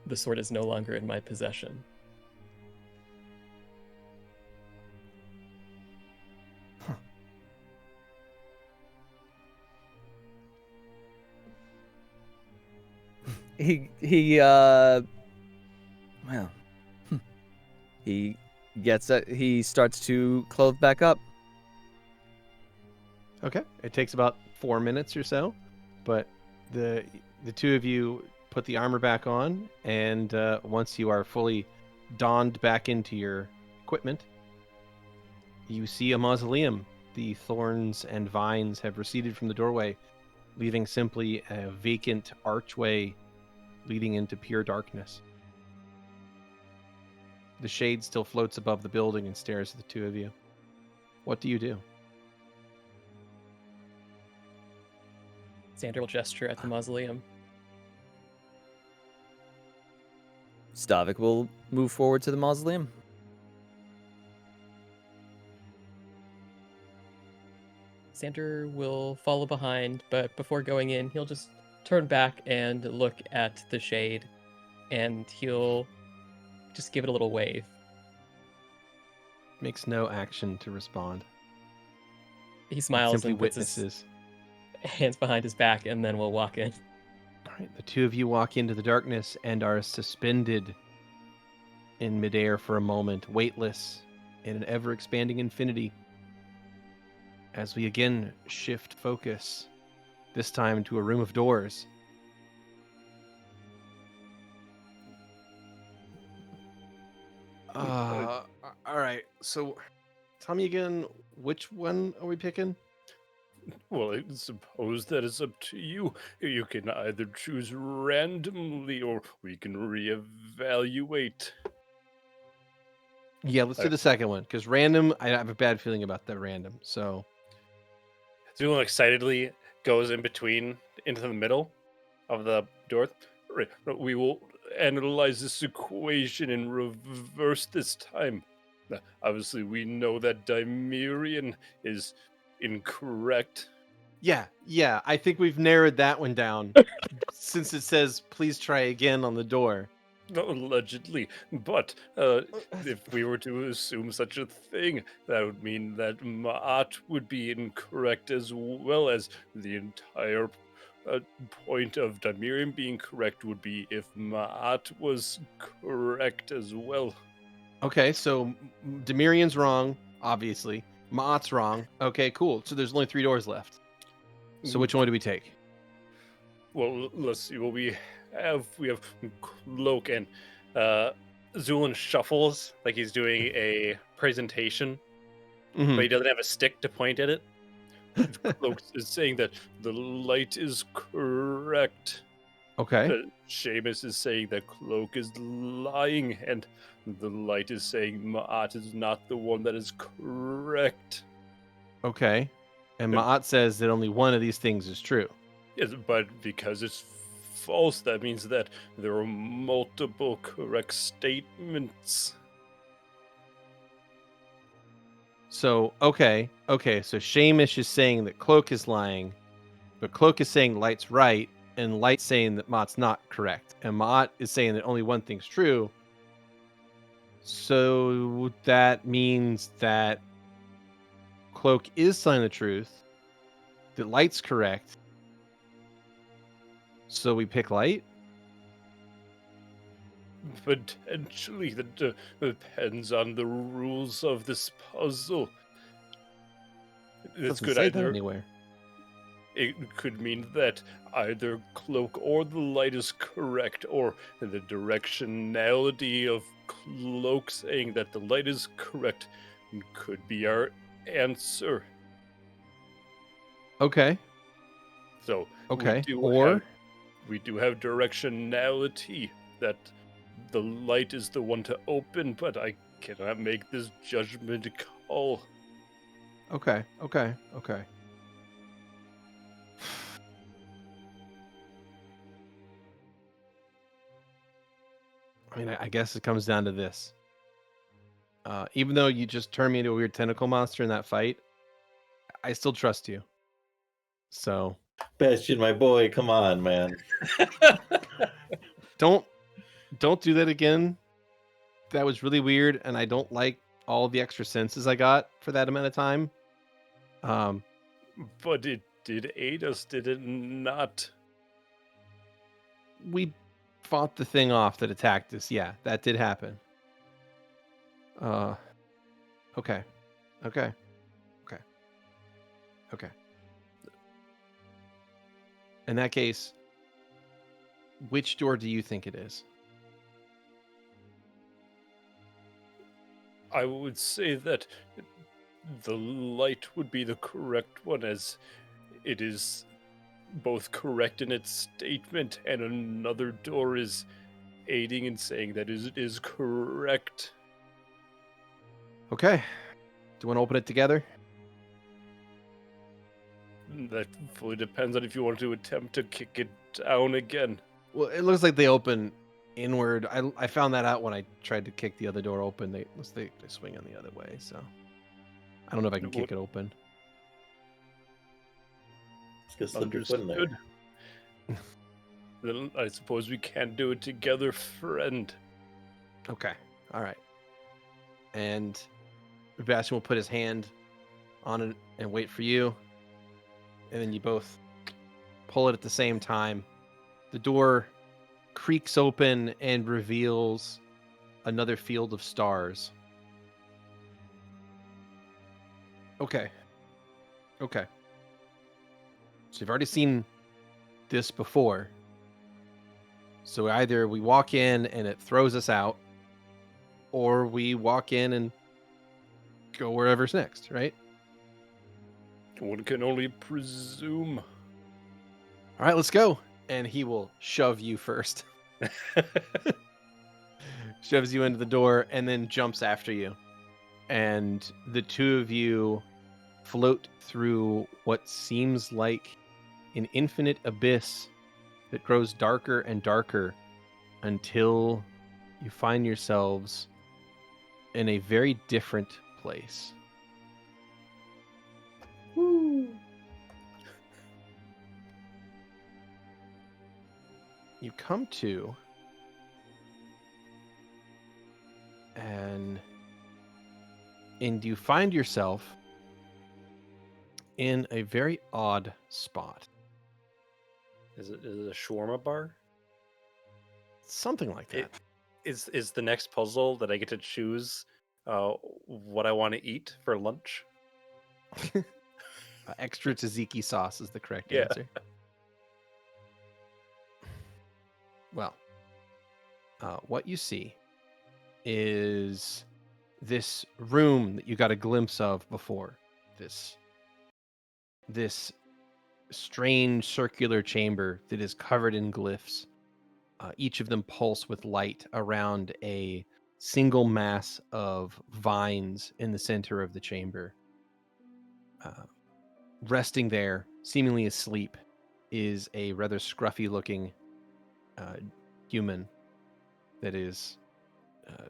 The sword is no longer in my possession. He he starts to clothe back up. Okay. It takes about 4 minutes or so, but The two of you put the armor back on, and once you are fully donned back into your equipment, you see a mausoleum. The thorns and vines have receded from the doorway, leaving simply a vacant archway leading into pure darkness. The shade still floats above the building and stares at the two of you. What do you do? Xander will gesture at the mausoleum. Stavik will move forward to the mausoleum. Xander will follow behind, but before going in, he'll just turn back and look at the shade, and he'll just give it a little wave. Makes no action to respond. He smiles Simply and puts his witnesses. hands behind his back, and then we'll walk in. All right, the two of you walk into the darkness and are suspended in midair for a moment, weightless in an ever-expanding infinity. As we again shift focus, this time to a room of doors. All right, so tell me again, which one are we picking? Well, I suppose that is up to you. You can either choose randomly or we can reevaluate. Yeah, let's do the second one, because random, I have a bad feeling about that random, so... Zu'lin excitedly goes in between, into the middle of the door. Right, we will analyze this equation in reverse this time. Now, obviously, we know that Dimerian is incorrect. Yeah, I think we've narrowed that one down, since it says, please try again on the door. Allegedly, but if we were to assume such a thing, that would mean that Ma'at would be incorrect as well as the entire point of Dimerian being correct would be if Ma'at was correct as well. Okay, so Demirian's wrong, obviously. Ma'at's wrong. Okay, cool. So there's only 3 doors left. So which one do we take? Well, let's see what we have. We have Cloak, and Zu'lin shuffles like he's doing a presentation, Mhm. but he doesn't have a stick to point at it. Cloak is saying that the light is correct. Okay. Seamus is saying that Cloak is lying, and the light is saying Ma'at is not the one that is correct. Okay. And Ma'at says that only one of these things is true. Yes, but because it's false, that means that there are multiple correct statements. So, okay, so Seamus is saying that Cloak is lying, but Cloak is saying Light's right, and Light's saying that Ma'at's not correct. And Ma'at is saying that only one thing's true. So that means that Cloak is telling the truth, that Light's correct. So we pick Light? Potentially, that depends on the rules of this puzzle. This Doesn't could say that either anywhere. it could mean that either Cloak or the light is correct, or the directionality of Cloak saying that the light is correct could be our answer. Okay. So Okay. we do have directionality that the light is the one to open, but I cannot make this judgment call. Okay. I mean, I guess it comes down to this. Even though you just turned me into a weird tentacle monster in that fight, I still trust you. So Bastion, my boy, come on, man. don't do that again. That was really weird, and I don't like all the extra senses I got for that amount of time. But it did aid us, did it not? We fought the thing off that attacked us. Yeah, that did happen. Okay. In that case, which door do you think it is? I would say that the light would be the correct one, as it is both correct in its statement, and another door is aiding in saying that it is correct. Okay. Do you want to open it together? That fully depends on if you want to attempt to kick it down again. Well, it looks like they open inward. I found that out when I tried to kick the other door open. They swing on the other way, so I don't know if I can kick it open. Just slip your foot in there. Understood. Then I suppose we can't do it together, friend. Okay. All right. And Sebastian will put his hand on it and wait for you. And then you both pull it at the same time. The door creaks open and reveals another field of stars. Okay. Okay. So you've already seen this before. So either we walk in and it throws us out, or we walk in and go wherever's next, right? One can only presume. All right, let's go. And he will shove you first. Shoves you into the door and then jumps after you. And the two of you float through what seems like an infinite abyss that grows darker and darker until you find yourselves in a very different place. You come to and you find yourself in a very odd spot. Is it a shawarma bar? Something like that. Is the next puzzle that I get to choose what I want to eat for lunch? Extra tzatziki sauce is the correct Yeah. answer. Well, what you see is this room that you got a glimpse of before. This strange circular chamber that is covered in glyphs. Each of them pulse with light around a single mass of vines in the center of the chamber. Resting there, seemingly asleep, is a rather scruffy-looking human that is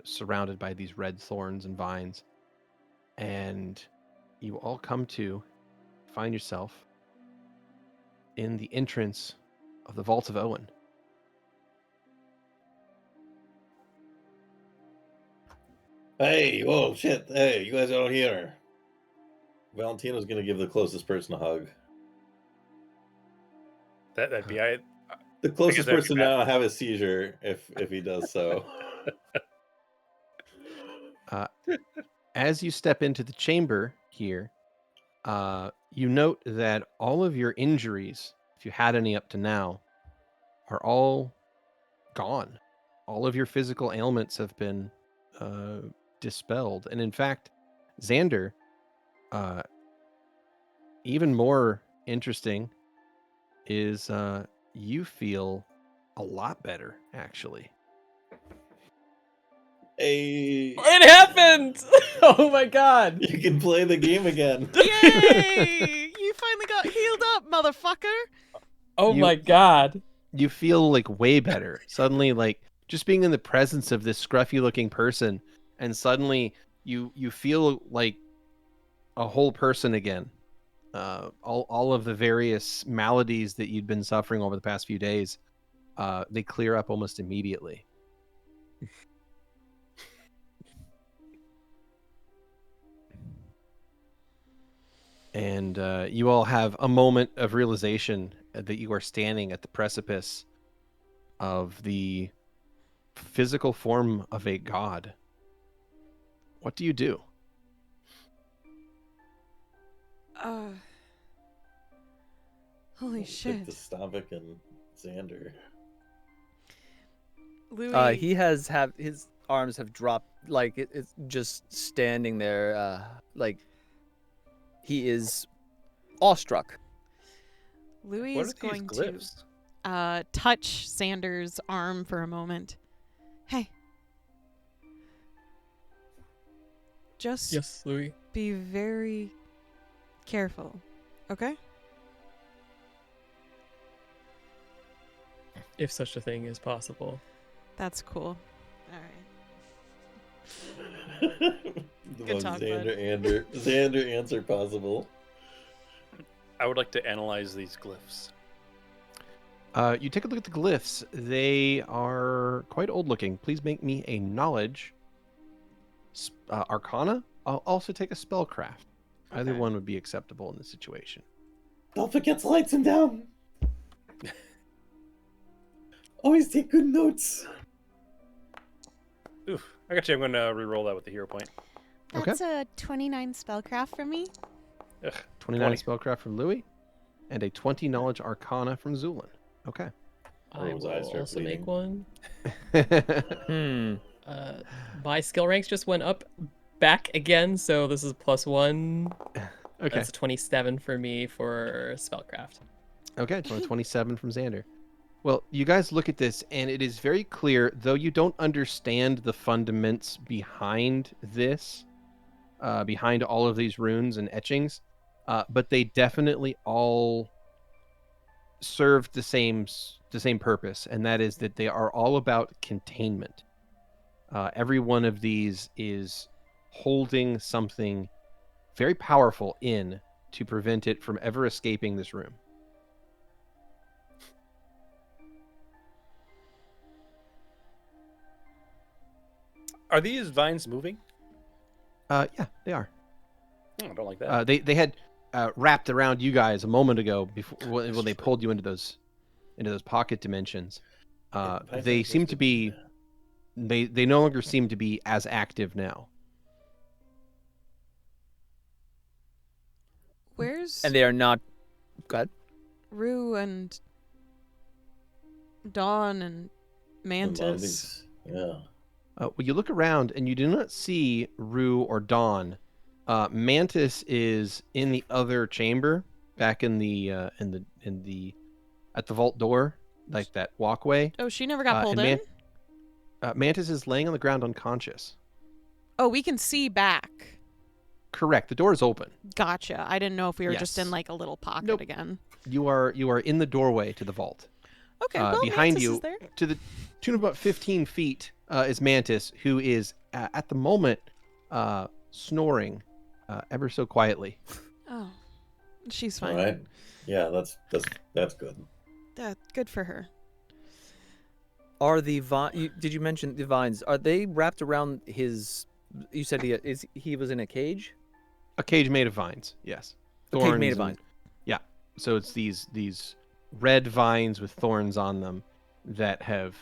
surrounded by these red thorns and vines. And you all come to find yourself in the entrance of the Vault of Owen. Hey, whoa, shit. Hey, you guys are all here. Valentino's gonna give the closest person a hug. That'd be The closest that'd be person bad. now have a seizure if he does so. As you step into the chamber here, you note that all of your injuries, if you had any up to now, are all gone. All of your physical ailments have been dispelled. And in fact, Xander, even more interesting is you feel a lot better, actually. Hey, It happened! Oh my god! you can play the game again. Yay! You finally got healed up, motherfucker! Oh You- my god. You feel like way better. Suddenly, like just being in the presence of this scruffy looking person, and suddenly you feel like a whole person again. All of the various maladies that you'd been suffering over the past few days, they clear up almost immediately. And you all have a moment of realization that you are standing at the precipice of the physical form of a god. What do you do? Holy Stick shit. to Stavik and Xander. Louie, He has his arms have dropped, like it's just standing there, like he is awestruck. Louie What is are these going glyphs? to touch Xander's arm for a moment. Hey. Just Yes, Louis. be very careful, okay? If such a thing is possible. That's cool. All right. The Good one talk, Xander answer possible. I would like to analyze these glyphs. You take a look at the glyphs. They are quite old looking. Please make me a knowledge. Arcana. I'll also take a spellcraft. Either Okay. one would be acceptable in this situation. Don't forget to light him down. Always take good notes. Oof. I got you. I'm going to re-roll that with the hero point. Okay. That's a 29 spellcraft for me. Ugh, 29 20. spellcraft from Louie, and a 20 knowledge arcana from Zu'lin. Okay. I Rose's will eyes start also bleeding. make one. Hmm. My skill ranks just went up back again, so this is +1. Okay. That's a 27 for me for spellcraft. Okay, so a 27 from Xander. Well, you guys look at this, and it is very clear, though you don't understand the fundaments behind this, behind all of these runes and etchings, but they definitely all serve the same purpose, and that is that they are all about containment. Every one of these is holding something very powerful in to prevent it from ever escaping this room. Are these vines moving? Yeah, they are. I don't like that. They had wrapped around you guys a moment ago before when they pulled you into those pocket dimensions. They seem to be they no longer seem to be as active now. Where's And they are not. Go ahead. Rue and Dawn and Mantis? Yeah. Well, you look around and you do not see Rue or Dawn. Mantis is in the other chamber, back in the at the vault door, like that walkway. Oh, she never got pulled and in? Mantis is laying on the ground unconscious. Oh, we can see back. Correct. The door is open. Gotcha. I didn't know if we were just Yes. in like a little pocket Nope. again. You are in the doorway to the vault. Okay, well, behind Mantis you, is there. to the tune of about 15 feet, is Mantis, who is at the moment snoring ever so quietly. Oh, she's All fine. right. Yeah, that's good. Good for her. Are the did you mention the vines? Are they wrapped around his? You said he was in a cage. A cage made of vines. Yes. A cage made of Thorns and- vines. Yeah. So it's these red vines with thorns on them that have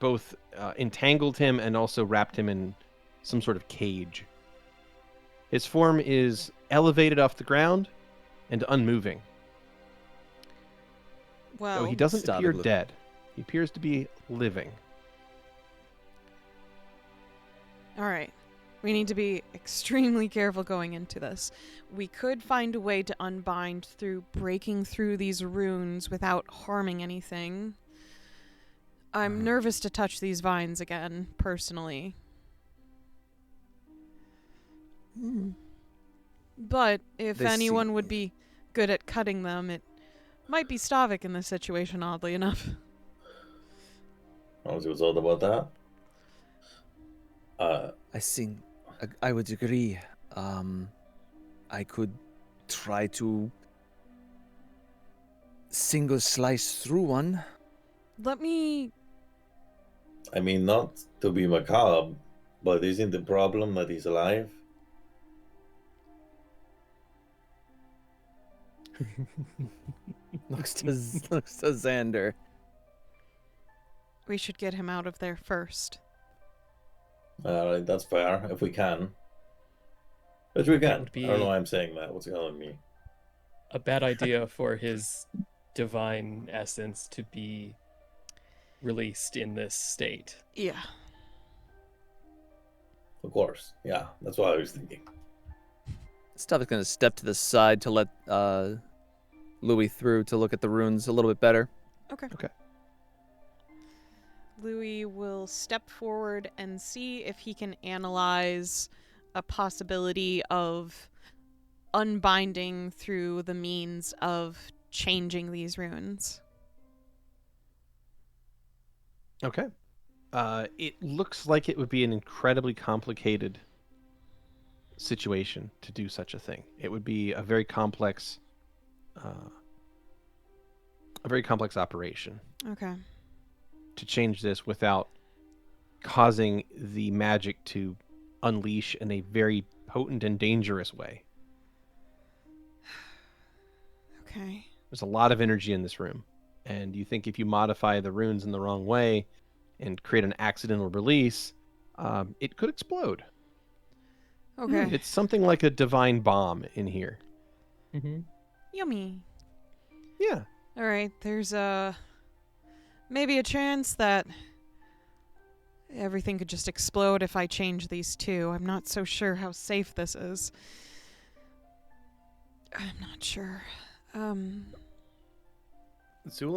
both entangled him and also wrapped him in some sort of cage. His form is elevated off the ground and unmoving. Well, So he doesn't Stavik appear look- dead. He appears to be living. all right. We need to be extremely careful going into this. We could find a way to unbind through breaking through these runes without harming anything. I'm nervous to touch these vines again, personally. But if They anyone would be good at cutting them, it might be Stavik in this situation, oddly enough. I was all about that. I think I would agree. I could try to single slice through one. Let me... I mean, not to be macabre, but isn't the problem that he's alive? looks to Xander. We should get him out of there first. That's fair, if we can. Which we can. would be- I don't know why I'm saying that. What's going on with me? A bad idea for his divine essence to be released in this state. Yeah. Of course. Yeah, that's what I was thinking. Stavik's gonna step to the side to let Louie through to look at the runes a little bit better. Okay. Okay. Louie will step forward and see if he can analyze a possibility of unbinding through the means of changing these runes. Okay. It looks like it would be an incredibly complicated situation to do such a thing. It would be a very complex operation Okay. to change this without causing the magic to unleash in a very potent and dangerous way. Okay. There's a lot of energy in this room, and you think if you modify the runes in the wrong way and create an accidental release, it could explode. Okay. It's something like a divine bomb in here. Mm-hmm. Yummy. Yeah. All right. There's maybe a chance that everything could just explode if I change these two. I'm not so sure how safe this is. I'm not sure. Zu'lin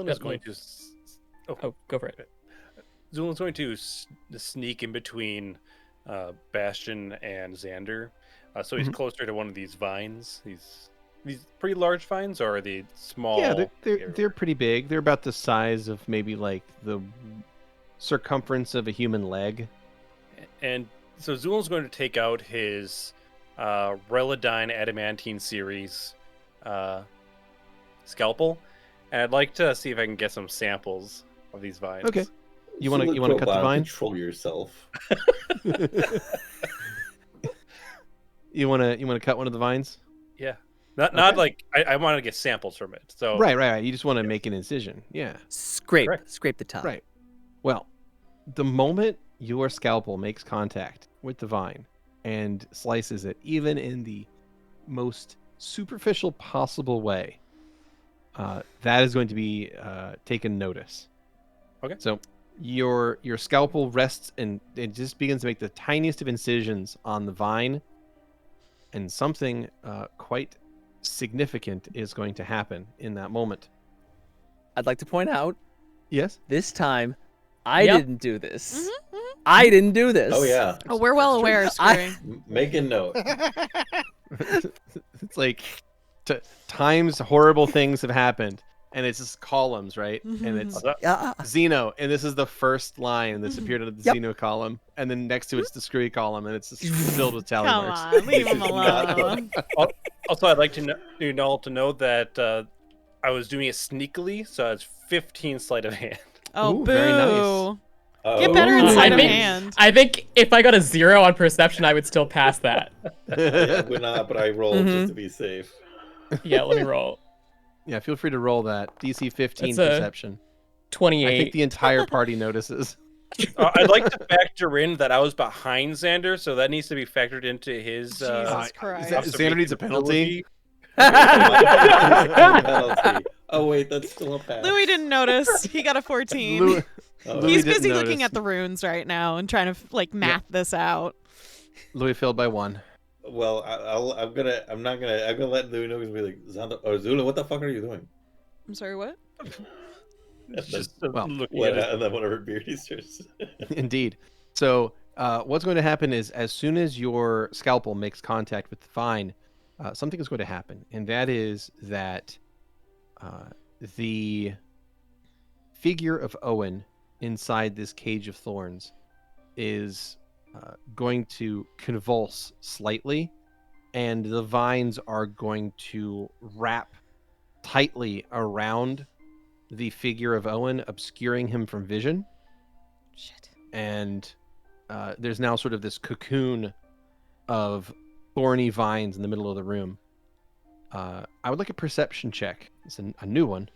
Yeah, is going to. Oh, go for it. Zu'lin's going to sneak in between Bastion and Xander, so he's closer to one of these vines. These pretty large vines, or are they small? Yeah, they're pretty big. They're about the size of maybe like the circumference of a human leg. And so Zu'lin's going to take out his Reladine Adamantine series scalpel, and I'd like to see if I can get some samples of these vines. Okay. You want to cut the vine? Control yourself. You want to cut one of the vines? Yeah. Not like I want to get samples from it. So Right. You just want to make an incision. Yeah. Scrape Correct. the top. Right. Well, the moment your scalpel makes contact with the vine and slices it, even in the most superficial possible way, that is going to be taken notice. Okay. So your scalpel rests and it just begins to make the tiniest of incisions on the vine, and something quite significant is going to happen in that moment. I'd like to point out, Yes. this time, I Yep. didn't do this. I didn't do this. Oh yeah. Oh, we're well aware, Skrewy. Make a note. It's like times horrible things have happened, and it's just columns, right? And it's Xeno, and this is the first line that's appeared in the Xeno column, and then next to it's the Skrewy column, and it's just filled with tally Come marks. on, leave him This is not alone. Also, I'd like to know that I was doing it sneakily, so it's 15 sleight of hand. Oh, Ooh, boo. very nice. Get better in I sleight of think- hand. I think if I got a 0 on perception, I would still pass that. Yeah, but I rolled just to be safe. Yeah, let me roll. Yeah, feel free to roll that. DC 15 That's a perception. 28. I think the entire party notices. I'd like to factor in that I was behind Xander, so that needs to be factored into his. Jesus Christ. Xander needs a penalty. Penalty. Oh wait, that's still a pass. Louie didn't notice. He got a 14. Louie Oh, He's didn't busy looking notice. at the runes right now and trying to math this out. Louis failed by 1. well, I'm gonna let Louie know because be like, Xander or Zu'lin, what the fuck are you doing? I'm sorry, what? Just Well, looking at it. And then whatever Beardy starts. Indeed. So what's going to happen is as soon as your scalpel makes contact with the vine, something is going to happen. And that is that the figure of Owen inside this cage of thorns is going to convulse slightly, and the vines are going to wrap tightly around the figure of Owen, obscuring him from vision. Shit. And there's now sort of this cocoon of thorny vines in the middle of the room. I would like a perception check. It's a new one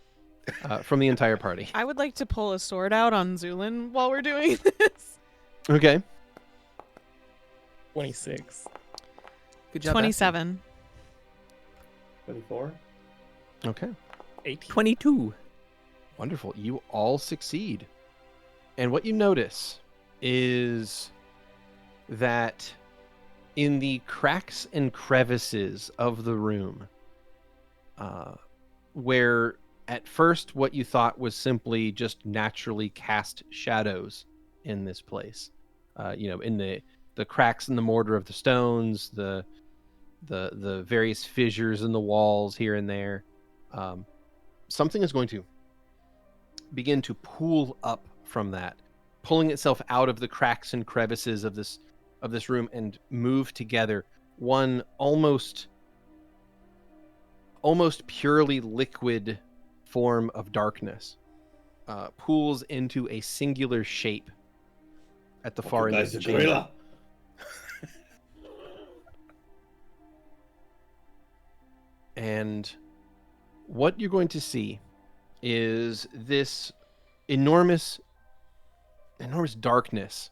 from the entire party. I would like to pull a sword out on Zu'lin while we're doing this. Okay. 26. Good job. 27. 24. Okay. 18. 22. Wonderful. You all succeed. And what you notice is that in the cracks and crevices of the room, where at first what you thought was simply just naturally cast shadows in this place, in the cracks in the mortar of the stones, the various fissures in the walls here and there, something is going to begin to pool up from that, pulling itself out of the cracks and crevices of this room and move together. One almost purely liquid form of darkness pools into a singular shape at the far end of the chamber. gorilla. And what you're going to see is this enormous darkness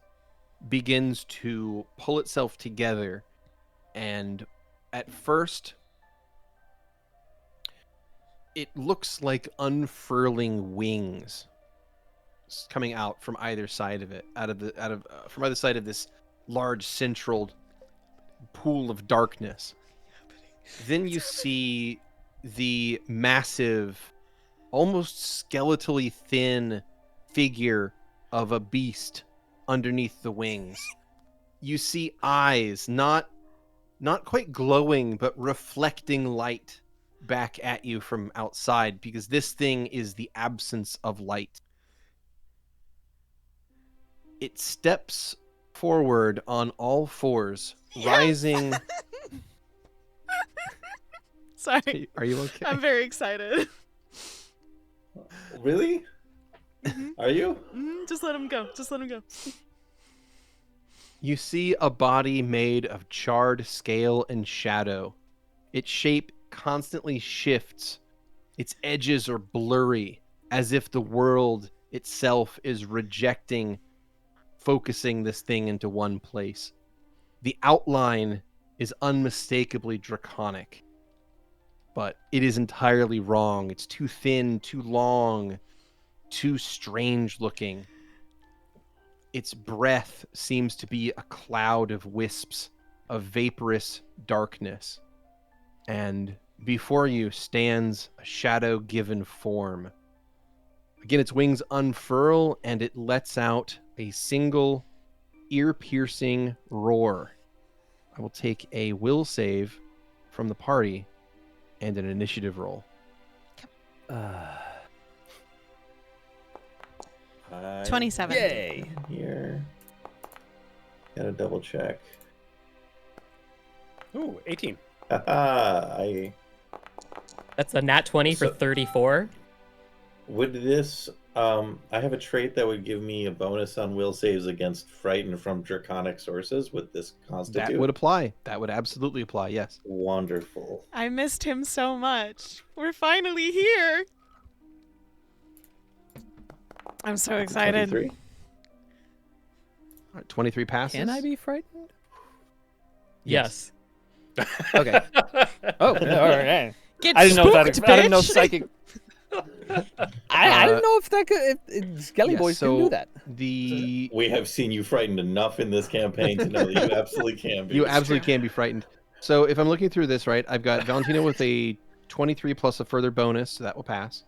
begins to pull itself together, and at first it looks like unfurling wings coming out from either side of it, from either side of this large central pool of darkness. Then you see the massive, almost skeletally thin figure of a beast underneath the wings. You see eyes, not quite glowing, but reflecting light back at you from outside, because this thing is the absence of light. It steps forward on all fours, rising. Sorry. Are you okay? I'm very excited. Really? Are you? Just let him go. Just let him go. You see a body made of charred scale and shadow. Its shape constantly shifts. Its edges are blurry, as if the world itself is focusing this thing into one place. The outline is unmistakably draconic, but it is entirely wrong. It's too thin, too long, too strange looking. Its breath seems to be a cloud of wisps of vaporous darkness. And before you stands a shadow-given form. Again, its wings unfurl, and it lets out a single ear-piercing roar. I will take a will save from the party and an initiative roll. 27. Yay! Here. Gotta double check. Ooh, 18. I That's a nat 20 for So- 34. would this. I have a trait that would give me a bonus on will saves against frightened from draconic sources. Would this constitute? That would apply. That would absolutely apply, yes. Wonderful. I missed him so much. We're finally here. I'm so excited. 23? All right, 23 passes. Can I be frightened? Yes. Okay. Oh, yeah, all right. Get I didn't know spooked, that. I didn't know bitch. psychic. I didn't know if that could. If Skelly Yeah, Boys so can do that. The We have seen you frightened enough in this campaign to know that you absolutely can be. you absolutely can be frightened. So if I'm looking through this right, I've got Valentino with a 23 plus a further bonus, so that will pass.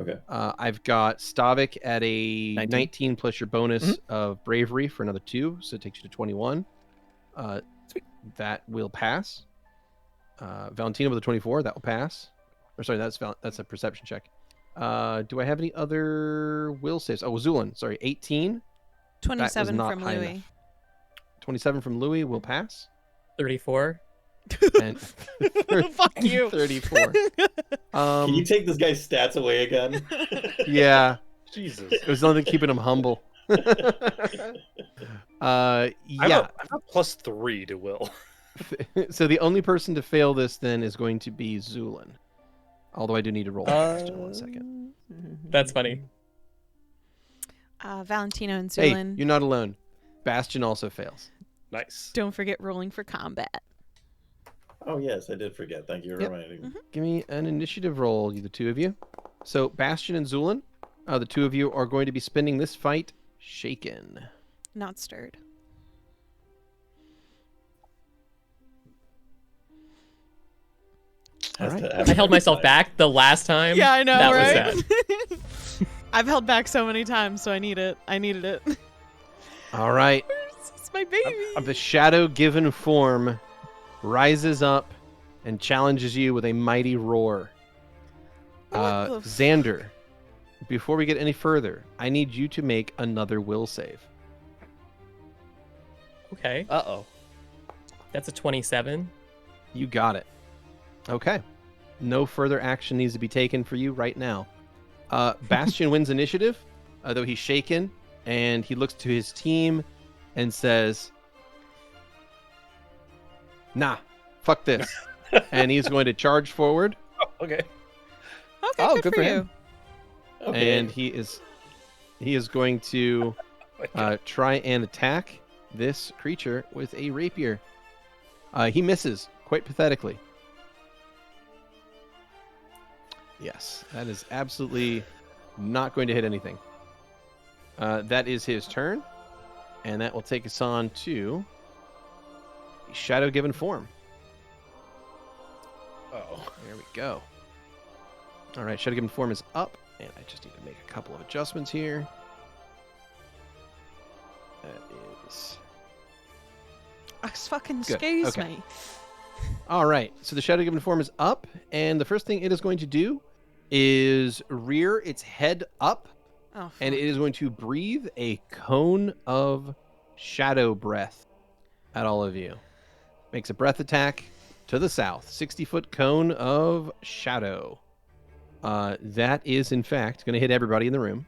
Okay. I've got Stavik at a 19 plus your bonus of bravery for another 2, so it takes you to 21. That will pass. Valentino with a 24, that will pass. Or sorry, that's a perception check. Do I have any other will saves? Oh, Zu'lin, sorry, 18. 27 not from high Louie. enough. 27 from Louie will pass. 34. And Fuck you. 34. Can you take this guy's stats away again? Yeah, Jesus. it was only keeping him humble. I'm Yeah. a +3 to will. So the only person to fail this then is going to be Zu'lin. Although I do need to roll just in 1 second. That's funny. Valentino and Hey, Zu'lin. you're not alone. Bastion also fails. Nice. Don't forget rolling for combat. Oh yes, I did forget. Thank you for Yep. reminding me. Give me an initiative roll, you the two of you. So Bastion and Zu'lin, the two of you are going to be spending this fight shaken. Not stirred. All right. I held myself back the last time. Yeah, I know, that right? was sad. I've held back so many times, so I need it. I needed it. All right. It's my baby. The shadow-given form rises up and challenges you with a mighty roar. What the Xander, before we get any further, I need you to make another will save. Okay, Uh-oh. that's a 27. You got it. Okay. No further action needs to be taken for you right now. Bastion wins initiative, though he's shaken, and he looks to his team and says, nah, fuck this. And he's going to charge forward, Okay. Okay, Oh, good, good for for you. him. Okay. and he is going to try and attack this creature with a rapier. He misses quite pathetically. Yes, that is absolutely not going to hit anything. That is his turn, and that will take us on to the shadow-given form. Oh. There we go. All right, shadow-given form is up, and I just need to make a couple of adjustments here. That is... Fucking Good, excuse okay. me. All right, so the shadow-given form is up, and the first thing it is going to do is rear its head up, Oh, and fuck. it is going to breathe a cone of shadow breath at all of you. Makes a breath attack to the south. 60-foot cone of shadow. That is, in fact, going to hit everybody in the room.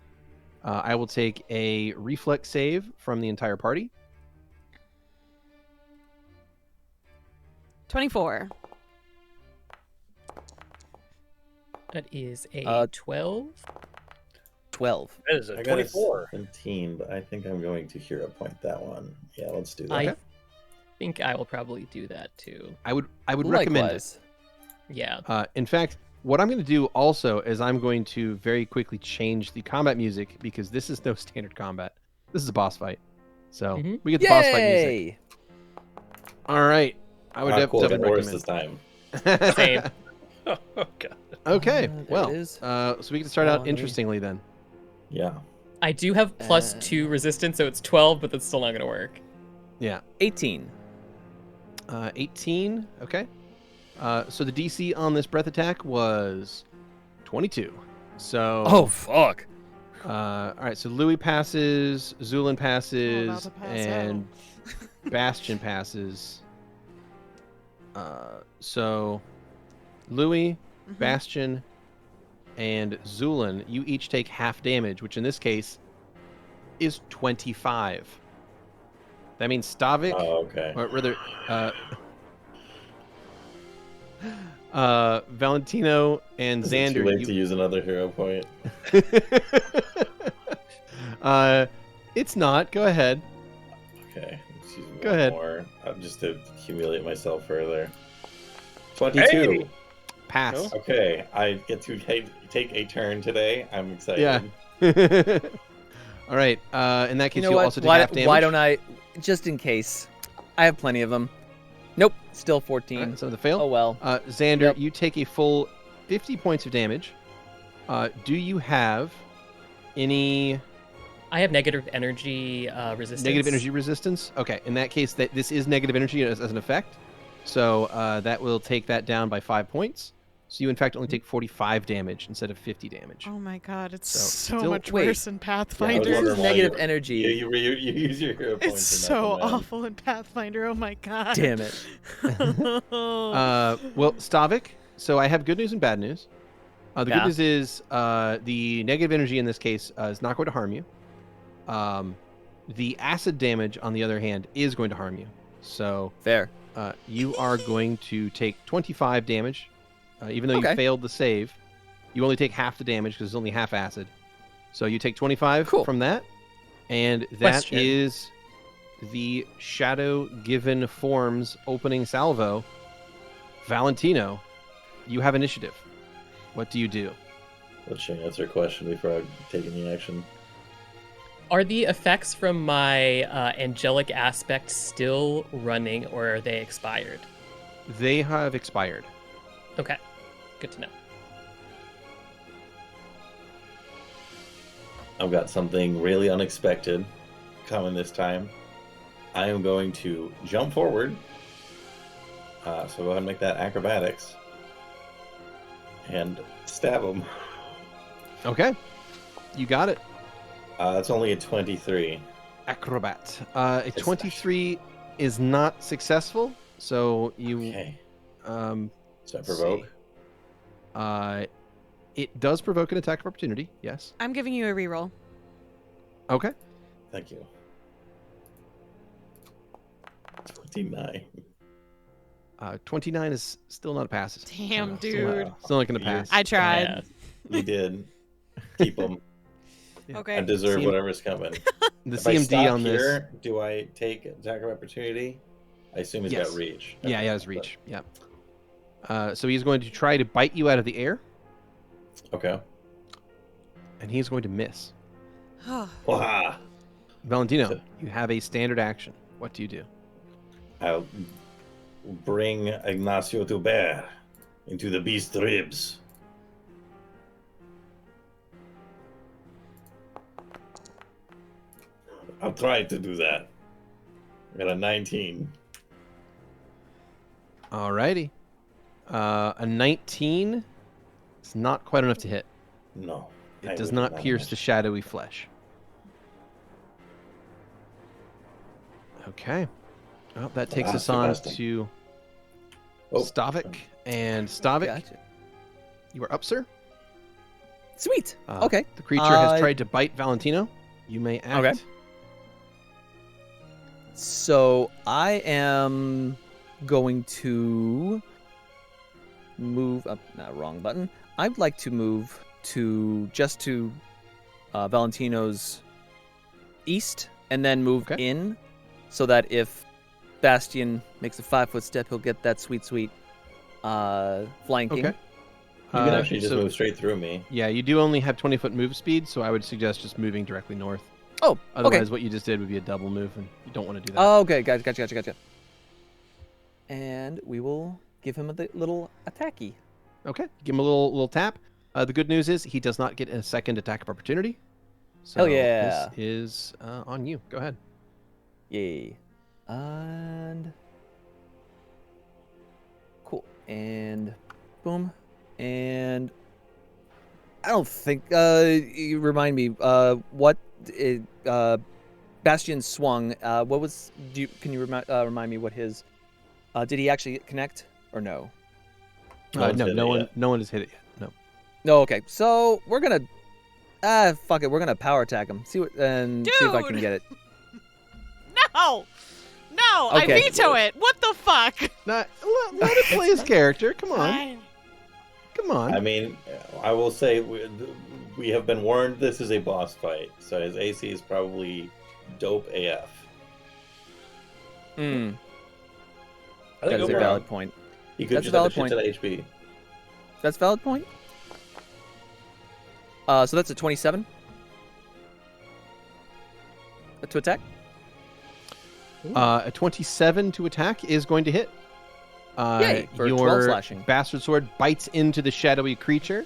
I will take a reflex save from the entire party. 24. That is a 12. 12. That is a I got a 24. 17, but I think I'm going to hero point that one. Yeah, let's do that. I think I will probably do that too. I would recommend it. Likewise. Yeah. In fact, what I'm going to do also is I'm going to very quickly change the combat music because this is no standard combat. This is a boss fight. So Mhm. we get the boss fight music. Yay! All right. I would Cool. definitely Got worse this recommend. time. Same. Oh, God. Okay. There Well, it is. so we can start out On me. interestingly then. Yeah. I do have plus 2 resistance, so it's 12, but that's still not going to work. Yeah. 18. 18. Okay. So the DC on this breath attack was 22. So. Oh, fuck. All right. So Louie passes, Zu'lin passes, to pass and Bastion passes. So Louie, Mhm. Bastion, and Zu'lin, you each take half damage, which in this case is 25. That means Stavik, Oh, okay. or rather, Valentino and Is it too Xander. late to use another hero point? It's not. Go ahead. Okay. Let's use Go one ahead. more, just to humiliate myself further. 22. Hey! Pass. No? Okay, I get to take a turn today. I'm excited. Yeah. All right. In that case, You know you'll what? also take half damage. Why don't I, just in case, I have plenty of them. Nope, still 14. All right, some of the fail. Oh well. Xander, Yep. you take a full 50 points of damage. Do you have any I have negative energy resistance. negative energy resistance? Okay, in that case, this is negative energy as an effect. So that will take that down by 5 points. So you, in fact, only take 45 damage instead of 50 damage. Oh my god, it's So, so still- much wait. worse in Yeah, I was Pathfinder. This wondering is why negative you- energy. You use your hero points. It's in so that one, man. awful in Pathfinder. Oh my god. Damn it. Well, Stavik, so I have good news and bad news. The Yeah. good news is the negative energy in this case is not going to harm you. The acid damage, on the other hand, is going to harm you. So Fair. you are going to take 25 damage. Even though you Okay. failed the save, you only take half the damage because it's only half acid. So you take 25 Cool. from that. And that Question. is the Shadow Given Forms opening salvo. Valentino, you have initiative. What do you do? Let's answer a question before I take any action. Are the effects from my angelic aspect still running, or are they expired? They have expired. Okay, good to know. I've got something really unexpected coming this time. I am going to jump forward. So go ahead and make that acrobatics. And stab him. Okay. You got it. It's only a 23. Acrobat. A 23 is not successful, so you... Okay. Um, So I provoke. it does provoke an attack of opportunity, yes. I'm giving you a reroll. Okay. Thank you. 29. 29 is still not a pass. Damn, Oh, dude. Still not going to pass. I tried. Yeah. You did. Keep them. Okay. I deserve See- whatever's coming. The If I CMD stop on this... here, do I take attack of opportunity? I assume he's Yes. got reach. Yeah, Okay, he has but- reach. Yeah. So he's going to try to bite you out of the air, Okay. and he's going to miss. Wow. Valentino, you have a standard action. What do you do? I'll bring Ignacio to bear into the beast's ribs. I'll try to do that. I got a 19. Alrighty. A 19 is not quite enough to hit. No. I It does would not pierce the imagine. shadowy flesh. Okay. Well, that takes Ah, us on Sebastian. to Oh. Stavik. And Stavik, Gotcha. you are up, sir. Sweet. Uh, Okay. The creature has Uh, tried to bite Valentino. You may act. Okay. So I am going to move up. Not wrong button. I'd like to move to Valentino's east, and then move Okay. in, so that if Bastion makes a 5-foot step, he'll get that sweet flanking. Okay. You can actually just so- move straight through me. Yeah, you do only have 20-foot move speed, so I would suggest just moving directly north. Oh, Otherwise, okay. what you just did would be a double move, and you don't want to do that. Oh, okay. Gotcha. And we will give him a little attacky. Okay, give him a little tap. The good news is he does not get a second attack of opportunity. So Hell yeah. This is on you. Go ahead. Yay. And cool. And boom. And I don't think you remind me what Bastion swung. What was can you remind me what his did he actually connect or no? No one's hit it no one yet. no one has hit it yet. No. No, okay. So we're gonna fuck it. We're gonna power attack him. See if I can Dude! get it. No! No! Okay. I veto it! What the fuck? Not, let it play his character. Come on. Fine. Come on. I mean, I will say we have been warned this is a boss fight, so his AC is probably dope AF. Hmm. I think That is a overall, valid point. He could That's a just have valid the shit point. to the HP. That's a valid point. So that's a 27. To attack. A 27 to attack is going to hit. Yay, for 12 your slashing. bastard sword bites into the shadowy creature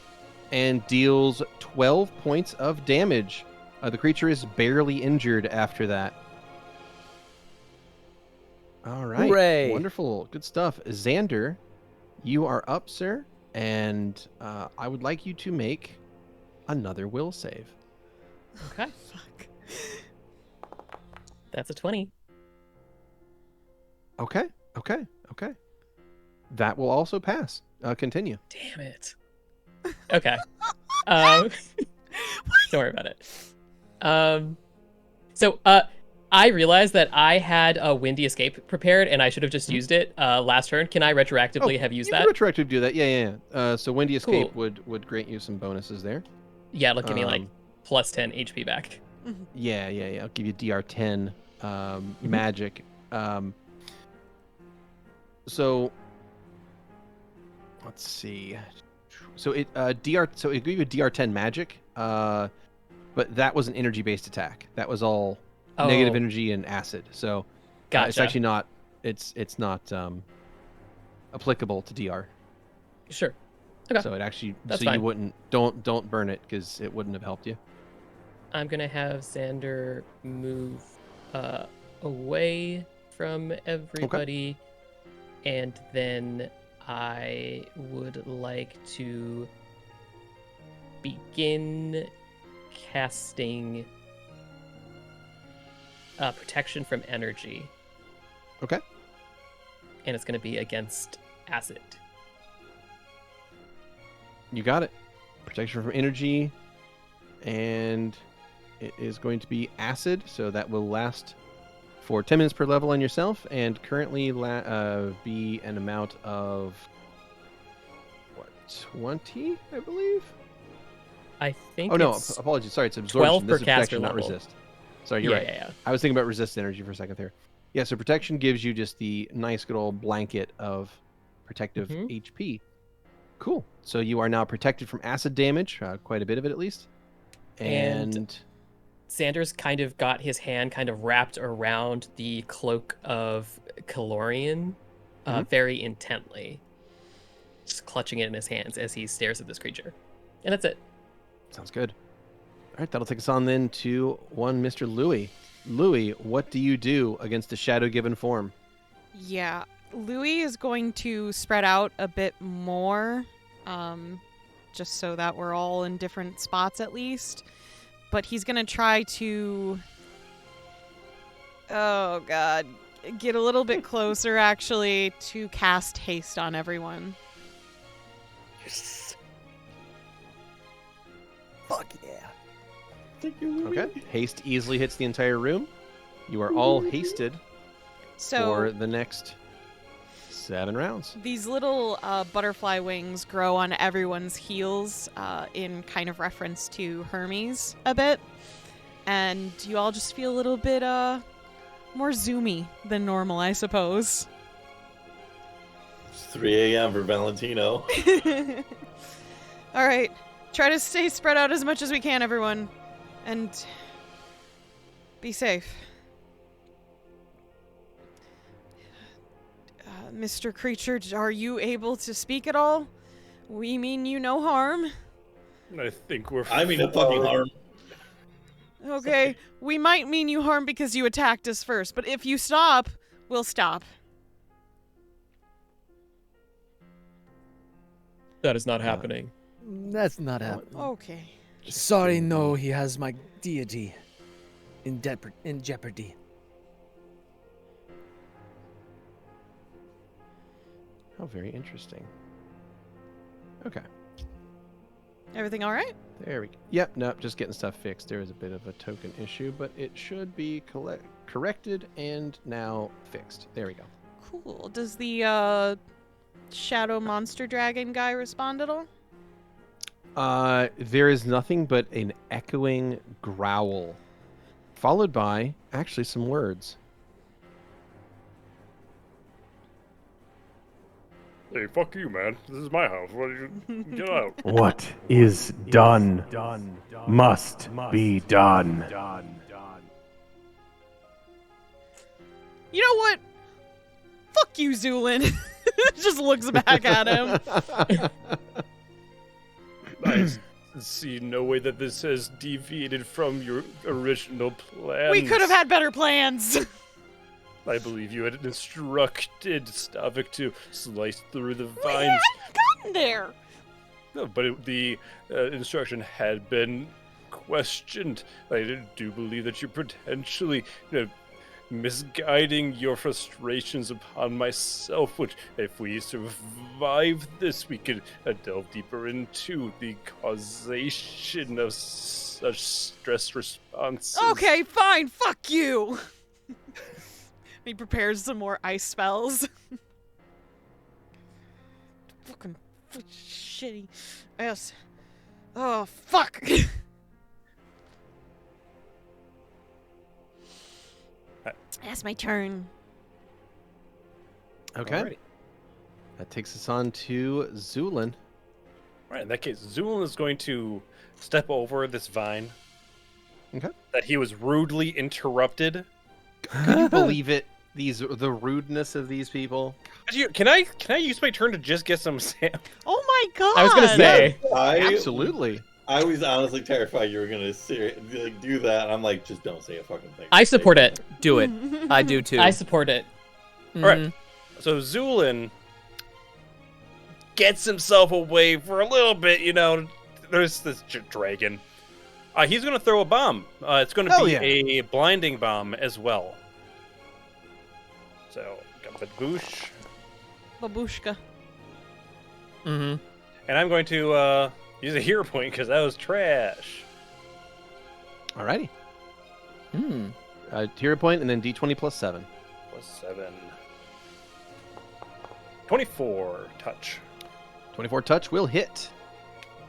and deals 12 points of damage. The creature is barely injured after that. All right. Hooray. Wonderful. Good stuff. Xander, you are up, sir, and I would like you to make another will save. Okay. Fuck. That's a 20. Okay. That will also pass. Continue. Damn it. Okay. Don't worry about it. So I realized that I had a windy escape prepared, and I should have just used it last turn. Can I retroactively have used you that? can retroactively do that. Yeah. So Windy Escape Cool. would grant you some bonuses there. Yeah, it'll give me like Um, plus 10 HP back. Yeah. I'll give you DR10 magic. So let's see. So it DR. So it give you a DR10 magic. but that was an energy-based attack. That was all Oh. negative energy and acid. So it's Gotcha. actually not. It's not applicable to DR. Sure. Okay. So it actually. That's so you fine. wouldn't. Don't burn it because it wouldn't have helped you. I'm gonna have Xander move away from everybody, and then I would like to begin casting protection from energy. Okay. And it's gonna be against acid. You got it. Protection from energy, and it is going to be acid, so that will last for 10 minutes per level on yourself, and currently be an amount of, 20, I believe? I think. Oh, no, it's apologies. Sorry, it's 12 absorption. per This is caster protection, not level. resist. Sorry, you're yeah, right. yeah. I was thinking about resist energy for a second there. Yeah, so protection gives you just the nice good old blanket of protective Mhm. HP. Cool. So you are now protected from acid damage, quite a bit of it at least. And Xander's kind of got his hand kind of wrapped around the cloak of Calorian very intently, just clutching it in his hands as he stares at this creature. And that's it. sounds good. All right, that'll take us on then to one Mr. Louie. Louie, what do you do against the shadow given form? Yeah, Louie is going to spread out a bit more, just so that we're all in different spots at least. But he's going to try to, oh god, get a little bit closer actually to cast haste on everyone. Yes. Fuck yeah. Okay. Haste easily hits the entire room. You are all hasted So for the next 7 rounds. these little butterfly wings grow on everyone's heels in kind of reference to Hermes a bit. And you all just feel a little bit more zoomy than normal, I suppose. It's 3 a.m. for Valentino. All right. Try to stay spread out as much as we can, everyone. And be safe. Mr. Creature, are you able to speak at all? We mean you no harm. I think we're. I mean, a fucking harm. Okay, we might mean you harm because you attacked us first, but if you stop, we'll stop. That is not happening. That's not happening. Okay. Sorry, no, he has my deity in jeopardy. How very interesting. Okay. Everything all right? There we go. Yep, nope, just getting stuff fixed. There was a bit of a token issue, but it should be corrected and now fixed. There we go. Cool. Does the shadow monster dragon guy respond at all? There is nothing but an echoing growl, followed by actually some words. Hey, fuck you, man. This is my house. What do you get out? What is done must be done. You know what? Fuck you, Zu'lin. Just looks back at him. I see no way that this has deviated from your original plans. We could have had better plans. I believe you had instructed Stavik to slice through the We vines. hadn't gotten there. No, but the instruction had been questioned. I do believe that you're potentially misguiding your frustrations upon myself, which, if we survive this, we could delve deeper into the causation of such stress responses. Okay, fine. Fuck you. He prepares some more ice spells. Fucking shitty ass. Oh, fuck. That's my turn. Okay. Alrighty. That takes us on to Zu'lin. Right, in that case, Zu'lin is going to step over this vine that he was rudely interrupted. Can you believe it? The rudeness of these people. Can I use my turn to just get some Sam? Oh my god! I was gonna say. Absolutely. I was honestly terrified you were gonna do that. I'm like, just don't say a fucking thing. I support it. Do it. I do too. I support it. All right. So Zu'lin gets himself away for a little bit. You know, there's this dragon. He's gonna throw a bomb. It's gonna Hell be yeah. a blinding bomb as well. So got Badboosh, Babushka. Mm-hmm. and I'm going to use a hero point because that was trash. Alrighty. Hmm. Hero point and then D20 plus 7. Plus 7. 24 touch. 24 touch will hit.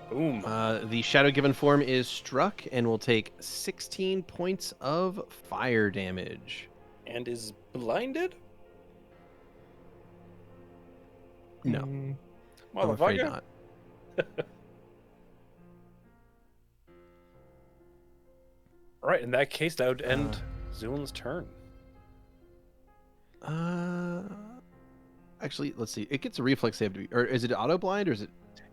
Boom. The Shadow Given form is struck and will take 16 points of fire damage. And is blinded? No, I'm afraid Motherfucker. not. All right, in that case, that would end Zu'lin's turn. Actually, let's see. It gets a reflex save to be, or is it auto blind, or is it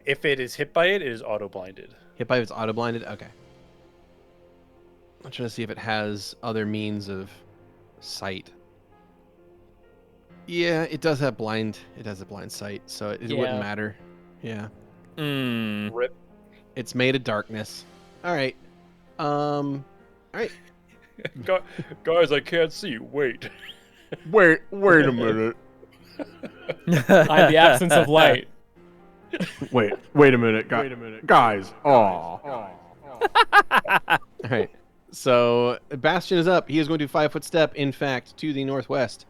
If it is hit by it, it is auto blinded. hit by if it's auto blinded? Okay. I'm trying to see if it has other means of sight. Yeah, it does have blind. It has a blind sight, so it Yeah. wouldn't matter. Yeah, Rip. it's made of darkness. All right. All right. Guys, I can't see you. Wait. Wait a minute. I'm the absence of light. Wait a minute, guys. Aw. All right. So Bastion is up. He is going to 5-foot step, in fact, to the northwest,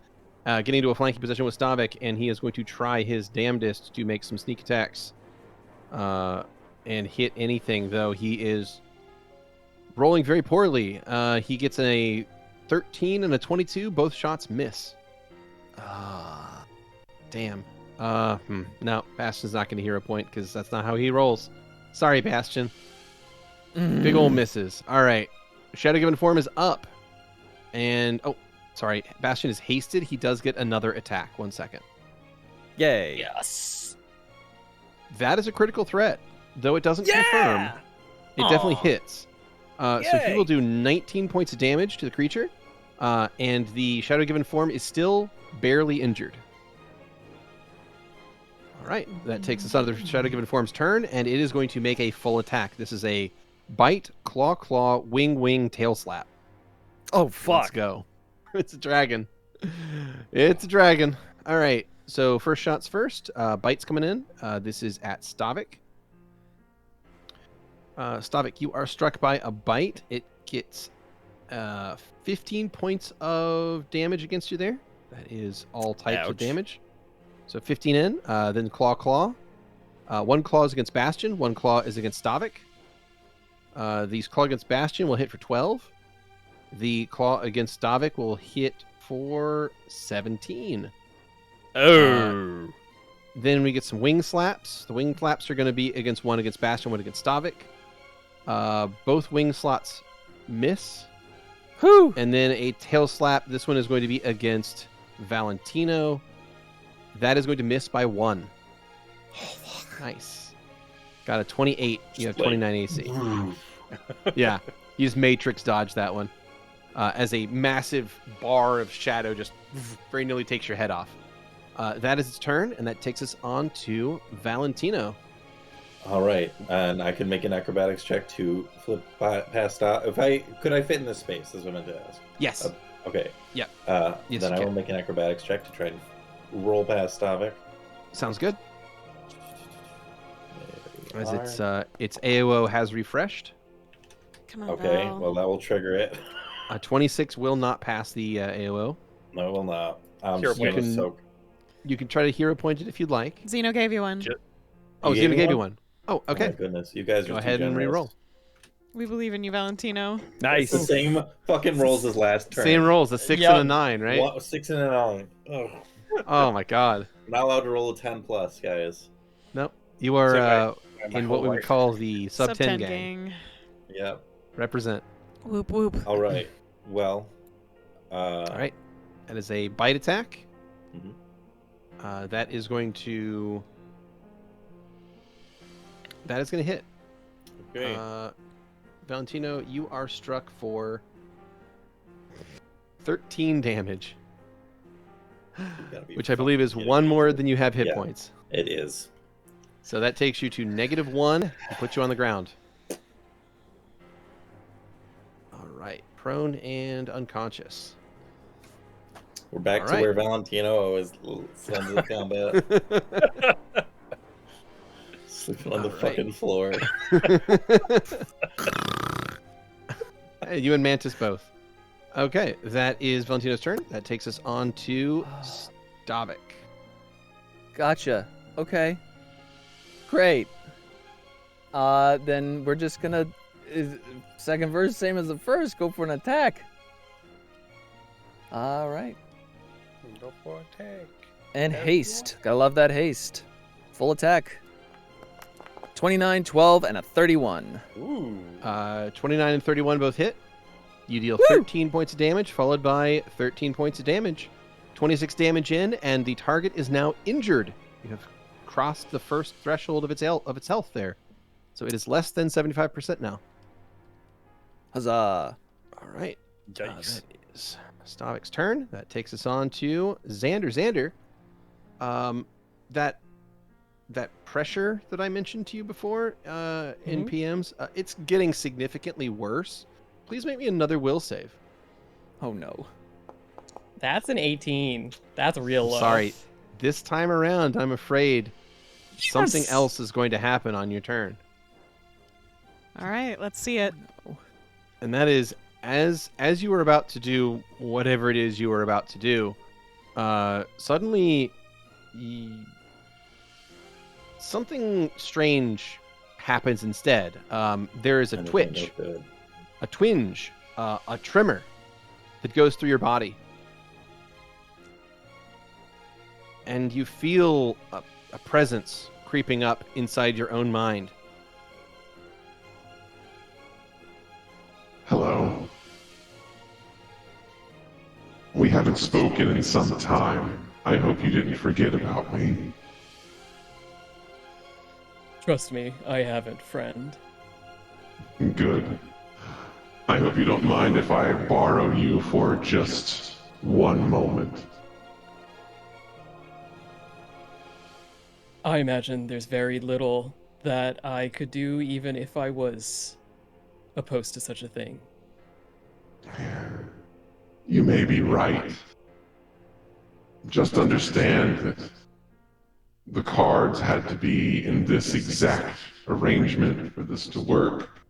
getting into a flanking position with Stavik, and he is going to try his damnedest to make some sneak attacks and hit anything, though he is rolling very poorly. He gets a 13 and a 22. Both shots miss. Damn. No, Bastion's not going to hero point because that's not how he rolls. Sorry, Bastion. Big ol' misses. All right. Shadow Given form is up. And, oh, sorry. Bastion is hasted. He does get another attack. 1 second. Yay. Yes. That is a critical threat. Though it doesn't confirm, it definitely hits. So he will do 19 points of damage to the creature. And the Shadow Given form is still barely injured. All right. That takes us out of the Shadow Given form's turn, and it is going to make a full attack. This is a bite, claw, wing, tail slap. Oh, Let's fuck. go. It's a dragon. It's a dragon. All right. So first shots first. Bite's coming in. This is at Stavik. Stavik, you are struck by a bite. It gets 15 points of damage against you there. That is all types of Ouch. damage. So 15 in. Then claw. 1 claw is against Bastion. 1 claw is against Stavik. These claw against Bastion will hit for 12. The claw against Stavik will hit for 17. Oh. Then we get some wing slaps. The wing slaps are going to be against one against Bastion, one against Stavik. Both wing slots miss. Whew. And then a tail slap. This one is going to be against Valentino. That is going to miss by 1. Nice. Got a 28. You have 29 AC. Yeah. You just Matrix dodge that one. As a massive bar of shadow just very nearly takes your head off. That is its turn, and that takes us on to Valentino. All right, and I can make an acrobatics check to flip past. Could I fit in this space? Is what I meant to ask. Yes. Okay. Yep. Yes, Then you I will can. make an acrobatics check to try and roll past Stavik. Sounds good. There we As are. its AOO has refreshed. Come on, Okay, Val. well that will trigger it. A 26 will not pass the AOO. No, it will not. Hero Still point. soak. You can try to hero point it if you'd like. Xeno gave you one. Oh, You gave Xeno me gave you one? one. Oh, Oh okay. my goodness, you guys Go are ahead too and generous. re-roll. We believe in you, Valentino. It's the same fucking rolls as last turn. Same rolls, a 6 Yep. and a 9, right? What, 6 and a 9. Ugh. Oh my god. I'm not allowed to roll a 10 plus, guys. Nope. You are So my in whole what we would life. call the sub 10 10 gang. Yep. Represent. Whoop whoop. All right. Well. All right. That is a bite attack. Mhm. That is going to. That is going to hit. Okay. Valentino, you are struck for 13 damage, You gotta be which I believe is fucking one kidding me. more than you have hit Yeah. points. It is. So that takes you to -1 and puts you on the ground. All right. Prone and unconscious. We're back All to right. where Valentino was slender combat. Sleeping on the All right. fucking floor. Hey, you and Mantis both. Okay, that is Valentino's turn. That takes us on to Stavik. Gotcha. Okay. Great. Then we're just gonna second verse, same as the first. Go for an attack. All right. Go for attack. And As you haste. Gotta love that haste. Full attack. 29, 12, and a 31. Ooh. 29 and 31 both hit. You deal Woo! 13 points of damage, followed by 13 points of damage. 26 damage in, and the target is now injured. You have crossed the first threshold of its health there. So it is less than 75% now. Huzzah. All right. Yikes. That is Stavik's turn. That takes us on to Xander. Xander, that pressure that I mentioned to you before in PMs, it's getting significantly worse. Please make me another will save. Oh no. That's an 18. That's real low. Sorry. This time around, I'm afraid something Yes. else is going to happen on your turn. All right, let's see it. And that is as you were about to do whatever it is you were about to do, suddenly something strange happens instead. There is a Anything twitch, no good. a twinge, a tremor that goes through your body. And you feel a presence creeping up inside your own mind. Hello. We haven't spoken in some time. I hope you didn't forget about me. Trust me, I haven't, friend. Good. I hope you don't mind if I borrow you for just one moment. I imagine there's very little that I could do even if I was opposed to such a thing. You may be right. Just understand that the cards had to be in this exact arrangement for this to work.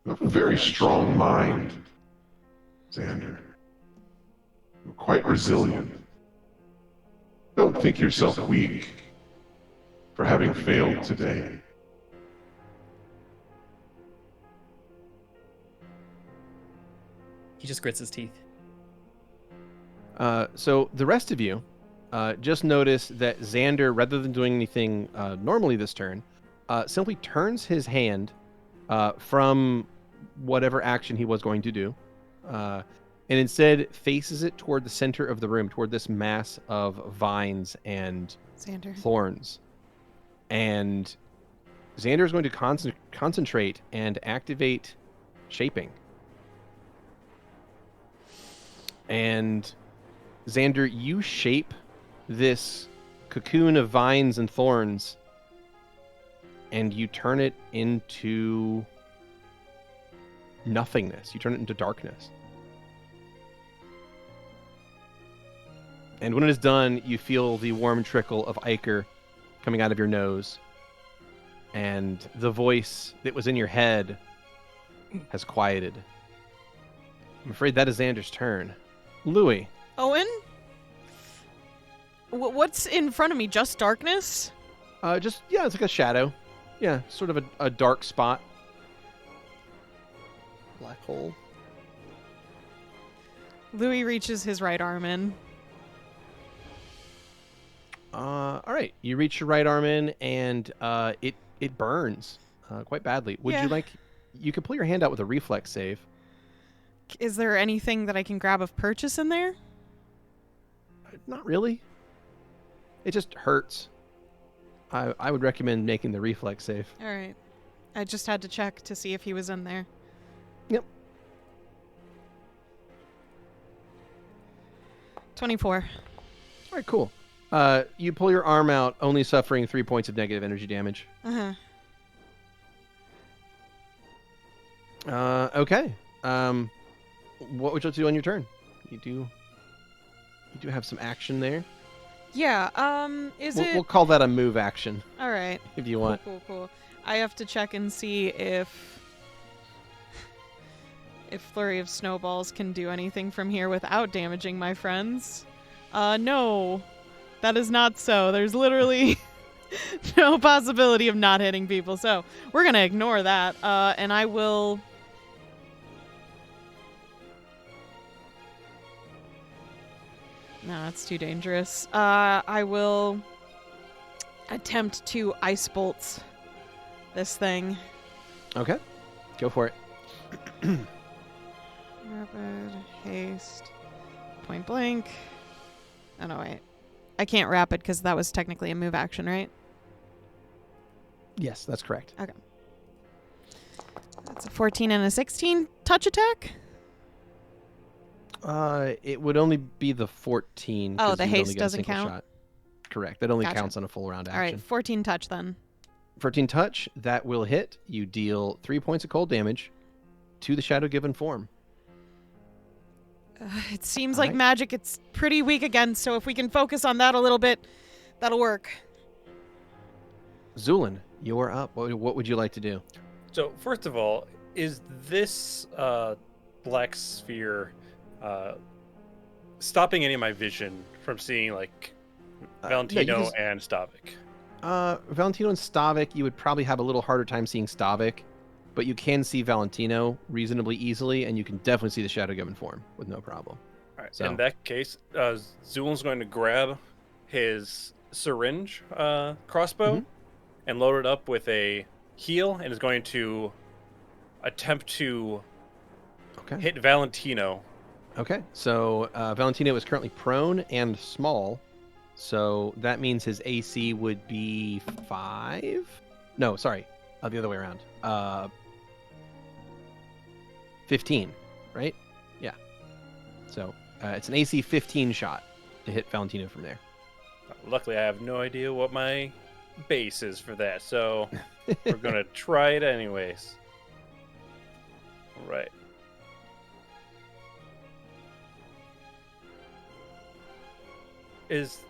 You have a very strong mind, Xander. You're quite resilient. Don't think yourself weak for having failed today. He just grits his teeth. So the rest of you just notice that Xander, rather than doing anything normally this turn, simply turns his hand from whatever action he was going to do, and instead faces it toward the center of the room, toward this mass of vines and Xander. thorns. And Xander is going to concentrate and activate shaping. And Xander, you shape this cocoon of vines and thorns, and you turn it into nothingness. You turn it into darkness. And when it is done, you feel the warm trickle of ichor coming out of your nose. And the voice that was in your head has quieted. I'm afraid that is Xander's turn. Louie. Owen? What's in front of me? Just darkness? It's like a shadow. Yeah, sort of a dark spot. Black hole. Louis reaches his right arm in. All right, you reach your right arm in, and it burns quite badly. Would Yeah. you like you can pull your hand out with a reflex save. Is there anything that I can grab of purchase in there? Not really. It just hurts. I would recommend making the reflex save. All right. I just had to check to see if he was in there. Yep. 24. All right, cool. You pull your arm out, only suffering 3 points of negative energy damage. Uh-huh. Okay. What would you like to do on your turn? You do have some action there. Yeah, We'll call that a move action All right. if you want. Cool. I have to check and see if Flurry of Snowballs can do anything from here without damaging my friends. No. That is not so. There's literally no possibility of not hitting people. So, we're going to ignore that. And I will... No, that's too dangerous. I will attempt to Ice Bolts this thing. Okay. Go for it. Rapid, haste, point blank. Oh, no, wait. I can't rapid because that was technically a move action, right? Yes, that's correct. Okay. That's a 14 and a 16 touch attack. It would only be the 14. Oh, 'cause the you'd only haste get a doesn't single count? shot. Correct. That only Gotcha. counts on a full round All right, action. 14 touch then. 14 touch, that will hit. You deal 3 points of cold damage to the shadow given form. It seems All like right. magic, it's pretty weak again, so if we can focus on that a little bit, that'll work. Zu'lin, you're up. What would you like to do? So first of all, is this black sphere stopping any of my vision from seeing like No, Valentino you just- and Stavik? Valentino and Stavik, you would probably have a little harder time seeing Stavik, but you can see Valentino reasonably easily, and you can definitely see the shadow given form with no problem. All right. So- In that case, Zu'lin's going to grab his syringe crossbow and load it up with a heal, and is going to attempt to Okay. hit Valentino. Okay, so Valentino is currently prone and small, so that means his AC would be 5? No, sorry, the other way around. 15, right? Yeah. So it's an AC 15 shot to hit Valentino from there. Luckily, I have no idea what my base is for that, so we're going to try it anyways. All right.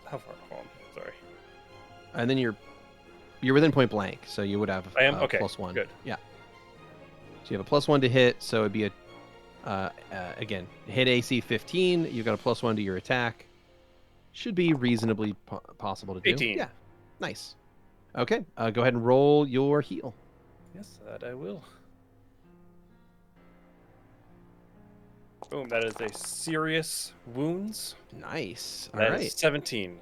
How far? Hold on. Sorry. And then you're within point blank, so you would have I am? Okay, +1. good. Yeah. So you have a +1 to hit, so it'd be again, hit AC 15. You've got a +1 to your attack. Should be reasonably possible to do. 18. Yeah. Nice. Okay. Go ahead and roll your heal. Yes, that I will. Boom, that is a serious wounds. Nice. All That right. is 17.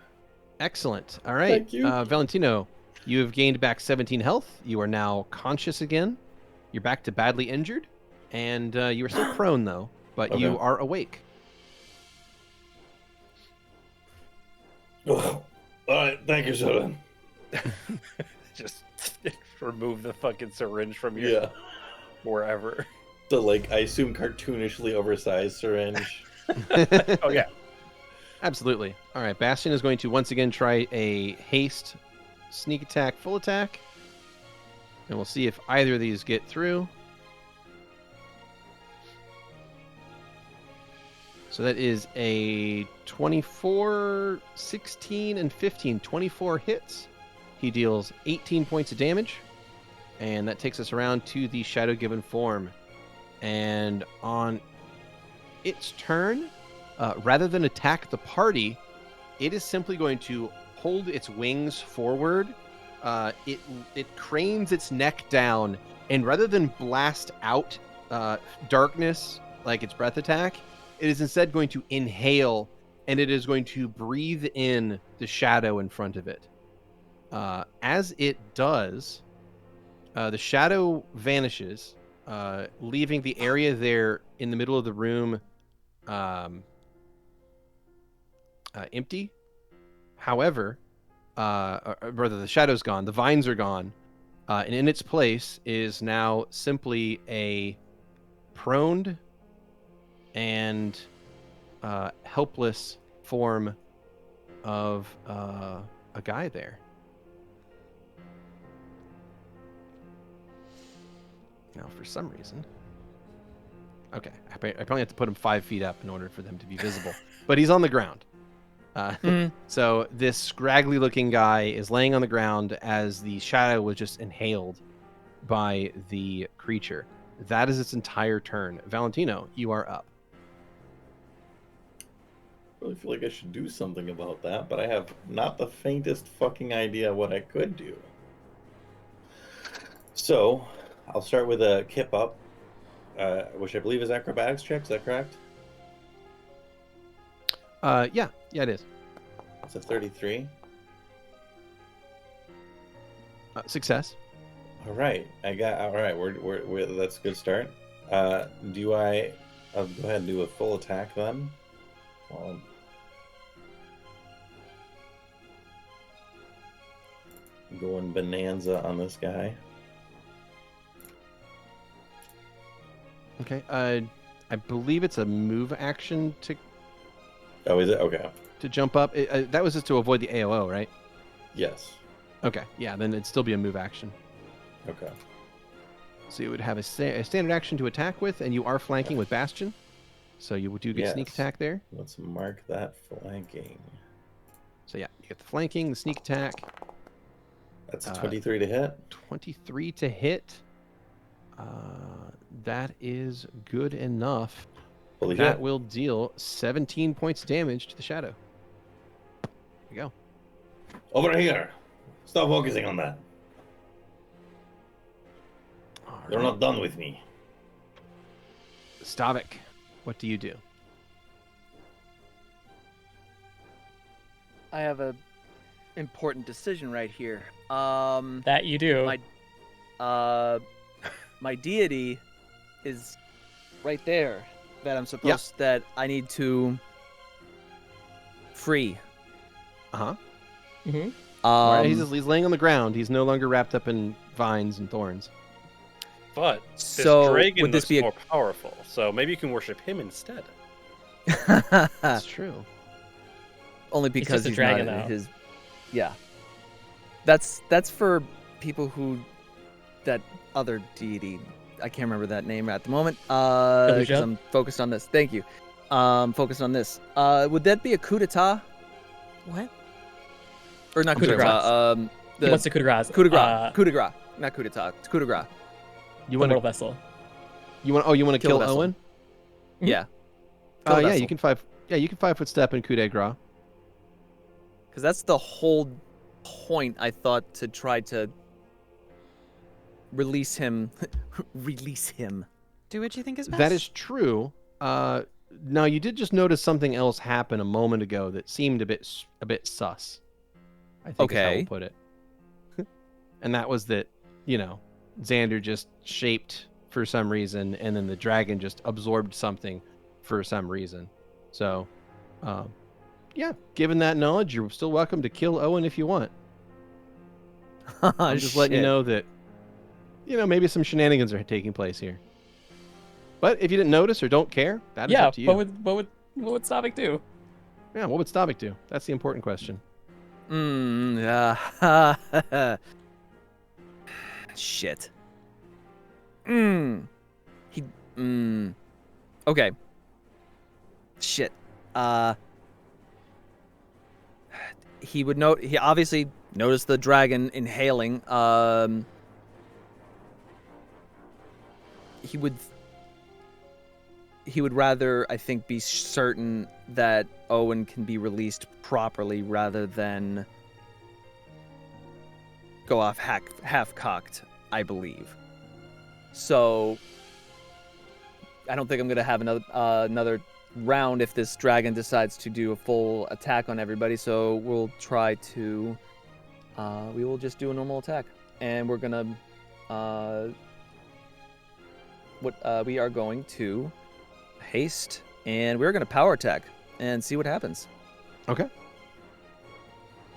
Excellent. All right. Thank you. Valentino, you have gained back 17 health. You are now conscious again. You're back to badly injured. And you are still prone, though. But you Okay. are awake. All right, thank you, Shaman. Just remove the fucking syringe from your Yeah. wherever. So, like, I assume cartoonishly oversized syringe. Oh, yeah. Absolutely. All right. Bastion is going to once again try a haste, sneak attack, full attack. And we'll see if either of these get through. So that is a 24, 16, and 15. 24 hits. He deals 18 points of damage. And that takes us around to the Shadow Given form. And on its turn, rather than attack the party, it is simply going to hold its wings forward. It cranes its neck down, and rather than blast out darkness like its breath attack, it is instead going to inhale, and it is going to breathe in the shadow in front of it. As it does, the shadow vanishes, leaving the area there in the middle of the room empty. However, or rather, the shadow's gone, the vines are gone, and in its place is now simply a proned and helpless form of a guy there. Now, for some reason... Okay, I probably have to put him 5 feet up in order for them to be visible. But he's on the ground. So this scraggly-looking guy is laying on the ground as the shadow was just inhaled by the creature. That is its entire turn. Valentino, you are up. I really feel like I should do something about that, but I have not the faintest fucking idea what I could do. So, I'll start with a kip up, which I believe is acrobatics check. Is that correct? Yeah, it is. It's a 33. Success. All right, all right. We're that's a good start. I'll go ahead and do a full attack then. Going bonanza on this guy. Okay. I believe it's a move action to. Oh, is it? Okay. To jump up. That was just to avoid the AOO, right? Yes. Okay. Yeah. Then it'd still be a move action. Okay. So you would have a standard action to attack with, and you are flanking with Bastion. So you do get sneak attack there. Let's mark that flanking. So yeah, you get the flanking, the sneak attack. That's a 23 to hit. 23 to hit. That is good enough. Holy that shit. will deal 17 points of damage to the shadow. There you go. Over here. Stop focusing on that. You're not done with me. Stavik, what do you do? I have a important decision right here. That you do. My deity is right there. That I'm supposed that I need to free. Uh-huh. Mm-hmm. All right, he's laying on the ground. He's no longer wrapped up in vines and thorns. But this So, dragon would this looks be a- more powerful, so maybe you can worship him instead. That's true. Only because just a he's dragon, not in though. his. Yeah. That's for people who that other deity. I can't remember that name at the moment. Because Kaluja? I'm focused on this. Thank you. Focused on this. Would that be a coup d'etat? What? Or not Coup coup de d'etat? He wants to coup de grace. Coup de grace. Coup de grace. Not coup d'etat. It's coup de grace. You Mortal want to vessel. you want to Kill kill vessel. Owen? Yeah. Oh yeah, you can 5-foot step and coup de grace. Because that's the whole point. I thought to try to release him. Release him. Do what you think is best. That is true. Now you did just notice something else happen a moment ago that seemed a bit sus. I think is how Okay. we'll put it. And that was that, Xander just shaped for some reason, and then the dragon just absorbed something for some reason. So, yeah, given that knowledge, you're still welcome to kill Owen if you want. I'm just letting you know that, maybe some shenanigans are taking place here. But if you didn't notice or don't care, that is up to you. what would Stavik do? Yeah, what would Stavik do? That's the important question. Shit. Okay. Shit. He obviously noticed the dragon inhaling. He would rather, I think, be certain that Owen can be released properly rather than go off half-cocked, I believe. So, I don't think I'm going to have another round if this dragon decides to do a full attack on everybody, so we'll try to... we will just do a normal attack. And we're going to... we are going to haste, and we're going to power attack and see what happens. Okay.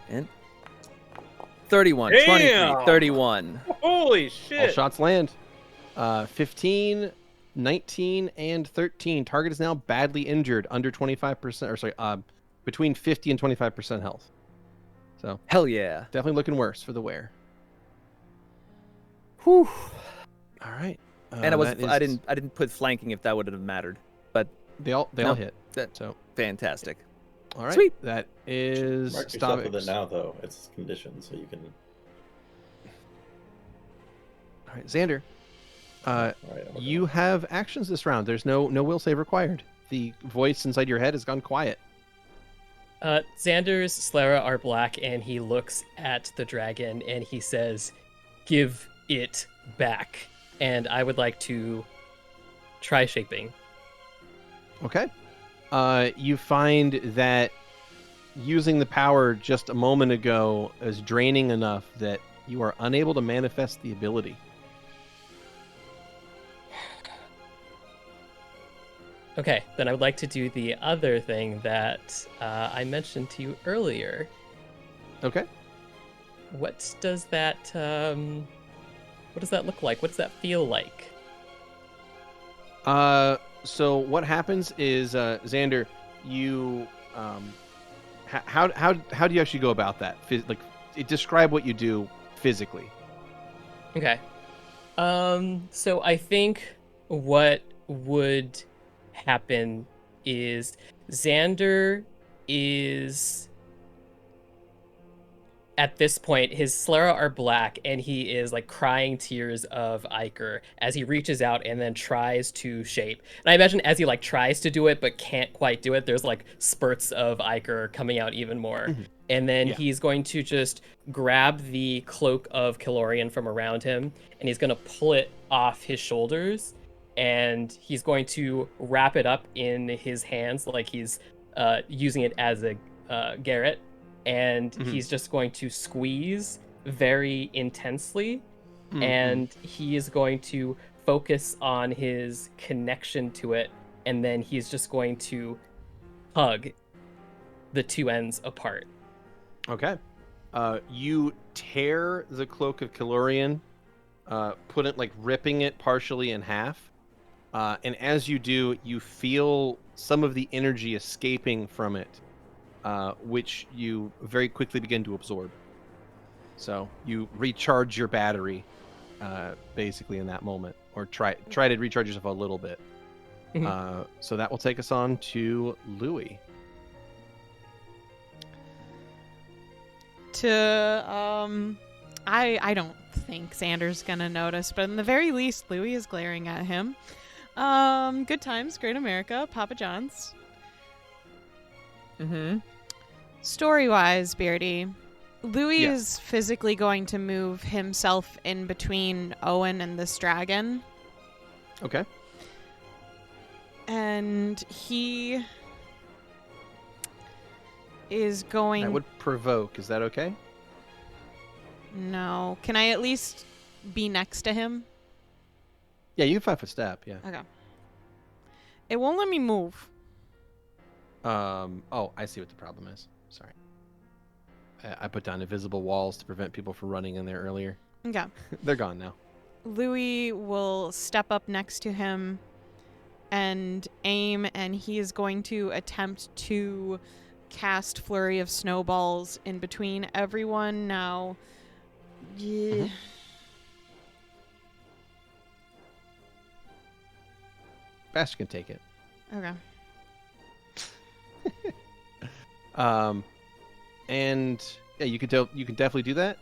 And 31, Damn! 23, 31. Holy All shit! shots land. 15, 19, and 13. Target is now badly injured, under 25%, or sorry, between 50 and 25% health. So Hell yeah. definitely looking worse for the wear. Whew. All right. And I didn't put flanking if that would have mattered, but They all No, hit. that- So fantastic. all right. Sweet. That is Mark yourself with it Stavik. now, though. It's conditioned, so you can. All right, Xander. All right, I'm You have actions this round. There's no will save required. The voice inside your head has gone quiet. Xander's Slara are black, and he looks at the dragon and he says, "Give it back." And I would like to try shaping. Okay. You find that using the power just a moment ago is draining enough that you are unable to manifest the ability. Okay, then I would like to do the other thing that I mentioned to you earlier. Okay. What does that look like? What does that feel like? So what happens is, Xander, you, how do you actually go about that? Describe what you do physically. Okay. So I think what would happen is Xander is at this point, his Slara are black, and he is like crying tears of ichor as he reaches out and then tries to shape. And I imagine as he like tries to do it but can't quite do it, there's like spurts of ichor coming out even more. Mhm. And then Yeah. he's going to just grab the cloak of Calorian from around him, and he's going to pull it off his shoulders, and he's going to wrap it up in his hands like he's using it as a garrote. And Mhm. he's just going to squeeze very intensely, and he is going to focus on his connection to it, and then he's just going to hug the two ends apart. Okay. You tear the cloak of Calorian, put it like ripping it partially in half, and as you do, you feel some of the energy escaping from it, which you very quickly begin to absorb. So you recharge your battery, basically in that moment, or try to recharge yourself a little bit. So that will take us on to Louie. I don't think Xander's gonna notice, but in the very least, Louie is glaring at him. Good times, Great America, Papa John's. Mm-hmm. Story-wise, Beardy, Louie Yeah. is physically going to move himself in between Owen and this dragon, Okay. and he is going... That would provoke. Is that okay? No. Can I at least be next to him? Yeah, you can 5-foot step. Yeah. Okay. It won't let me move. Oh, I see what the problem is. Sorry. I put down invisible walls to prevent people from running in there earlier. Okay. They're gone now. Louie will step up next to him and aim, and he is going to attempt to cast Flurry of Snowballs in between everyone. Now, yeah. Bastion can take it. Okay. And yeah, you can definitely do that.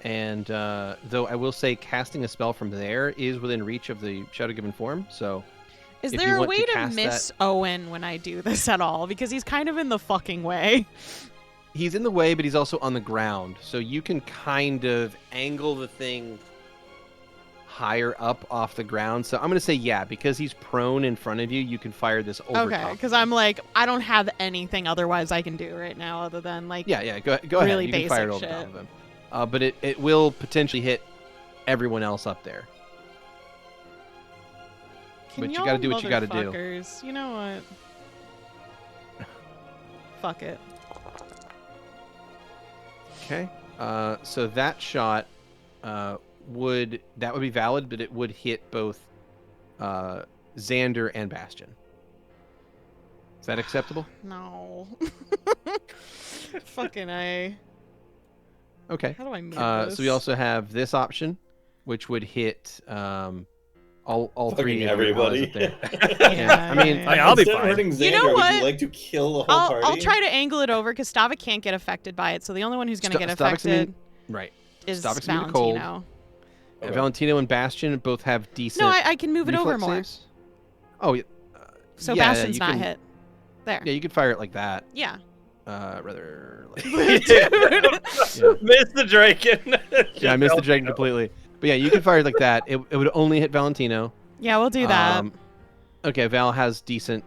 And though I will say, casting a spell from there is within reach of the Shadow Given form. So Is if there you a want way to cast miss Owen when I do this at all? Because he's kind of in the fucking way. he's in the way, but he's also on the ground. So you can kind of angle the thing higher up off the ground. So I'm going to say, yeah, because he's prone in front of you, you can fire this over Okay, top. because I'm like, I don't have anything otherwise I can do right now other than like... Yeah, go really ahead. You can fire it basic over top shit. of him. But it will potentially hit everyone else up there. But you gotta do what you gotta do. Motherfuckers, you know what? Fuck it. Okay. So that shot would be valid, but it would hit both Xander and Bastion. Is that acceptable? No. Fucking A. Okay. How do I move this? So we also have this option, which would hit all Fucking three of your allies everybody. up there. Yeah, I mean, yeah. I'll be Instead of fine. hurting Xander, You know would what? you like to kill the whole party? I'll try to angle it over because Stavik can't get affected by it. So the only one who's going to get Stavik's affected Right. is Stavik's immune to cold. Valentino. Okay. Valentino and Bastion both have decent. No, I can move it over reflex more. saves. Oh, yeah. So yeah, Bastion's you not can- hit. There. Yeah, you could fire it like that. Yeah. Rather. Like, Missed the Draken. yeah, I missed the dragon completely. But yeah, you can fire it like that. It would only hit Valentino. Yeah, we'll do that. Okay, Val has decent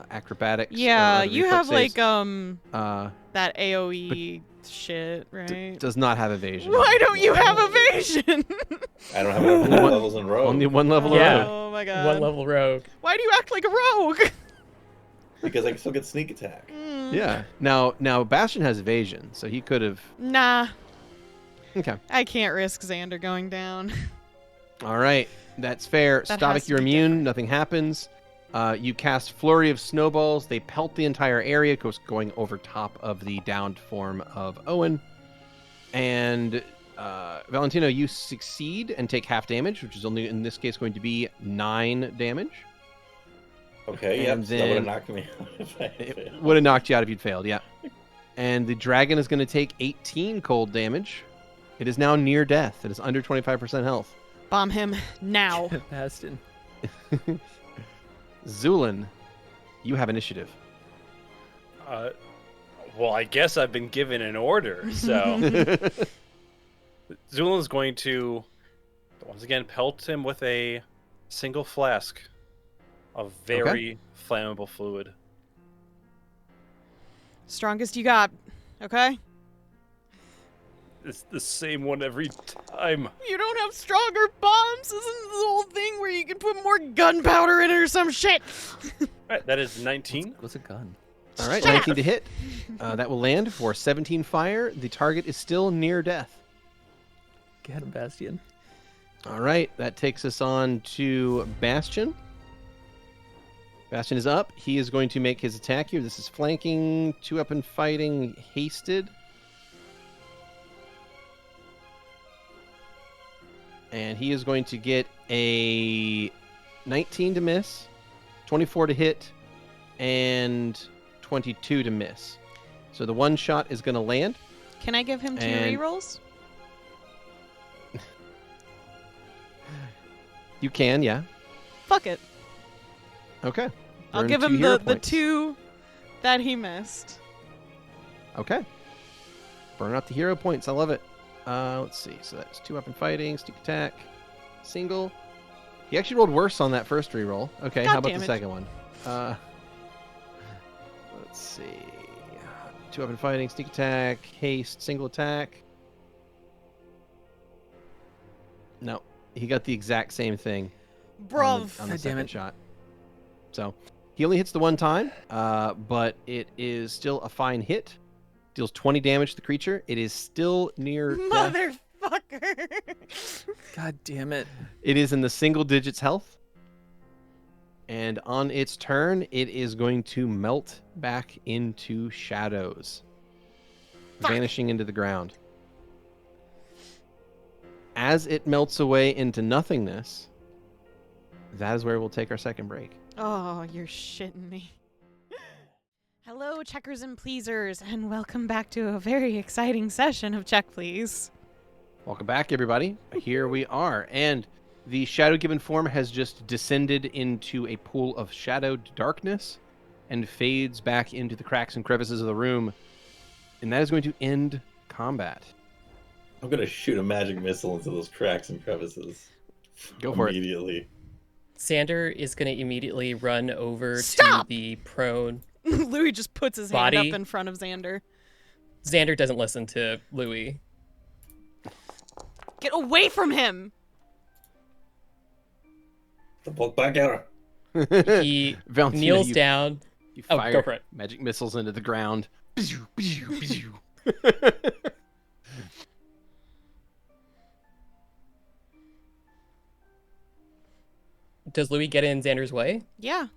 acrobatics. Yeah, or you reflex have saves. like that AoE shit, right? Does not have evasion. Why don't you have evasion? I don't have enough levels in row. Only one level Yeah. around. Oh my god. One level rogue. Why do you act like a rogue? Because I still get sneak attack. Yeah. Now Bastion has evasion, so he could have. Nah, Okay. I can't risk Xander going down. All right, that's fair. That has Stavik, to you're be immune. different. Nothing happens. You cast Flurry of Snowballs. They pelt the entire area, going over top of the downed form of Owen. And Valentino, you succeed and take half damage, which is only in this case going to be 9 damage. Okay, yep, And so that would then- have knocked me out if I had It failed. would have knocked you out if you'd failed, yeah. And the dragon is going to take 18 cold damage. It is now near death. It is under 25% health. Bomb him now. Bastion. Zu'lin, you have initiative. Well, I guess I've been given an order, so Zu'lin's going to once again pelt him with a single flask of very flammable fluid. Strongest you got, okay? It's the same one every time. You don't have stronger bombs? Isn't the whole thing where you can put more gunpowder in it or some shit? Right, that is 19. What's a gun? All right, 19 to hit. That will land for 17 fire. The target is still near death. Get him, Bastion. All right, that takes us on to Bastion. Bastion is up. He is going to make his attack here. This is flanking, 2-up fighting, hasted. And he is going to get a 19 to miss, 24 to hit, and 22 to miss. So the one shot is going to land. Can I give him 2 And- rerolls? You can, yeah. Fuck it. Okay. I'll Burn give 2 him hero the points. 2 that he missed. Okay. Burn out the hero points. I love it. Let's see. So that's 2-up fighting, sneak attack, single. He actually rolled worse on that first reroll. Okay, how about the Goddammit. second one? Let's see. 2-up fighting, sneak attack, haste, single attack. No, he got the exact same thing. Bruv. On the God damn second it. shot. So he only hits the one time, but it is still a fine hit. Deals 20 damage to the creature. It is still near death. Motherfucker. God damn it. It is in the single digits health. And on its turn, it is going to melt back into shadows, vanishing into the ground. As it melts away into nothingness, that is where we'll take our second break. Oh, you're shitting me. Hello, checkers and pleasers, and welcome back to a very exciting session of Check Please. Welcome back, everybody. Here we are. And the shadow given form has just descended into a pool of shadowed darkness and fades back into the cracks and crevices of the room. And that is going to end combat. I'm gonna shoot a magic missile into those cracks and crevices. Go for it. Immediately. Sander is going to immediately run over Stop! to the prone. Louie just puts his Body. hand up in front of Xander. Xander doesn't listen to Louie. Get away from him! The book back here. He Valentino, kneels you, down. You Oh, fire go for it. magic missiles into the ground. Does Louie get in Xander's way? Yeah.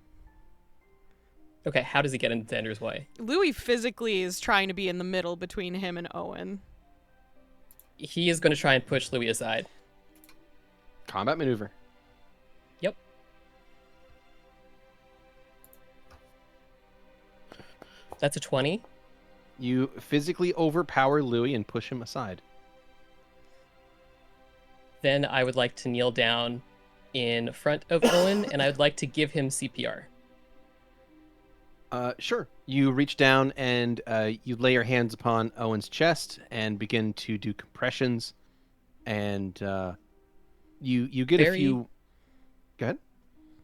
Okay, how does he get in Xander's way? Louie physically is trying to be in the middle between him and Owen. He is going to try and push Louie aside. Combat maneuver. Yep. That's a 20. You physically overpower Louie and push him aside. Then I would like to kneel down in front of Owen, and I would like to give him CPR. Sure. You reach down and you lay your hands upon Owen's chest and begin to do compressions. And you get a few. Go ahead.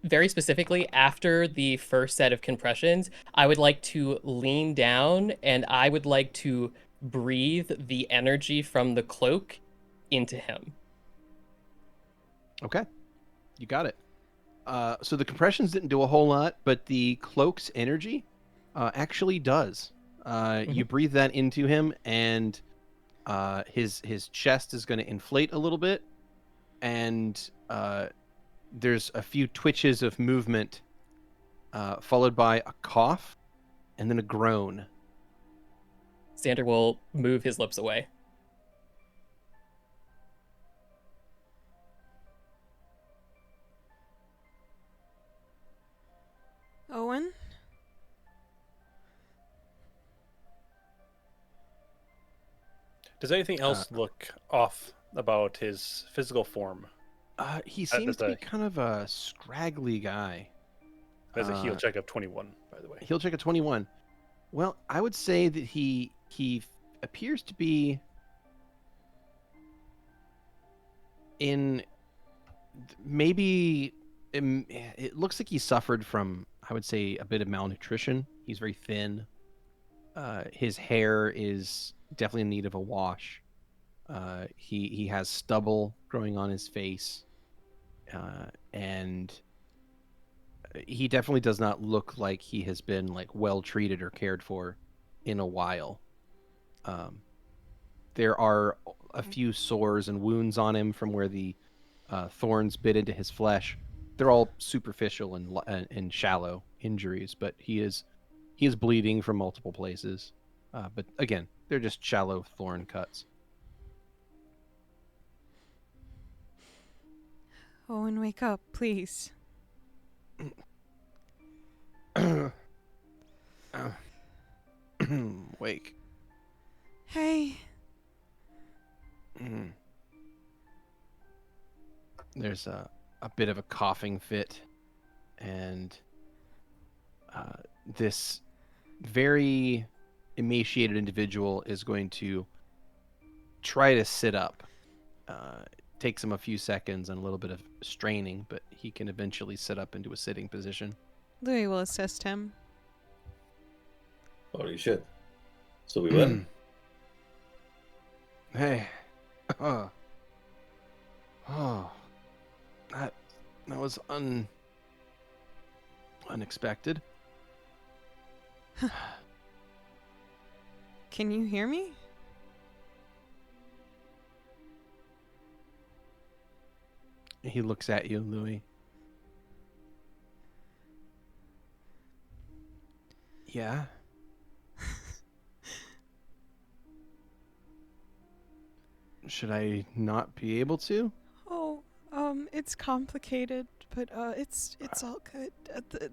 Very specifically, after the first set of compressions, I would like to lean down and I would like to breathe the energy from the cloak into him. Okay. You got it. So the compressions didn't do a whole lot, but the cloak's energy actually does. You breathe that into him, and his chest is going to inflate a little bit, and there's a few twitches of movement, followed by a cough, and then a groan. Xander will move his lips away. Owen? Does anything else look off about his physical form? He seems to be kind of a scraggly guy. That's a heal check of 21, by the way. Heal check of 21. Well, I would say that he appears to be in maybe it looks like he suffered from, I would say, a bit of malnutrition. He's very thin. His hair is definitely in need of a wash. He has stubble growing on his face, and he definitely does not look like he has been like well treated or cared for in a while. There are a few sores and wounds on him from where the thorns bit into his flesh. They're all superficial and shallow injuries, but he is bleeding from multiple places. But again, they're just shallow thorn cuts. Owen, wake up, please. Wake. Hey. There's a bit of a coughing fit, and this very emaciated individual is going to try to sit up. It takes him a few seconds and a little bit of straining, but he can eventually sit up into a sitting position. Louie will assist him. Holy shit. So we win? Hey. That was unexpected. Can you hear me? He looks at you, Louie. Yeah? Should I not be able to? Oh, it's complicated, but it's all good.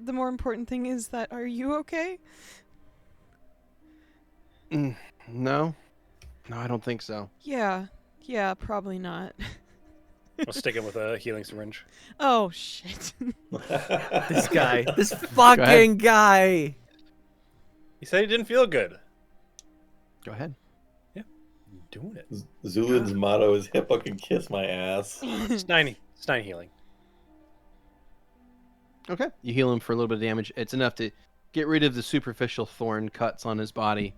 The more important thing is that, are you okay? No, I don't think so. Yeah, probably not. I'll stick him with a healing syringe. Oh shit. This guy. This fucking guy. He said he didn't feel good. Go ahead. Yeah, I'm doing it. Zu'lin's motto is "Hippo can kiss my ass." It's 9 healing. Okay. You heal him for a little bit of damage. It's enough to get rid of the superficial thorn cuts on his body,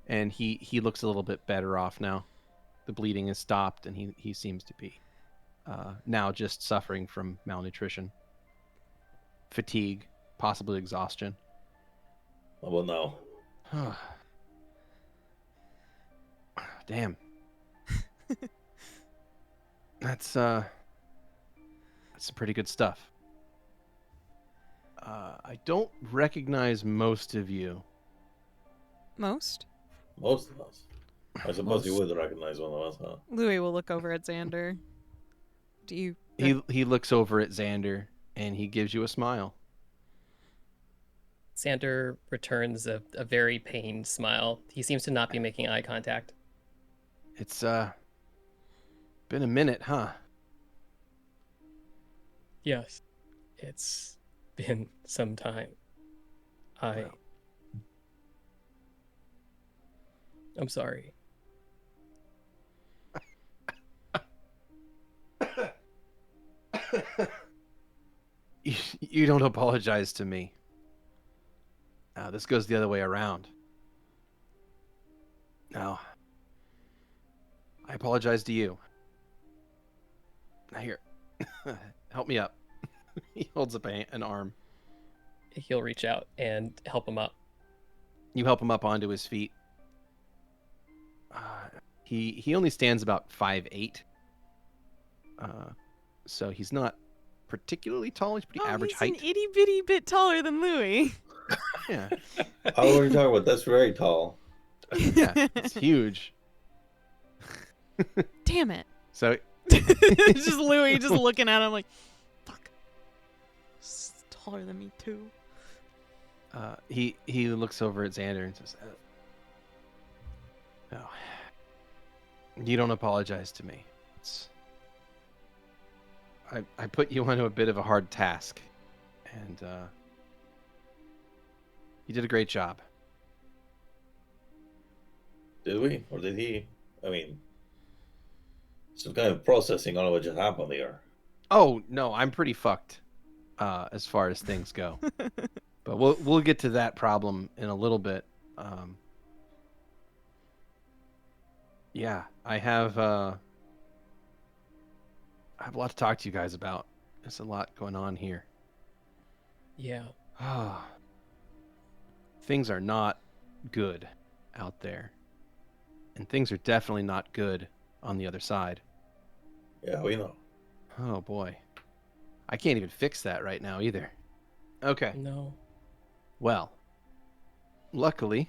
and he looks a little bit better off now. The bleeding has stopped, and he seems to be now just suffering from malnutrition. fatigue, possibly exhaustion. Oh, well, no. Damn. That's some pretty good stuff. I don't recognize most of you. Most? Most of us. I suppose you would recognize one of us, huh? Louie will look over at Xander. Do you? He looks over at Xander and he gives you a smile. Xander returns a very pained smile. He seems to not be making eye contact. It's been a minute, huh? Yes, it's been some time. I'm sorry. You don't apologize to me. This goes the other way around. No. I apologize to you. Now here, help me up. He holds up an arm. He'll reach out and help him up. You help him up onto his feet. He only stands about 5'8". So he's not particularly tall. He's pretty average height. He's an itty bitty bit taller than Louie. Yeah. Oh, what are you talking about? That's very tall. Yeah, it's huge. Damn it. So Just Louie just looking at him like, fuck. He's taller than me too. he looks over at Xander and says, "No, you don't apologize to me. I put you onto a bit of a hard task, and you did a great job." Did we? Or did he? I mean, some kind of processing on what just happened here. Oh no, I'm pretty fucked as far as things go. But we'll get to that problem in a little bit. Yeah, I have a lot to talk to you guys about. There's a lot going on here. Yeah. Things are not good out there. And things are definitely not good on the other side. Yeah, we know. Oh boy. I can't even fix that right now either. Okay. No. Well, luckily,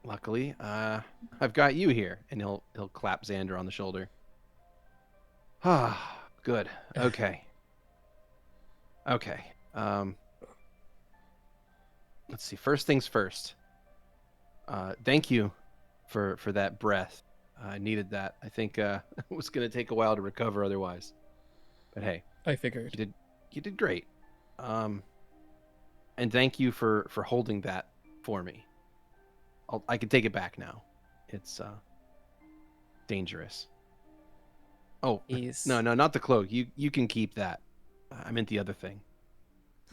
I've got you here, and he'll clap Xander on the shoulder. Ah, good. Okay. Okay. Let's see. First things first. Thank you for that breath. I needed that. I think it was going to take a while to recover otherwise. But hey, I figured. You did great. And thank you for holding that for me. I can take it back now. It's dangerous. Oh, no, not the cloak. You can keep that. I meant the other thing.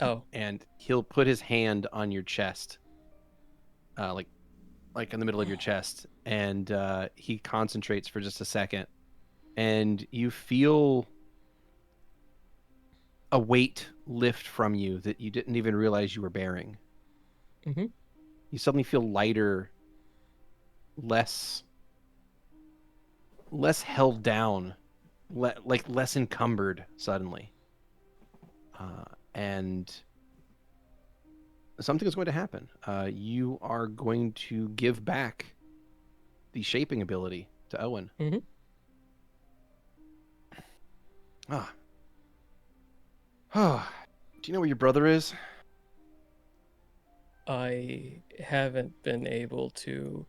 Oh. And he'll put his hand on your chest, like in the middle of your chest, and he concentrates for just a second, and you feel a weight lift from you that you didn't even realize you were bearing. Mm-hmm. You suddenly feel lighter, less held down, like less encumbered suddenly. And something is going to happen. You are going to give back the shaping ability to Owen. Mm-hmm. Do you know where your brother is? I haven't been able to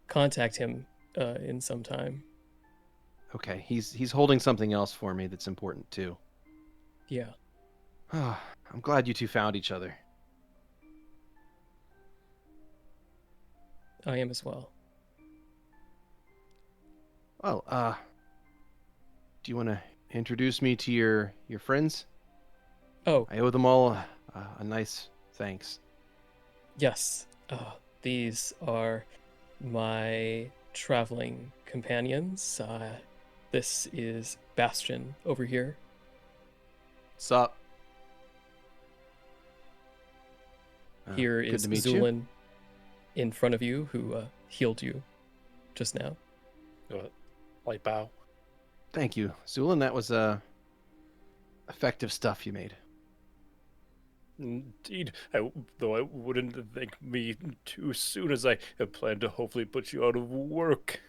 contact him in some time. Okay, he's holding something else for me that's important too. Yeah. I'm glad you two found each other. I am as well. Well, do you want to introduce me to your friends? Oh. I owe them all a nice thanks. Yes. These are my traveling companions. This is Bastion over here. Sup? Here good is to meet you. Zu'lin in front of you who healed you just now. Light bow. Thank you, Zu'lin. That was effective stuff you made. Indeed, though I wouldn't thank me too soon, as I have planned to hopefully put you out of work.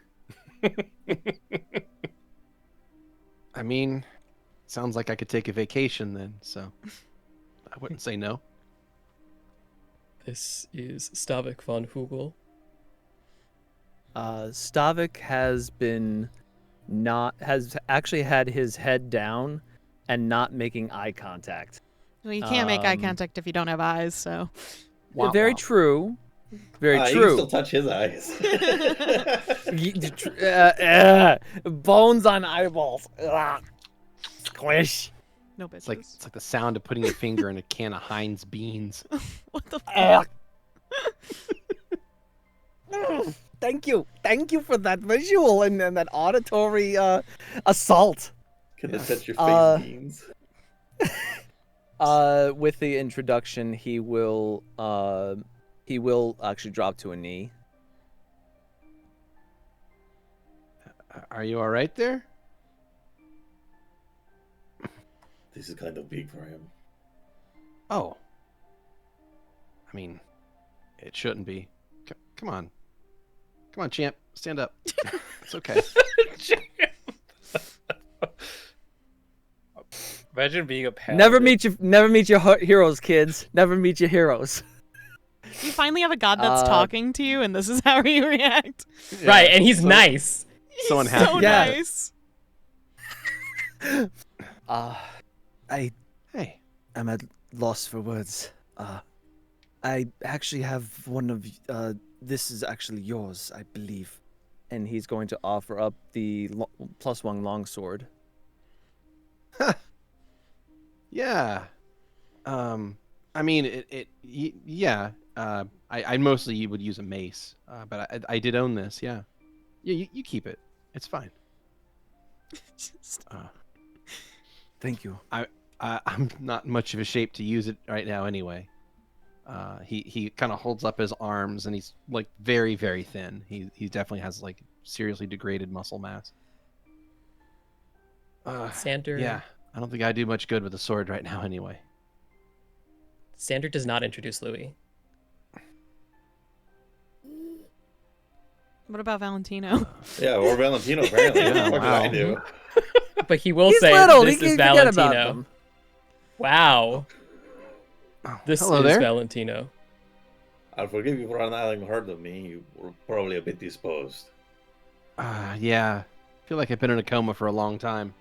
I mean, sounds like I could take a vacation then, so I wouldn't say no. This is Stavik von Hugel. Stavik has actually had his head down and not making eye contact. Well, you can't make eye contact if you don't have eyes, so. Very true. Very You can true. still touch his eyes. Bones on eyeballs. Ugh. Squish. No It's bitches. like the sound of putting your finger in a can of Heinz beans. What the fuck? Ugh. Thank you for that visual and that auditory assault. Can it touch your face, beans? With the introduction, he will actually drop to a knee. Are you all right there? This is kind of big for him. Oh. I mean, it shouldn't be. Come on. Come on, champ. Stand up. It's okay. Imagine being a paladin. Never meet your heroes, kids. Never meet your heroes. You finally have a god that's talking to you, and this is how you react. Right, and he's nice. Someone He's happy so about it. nice. I Hey. am at loss for words. I actually have one of this is actually yours, I believe. And he's going to offer up the +1 longsword. Yeah. I mean, yeah. I mostly would use a mace, but I did own this. Yeah. Yeah, you keep it. It's fine. Thank you. I'm not much of a shape to use it right now anyway. He kind of holds up his arms and he's like very, very thin. He definitely has like seriously degraded muscle mass. Xander. Yeah, I don't think I do much good with a sword right now anyway. Xander does not introduce Louie. What about Valentino? Yeah, or Valentino, apparently. Yeah, What did wow. I do? But he will He's say little. this He is can forget about Valentino. them. Wow. Oh, This hello is there. Valentino. I'll forgive you for not having heard of me. You were probably a bit disposed. Yeah. I feel like I've been in a coma for a long time.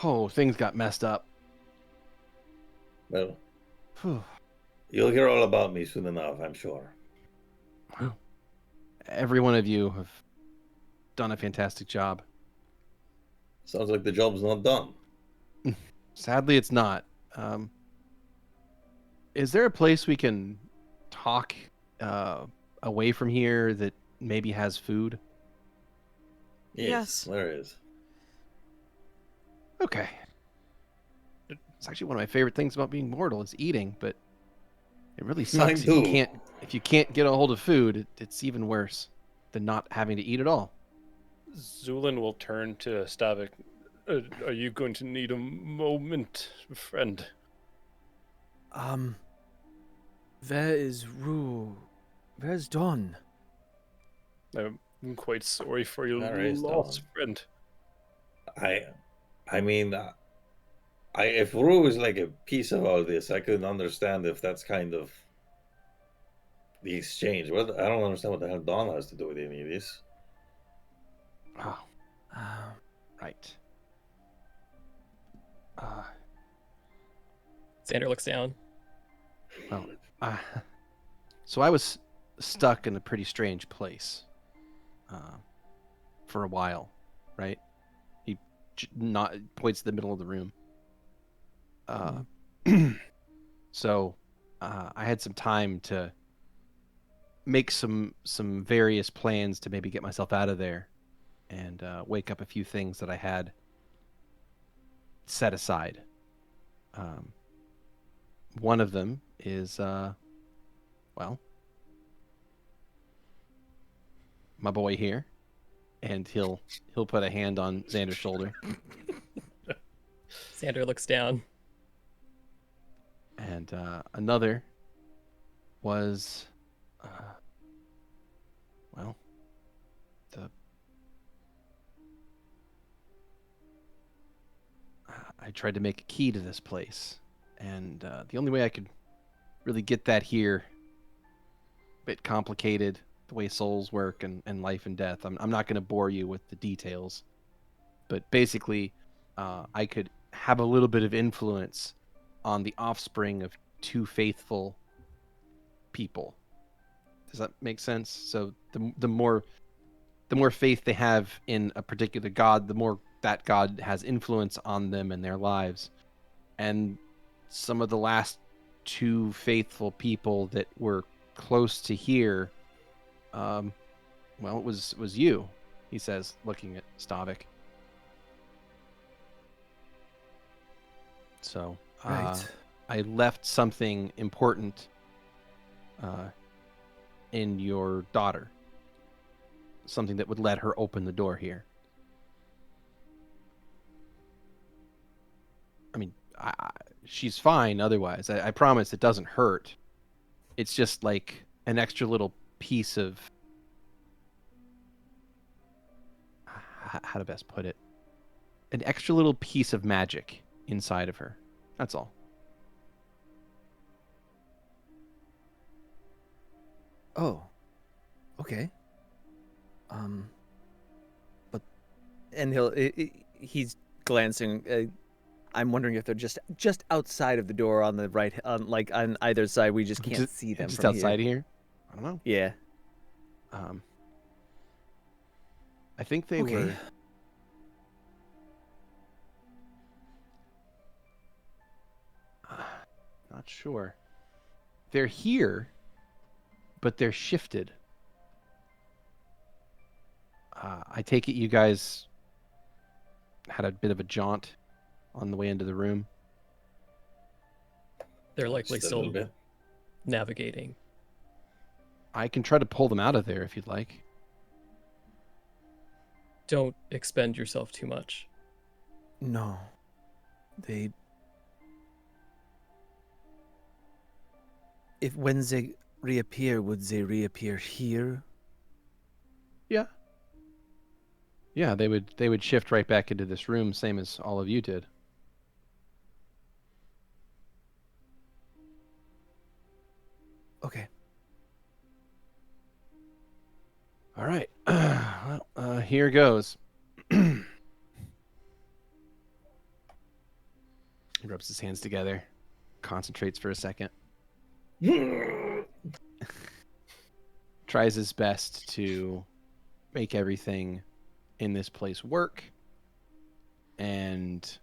Oh, things got messed up. Well, Phew. you'll hear all about me soon enough, I'm sure. Every one of you have done a fantastic job. Sounds like the job's not done. Sadly, it's not. Is there a place we can talk away from here that maybe has food? Yes. There is. Okay. It's actually one of my favorite things about being mortal is eating, but it really sucks Mine if you can't get a hold of food. It's even worse than not having to eat at all. Zu'lin will turn to Stavik. Are you going to need a moment, friend? Where is Rue? Where's Dawn? I'm quite sorry for your There is loss, Dawn. friend. I mean, if Rue is like a piece of all this, I couldn't understand if that's kind of the exchange. I don't understand what the hell Dawn has to do with any of this. Oh, right. Xander looks down. Well, so I was stuck in a pretty strange place for a while, right? He points to the middle of the room. So I had some time to make some various plans to maybe get myself out of there and wake up a few things that I had set aside. one of them is, well, my boy here, and he'll put a hand on Xander's shoulder. Xander looks down. And another was, well, I tried to make a key to this place, and the only way I could really get that here, a bit complicated, the way souls work and life and death. I'm not going to bore you with the details, but basically, I could have a little bit of influence on the offspring of two faithful people. Does that make sense? So the more faith they have in a particular god, the more that god has influence on them and their lives. And some of the last two faithful people that were close to here, well, it was you, he says, looking at Stavik. So Right. I left something important in your daughter. Something that would let her open the door here. I mean, she's fine otherwise. I promise it doesn't hurt. It's just like an extra little piece of... how to best put it? An extra little piece of magic inside of her. That's all. Oh. Okay. But, and he's glancing. I'm wondering if they're just outside of the door on the right, like on either side. We just can't see them. Just from outside here. here? I don't know. Yeah. I think they Okay. were... not sure. They're here, but they're shifted. I take it you guys had a bit of a jaunt on the way into the room. They're likely Just a little still bit. navigating. I can try to pull them out of there if you'd like. Don't expend yourself too much. No. They. If when they reappear, would they reappear here? Yeah. Yeah, they would shift right back into this room, same as all of you did. Okay. All right. Well, here goes. He rubs his hands together, concentrates for a second. Tries his best to make everything in this place work. And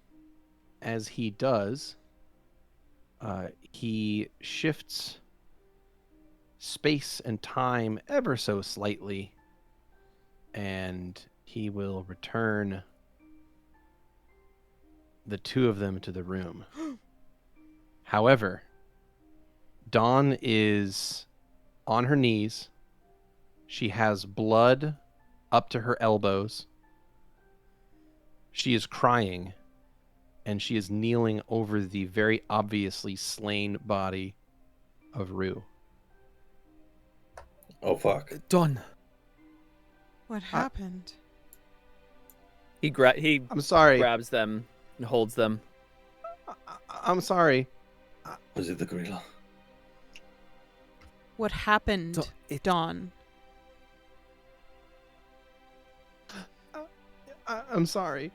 as he does, he shifts space and time ever so slightly, and he will return the two of them to the room. However, Dawn is on her knees. She has blood up to her elbows. She is crying, and she is kneeling over the very obviously slain body of Rue. Oh fuck. Dawn. What happened? He I'm sorry. grabs them and holds them. I'm sorry. Was it the gorilla? What happened, Dawn? I'm sorry.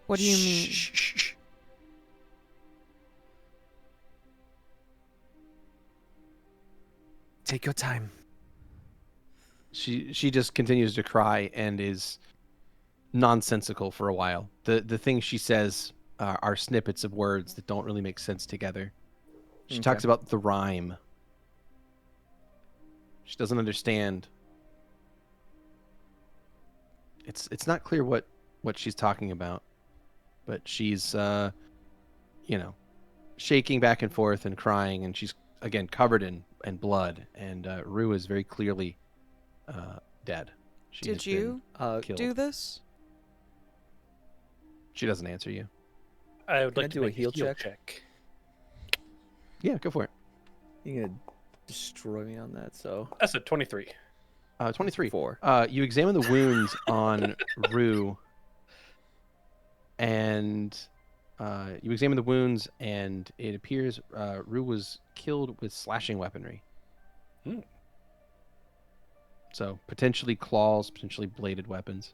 What do you mean? Shh. Take your time. She just continues to cry and is nonsensical for a while. The things she says are snippets of words that don't really make sense together. She talks about the rhyme. She doesn't understand. It's not clear what she's talking about, but she's shaking back and forth and crying, and she's again covered in blood. And Rue is very clearly dead. She Did has you been killed. do this? She doesn't answer you. I would Can I like to do a make heal check? Yeah, go for it. You're gonna destroy me on that, so That's a 23. 23. 4. You examine the wounds on Rue, and it appears Rue was killed with slashing weaponry. Hmm. So potentially claws, potentially bladed weapons.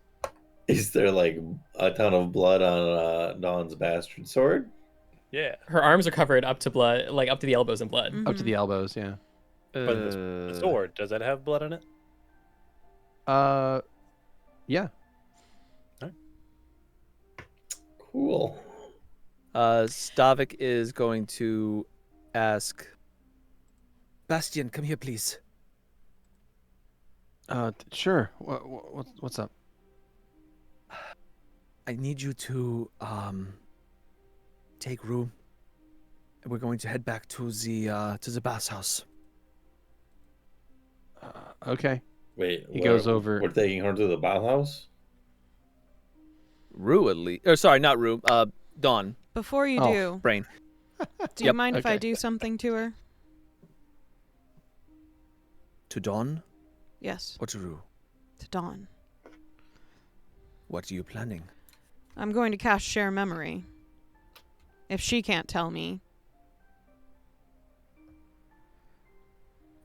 Is there like a ton of blood on Dawn's bastard sword? Yeah. Her arms are covered up to blood, like up to the elbows in blood. Up to the elbows, yeah. But the sword, does that have blood in it? Yeah. Cool. Stavik is going to ask, Bastian, come here, please. Sure. What's up? I need you to take Rue. We're going to head back to the bathhouse. Okay. Wait, He goes over. We're taking her to the bathhouse? Rue, at least. Or sorry, not Rue. Dawn. Before you Oh. do, Brain. do you Yep. mind if I Okay. do something to her? To Dawn Yes, or to Rue? to Dawn. What are you planning? I'm going to cast Share Memory. If she can't tell me.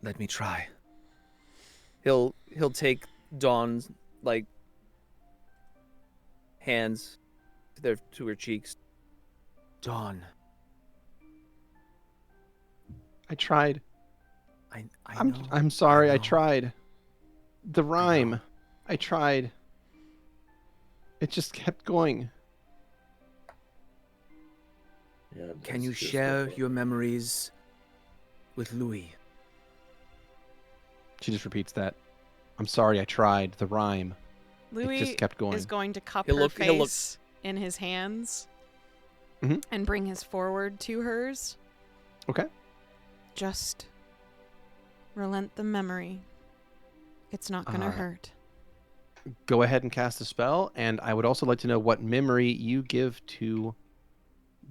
Let me try. He'll take Dawn's like hands to her cheeks. Dawn, I tried. I know. I'm sorry. I know. tried. The rhyme. I tried. It just kept going. Yeah, Can you that's just share what- your memories with Louie? She just repeats that. I'm sorry. I tried. The rhyme. It Louis just kept going. is going to cup He'll her look- he'll look- face in his hands Mhm. and bring his forward to hers. Okay. Just relent the memory. It's not going to Alright. hurt. Go ahead and cast a spell, and I would also like to know what memory you give to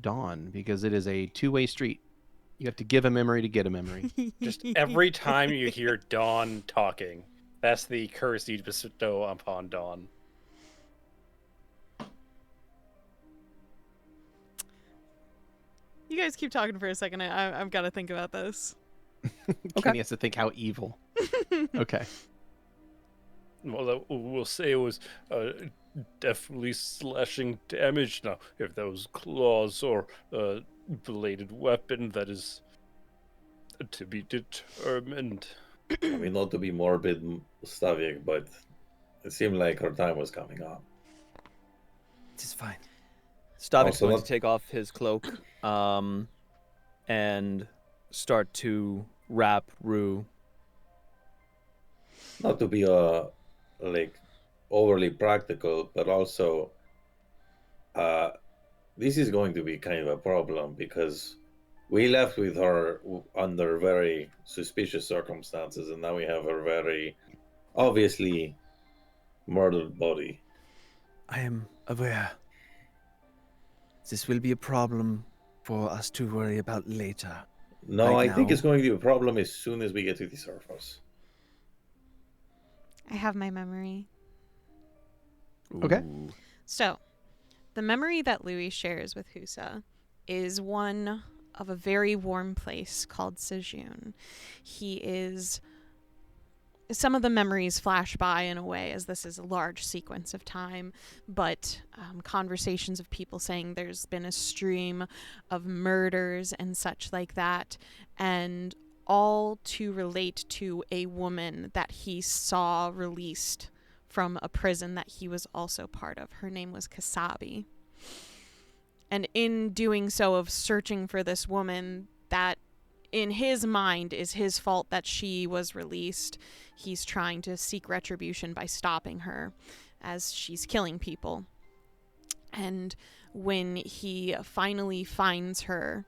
Dawn, because it is a two-way street. You have to give a memory to get a memory. Just every time you hear Dawn talking, that's the curse you bestow upon Dawn. You guys keep talking for a second. I've got to think about this. Kenny has to think how evil. Okay. Well, we'll say it was definitely slashing damage. Now, if that was claws or a bladed weapon, that is to be determined. I mean, not to be morbid, Stavik, but it seemed like her time was coming up. It is fine. Stavik's Also going not- to take off his cloak and start to wrap Rue. Not to be like overly practical, but also this is going to be kind of a problem because we left with her under very suspicious circumstances, and now we have her very obviously murdered body. I am aware. This will be a problem for us to worry about later. No, Right I think now- it's going to be a problem as soon as we get to the surface. I have my memory. Okay. Ooh. So, the memory that Louis shares with Husa is one of a very warm place called Sejun. He is. Some of the memories flash by in a way, as this is a large sequence of time, but conversations of people saying there's been a stream of murders and such like that, and all to relate to a woman that he saw released from a prison that he was also part of. Her name was Kasabi. And in doing so, of searching for this woman that in his mind is his fault that she was released, he's trying to seek retribution by stopping her as she's killing people. And when he finally finds her,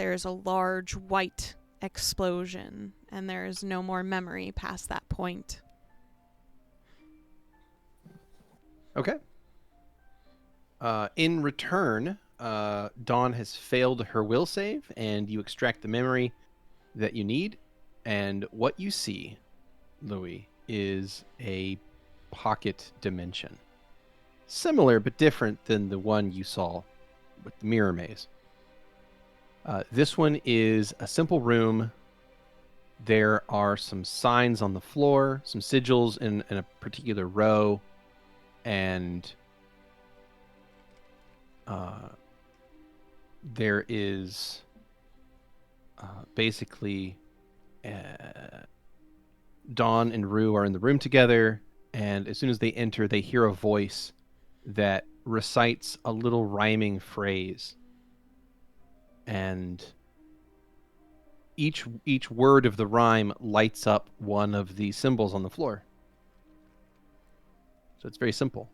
there's a large white explosion, and there is no more memory past that point. Okay. In return, Dawn has failed her will save, and you extract the memory that you need. And what you see, Louie, is a pocket dimension. Similar but different than the one you saw with the mirror maze. This one is a simple room. There are some signs on the floor, some sigils in a particular row, and there is basically Dawn and Rue are in the room together, and as soon as they enter, they hear a voice that recites a little rhyming phrase. And each word of the rhyme lights up one of the symbols on the floor. So it's very simple.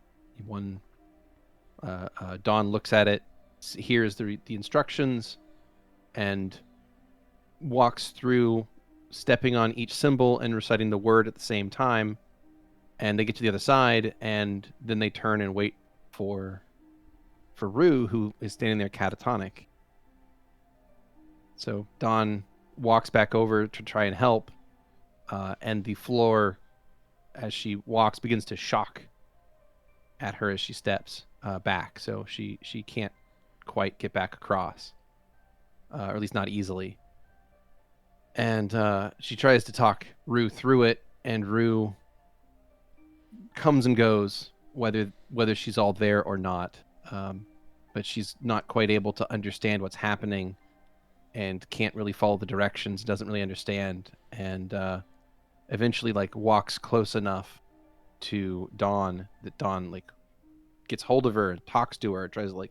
Dawn looks at it, hears the instructions, and walks through, stepping on each symbol and reciting the word at the same time. And they get to the other side, and then they turn and wait for Rue, who is standing there catatonic. So Dawn walks back over to try and help, and the floor, as she walks, begins to shock at her as she steps back. So she can't quite get back across, or at least not easily. And she tries to talk Rue through it, and Rue comes and goes, whether she's all there or not. But she's not quite able to understand what's happening, and can't really follow the directions, doesn't really understand, and eventually walks close enough to Dawn that Dawn gets hold of her and talks to her, tries to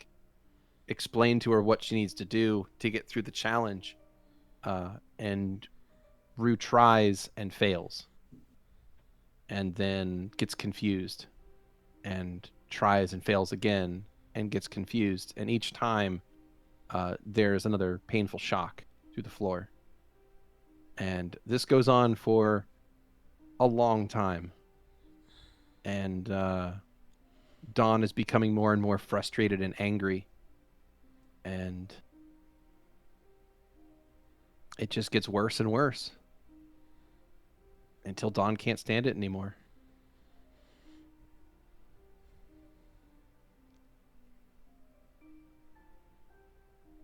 explain to her what she needs to do to get through the challenge. And Rue tries and fails, and then gets confused, and tries and fails again, and gets confused, and each time there's another painful shock through the floor. And this goes on for a long time, and Dawn is becoming more and more frustrated and angry, and it just gets worse and worse until Dawn can't stand it anymore.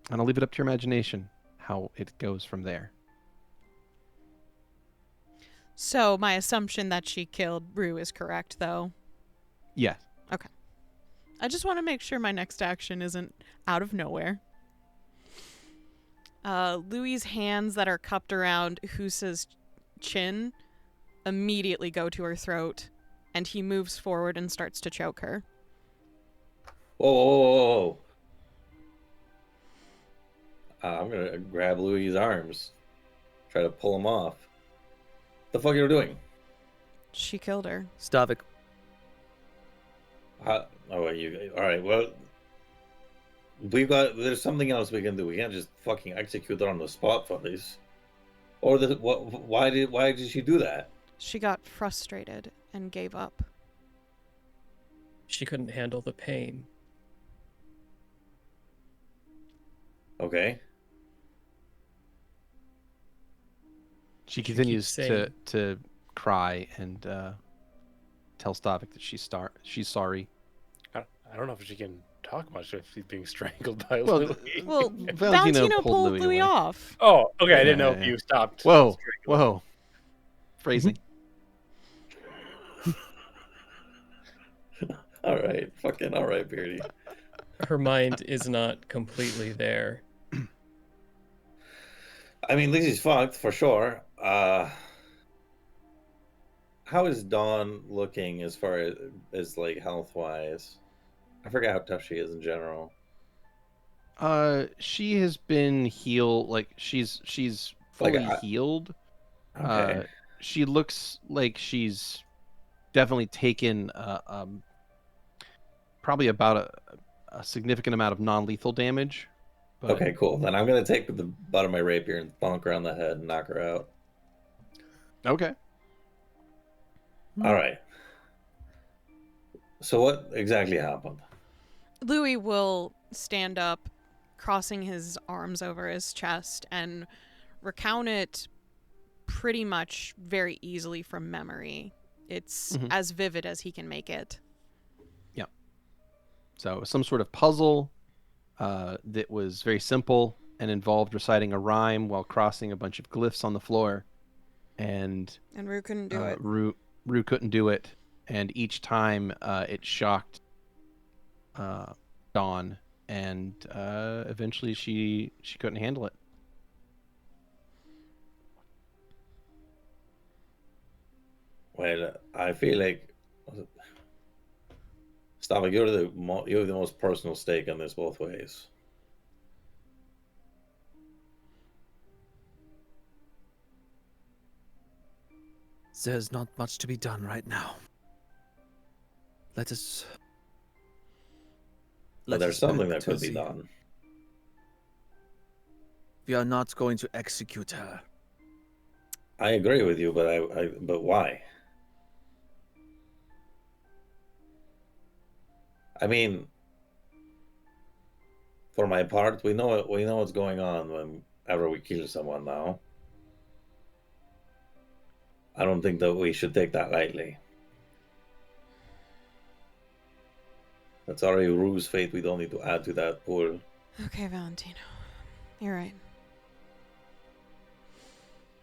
And I'll leave it up to your imagination how it goes from there. So my assumption that she killed Rue is correct, though. Yes. Okay. I just want to make sure my next action isn't out of nowhere. Louie's hands that are cupped around Husa's chin immediately go to her throat, and he moves forward and starts to choke her. Whoa, whoa, whoa, whoa. I'm gonna grab Louie's arms, try to pull him off. The fuck are you doing? She killed her. Stavik. All right, well, there's something else we can do. We can't just fucking execute her on the spot for this. Or why did she do that? She got frustrated and gave up. She couldn't handle the pain. Okay. She continues saying- to cry and tell Stavik that she's sorry. I don't know if she can talk much if she's being strangled by Well, Louie. Well, Valentino Valentino pulled Louie away. off. Oh, okay. I didn't know Yeah, if yeah. you stopped. Whoa, strangling. whoa. Phrasing. All right, fucking all right, Beardy. Her mind is not completely there. I mean, Lizzie's fucked for sure. How is Dawn looking as far as health wise? I forget how tough she is in general. She has been healed. She's fully healed. Okay. She looks like she's definitely taken probably about a significant amount of non-lethal damage But Okay, cool. Then I'm gonna take the butt of my rapier and bonk her on the head and knock her out. okay. All right. So what exactly happened? Louie will stand up, crossing his arms over his chest, and recount it pretty much very easily from memory. It's Mhm. as vivid as he can make it. So it was some sort of puzzle that was very simple and involved reciting a rhyme while crossing a bunch of glyphs on the floor. And And Rue couldn't do it. Rue couldn't do it. And each time it shocked Dawn. And eventually she couldn't handle it. Well, I feel like Stavik, you have the most personal stake in this both ways. There's not much to be done right now. Let us. But there's something that to could be the- done. We are not going to execute her. I agree with you, but why? I mean, for my part, we know what's going on whenever we kill someone now. I don't think that we should take that lightly. That's already Rue's fate. We don't need to add to that pool. Okay, Valentino. You're right.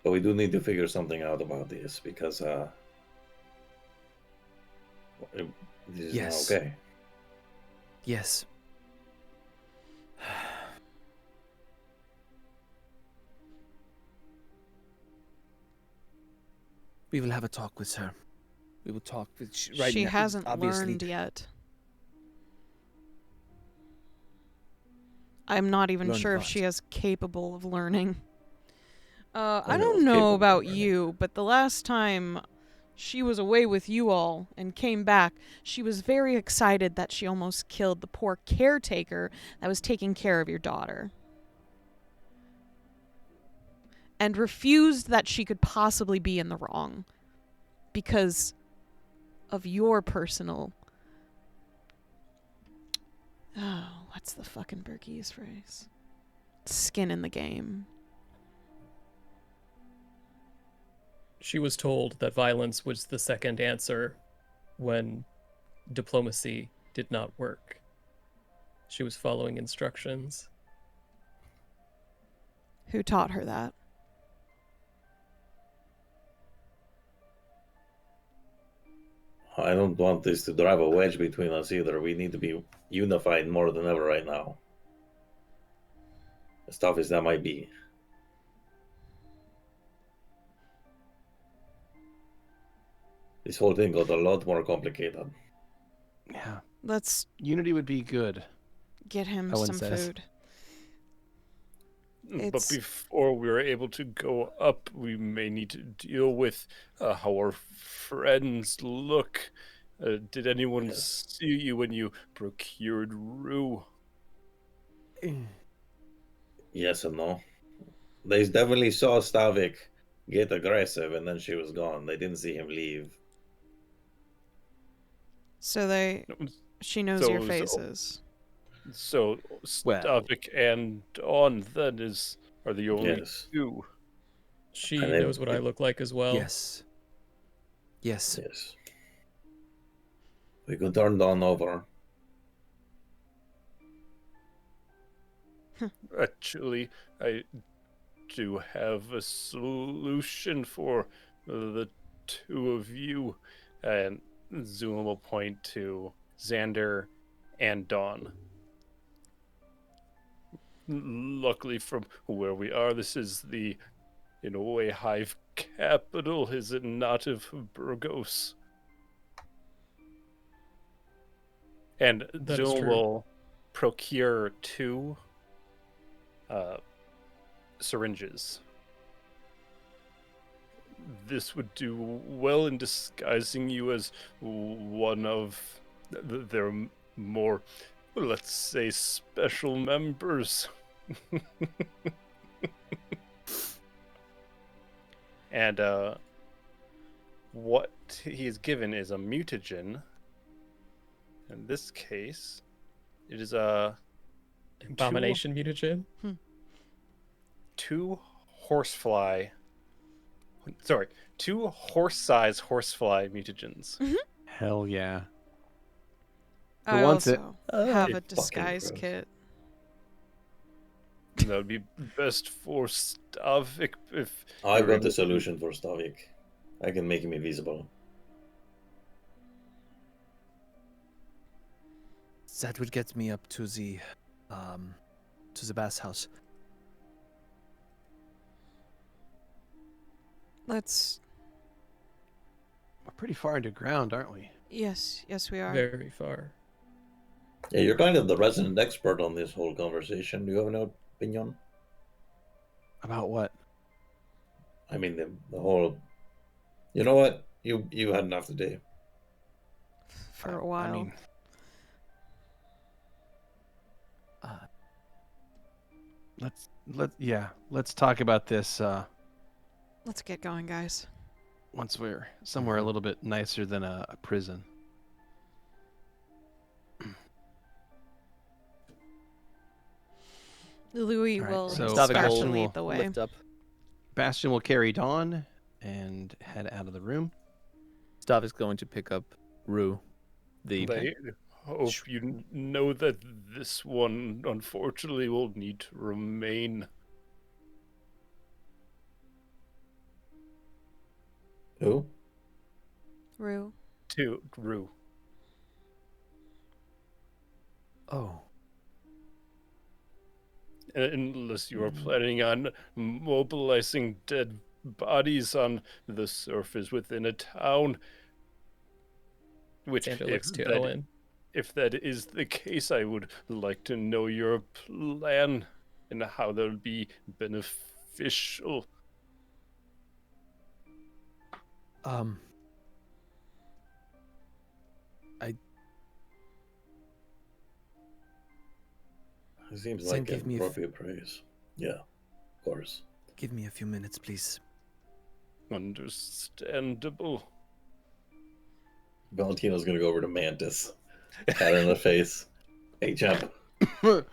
But we do need to figure something out about this because this is Yes. not okay. Yes. We will have a talk with her. We will talk with She now, hasn't obviously. learned yet. I'm not even Learn sure if what? she is capable of learning. I I know don't it's capable know of about learning. you, but the last time she was away with you all and came back, she was very excited that she almost killed the poor caretaker that was taking care of your daughter. And refused that she could possibly be in the wrong because of your personal... Oh, what's the fucking Berkey's phrase? Skin in the game. She was told that violence was the second answer when diplomacy did not work. She was following instructions. Who taught her that? I don't want this to drive a wedge between us either. We need to be unified more than ever right now. As tough as that might be. This whole thing got a lot more complicated. Yeah. Let's Unity would be good. get him Owen some says. food. But It's- before we're able to go up, we may need to deal with how our friends look. Did anyone see you when you procured Rue? Yes and no. They definitely saw Stavik get aggressive and then she was gone. They didn't see him leave. So she knows So- your so- faces. So Well- Stavik and Dawn then are the only Yes. two. She And they- knows what I look like as well. Yes. Yes. Yes. We could turn Dawn over. Actually, I do have a solution for the two of you. And Zoom will point to Xander and Dawn. Luckily, from where we are, this is the, in a way, hive capital, is it not, of Burgos? And That is Zoom true. will procure 2 syringes. This would do well in disguising you as one of their more, let's say, special members. And what he is given is a mutagen. In this case, it is a Abomination mutagen. two horse-sized horsefly mutagens. Hell yeah. I wants it? also have a Fucking disguise gross. kit. That would be best for Stavik if I've you're got the in- solution for Stavik. I can make him invisible. That would get me up to the bathhouse. Let's. We're pretty far underground, aren't we? Yes, we are. Very far. Yeah, you're kind of the resident expert on this whole conversation. Do you have an opinion? About what? I mean, the whole. You know what? You had enough today. For a while. I mean, let's talk about this Let's get going, guys. once we're somewhere a little bit nicer than a prison. Louie All right, will so start to Bastion lead will the way. Lift up. Bastion will carry Dawn and head out of the room. Stav is going to pick up Rue, the I hope you know that this one, unfortunately, will need to remain. Who? Rue. To Rue. Oh, Unless you are planning on mobilizing dead bodies on the surface within a town. Which, Xander if looks to that, Owen. if that is the case, I would like to know your plan and how that would be beneficial. It seems Then like give an me appropriate praise. Yeah, of course. give me a few minutes, please. Understandable. Valentino's gonna go over to Mantis. Pat her in the face. Hey, champ. What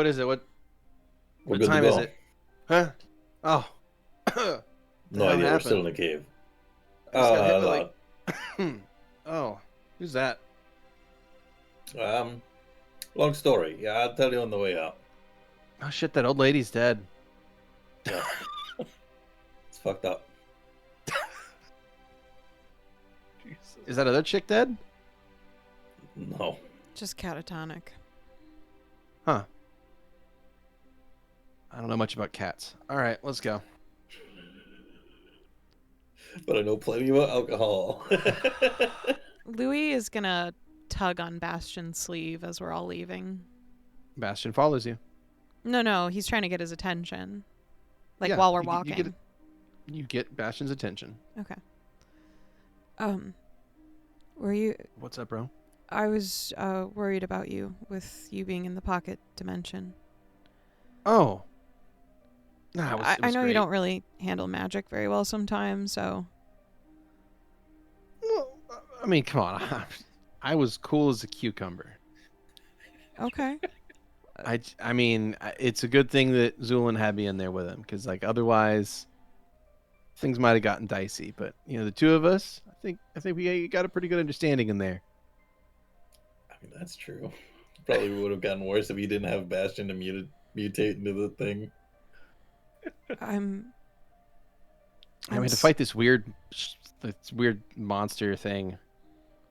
is it? What We're good time to is go. it? Huh? Oh. No hell idea. We're happened? still in the cave. I just got hit with, Uh, Oh, who's that? long story. Yeah, I'll tell you on the way out. Oh shit, that old lady's dead. Yeah. It's fucked up. Is that other chick dead? No. Just catatonic. Huh. I don't know much about cats. All right, let's go. But I know plenty about alcohol. Louie is gonna tug on Bastion's sleeve as we're all leaving. Bastion follows you. No, he's trying to get his attention. Like Yeah, while we're you walking. You get Bastion's attention. Okay. Were you? What's up, bro? I was worried about you with you being in the pocket dimension. Oh. Nah, I know you don't really handle magic very well sometimes, so. Well, I mean, come on. I was cool as a cucumber. Okay. I mean, it's a good thing that Zu'lin had me in there with him, because like otherwise, things might have gotten dicey. But you know, the two of us, I think we got a pretty good understanding in there. I mean, that's true. Probably would have gotten worse if you didn't have Bastion to mutate into the thing. I'm We had to fight this weird monster thing.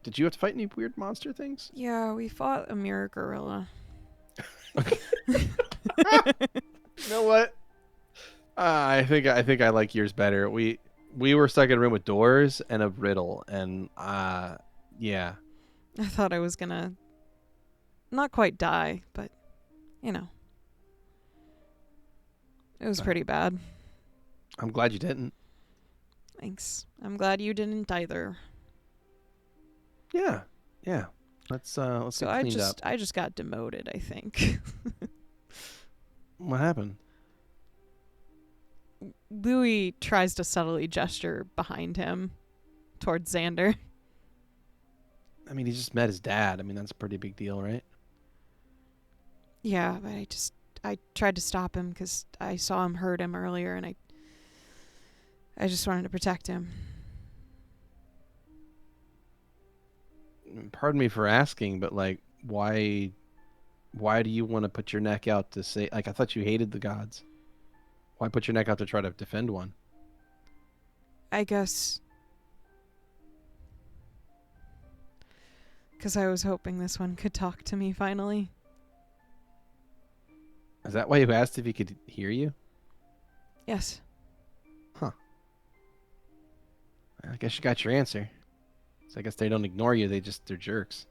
Did you have to fight any weird monster things? Yeah, we fought a mirror gorilla. You know what? I think I like yours better. We were stuck in a room with doors and a riddle, and yeah. I thought I was gonna not quite die, but you know. It was pretty bad. I'm glad you didn't. Thanks. I'm glad you didn't either. Yeah. Let's So get cleaned up. I just got demoted, I think. What happened? Louie tries to subtly gesture behind him towards Xander. I mean, he just met his dad. I mean, that's a pretty big deal, right? Yeah, but I tried to stop him because I saw him hurt him earlier, and I just wanted to protect him. Pardon me for asking, but like, why do you want to put your neck out to say? Like, I thought you hated the gods. Why put your neck out to try to defend one? I guess because I was hoping this one could talk to me finally. Is that why you asked if he could hear you? Yes. Huh. I guess you got your answer. So I guess they don't ignore you. They're jerks.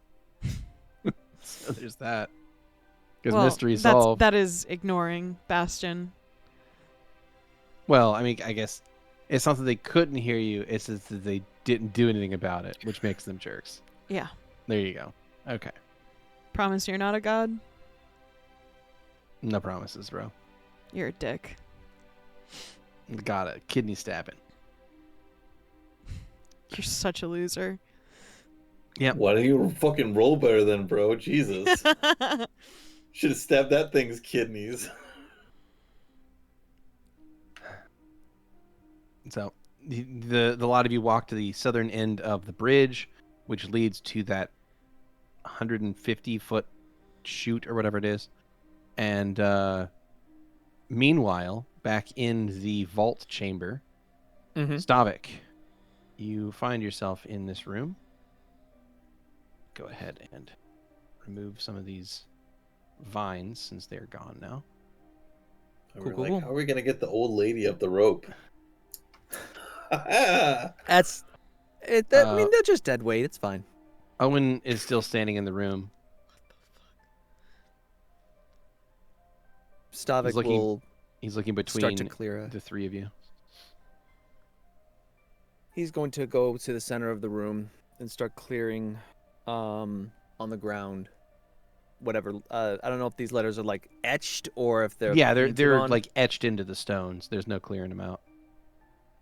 So there's that. Because Well, mystery solved. that is ignoring Bastion. Well, I mean, I guess it's not that they couldn't hear you. It's just that they didn't do anything about it, which makes them jerks. Yeah. There you go. Okay. Promise you're not a god? No promises, bro. You're a dick. Got it. Kidney stabbing. You're such a loser. Yep. Why don't you fucking roll better then, bro? Jesus. Should have stabbed that thing's kidneys. So the lot of you walk to the southern end of the bridge, which leads to that 150-foot chute or whatever it is. And meanwhile, back in the vault chamber, Stavik, you find yourself in this room. Go ahead and remove some of these vines since they're gone now. How are we gonna get the old lady up the rope? That's it. I mean, they're just dead weight. It's fine. Owen is still standing in the room. Stavik will He's looking between start to clear the three of you. He's going to go to the center of the room and start clearing on the ground. Whatever. I don't know if these letters are like etched or if they're they're on. like etched into the stones. There's no clearing them out.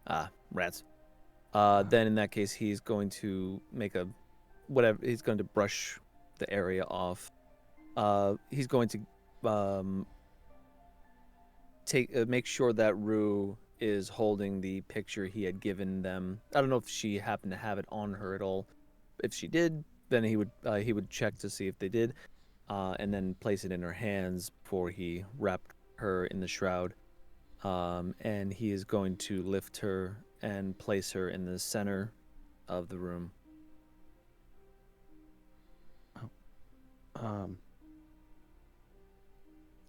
Ah, rats. Then in that case, he's going to make a whatever. He's going to brush the area off. He's going to make sure that Rue is holding the picture he had given them. I don't know if she happened to have it on her at all. If she did, then he would check to see if they did, and then place it in her hands before he wrapped her in the shroud. And he is going to lift her and place her in the center of the room.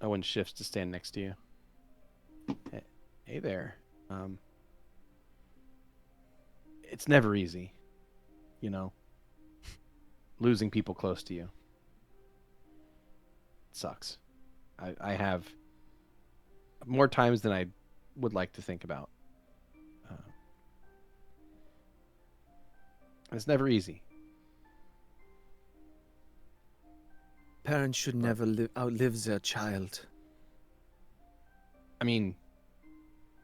Owen shifts to stand next to you. Hey there. It's never easy, losing people close to you. It sucks. I have more times than I would like to think about. It's never easy. Parents should never outlive their child. I mean,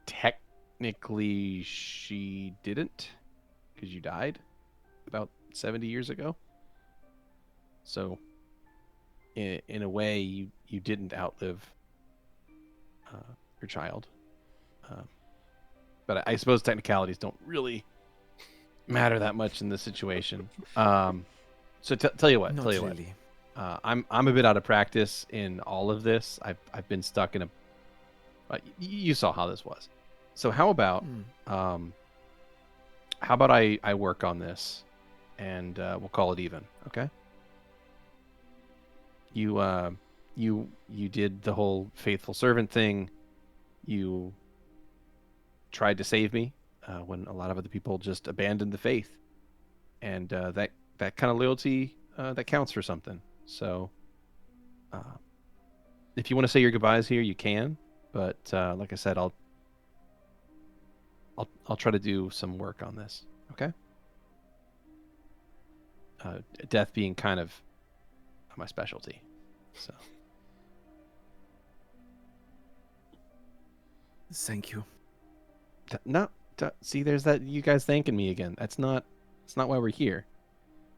technically she didn't, because you died about 70 years ago. So, in a way, you didn't outlive your child. But I suppose technicalities don't really matter that much in this situation. So tell you what. Not really. I'm a bit out of practice in all of this. I've been stuck in a. You saw how this was. So how about I work on this, and we'll call it even. Okay. You did the whole faithful servant thing. You tried to save me when a lot of other people just abandoned the faith, and that kind of loyalty that counts for something. So, if you want to say your goodbyes here, you can. But like I said, I'll try to do some work on this. Okay. Death being kind of my specialty. So. Thank you. No, see, there's that. You guys thanking me again. That's not why we're here.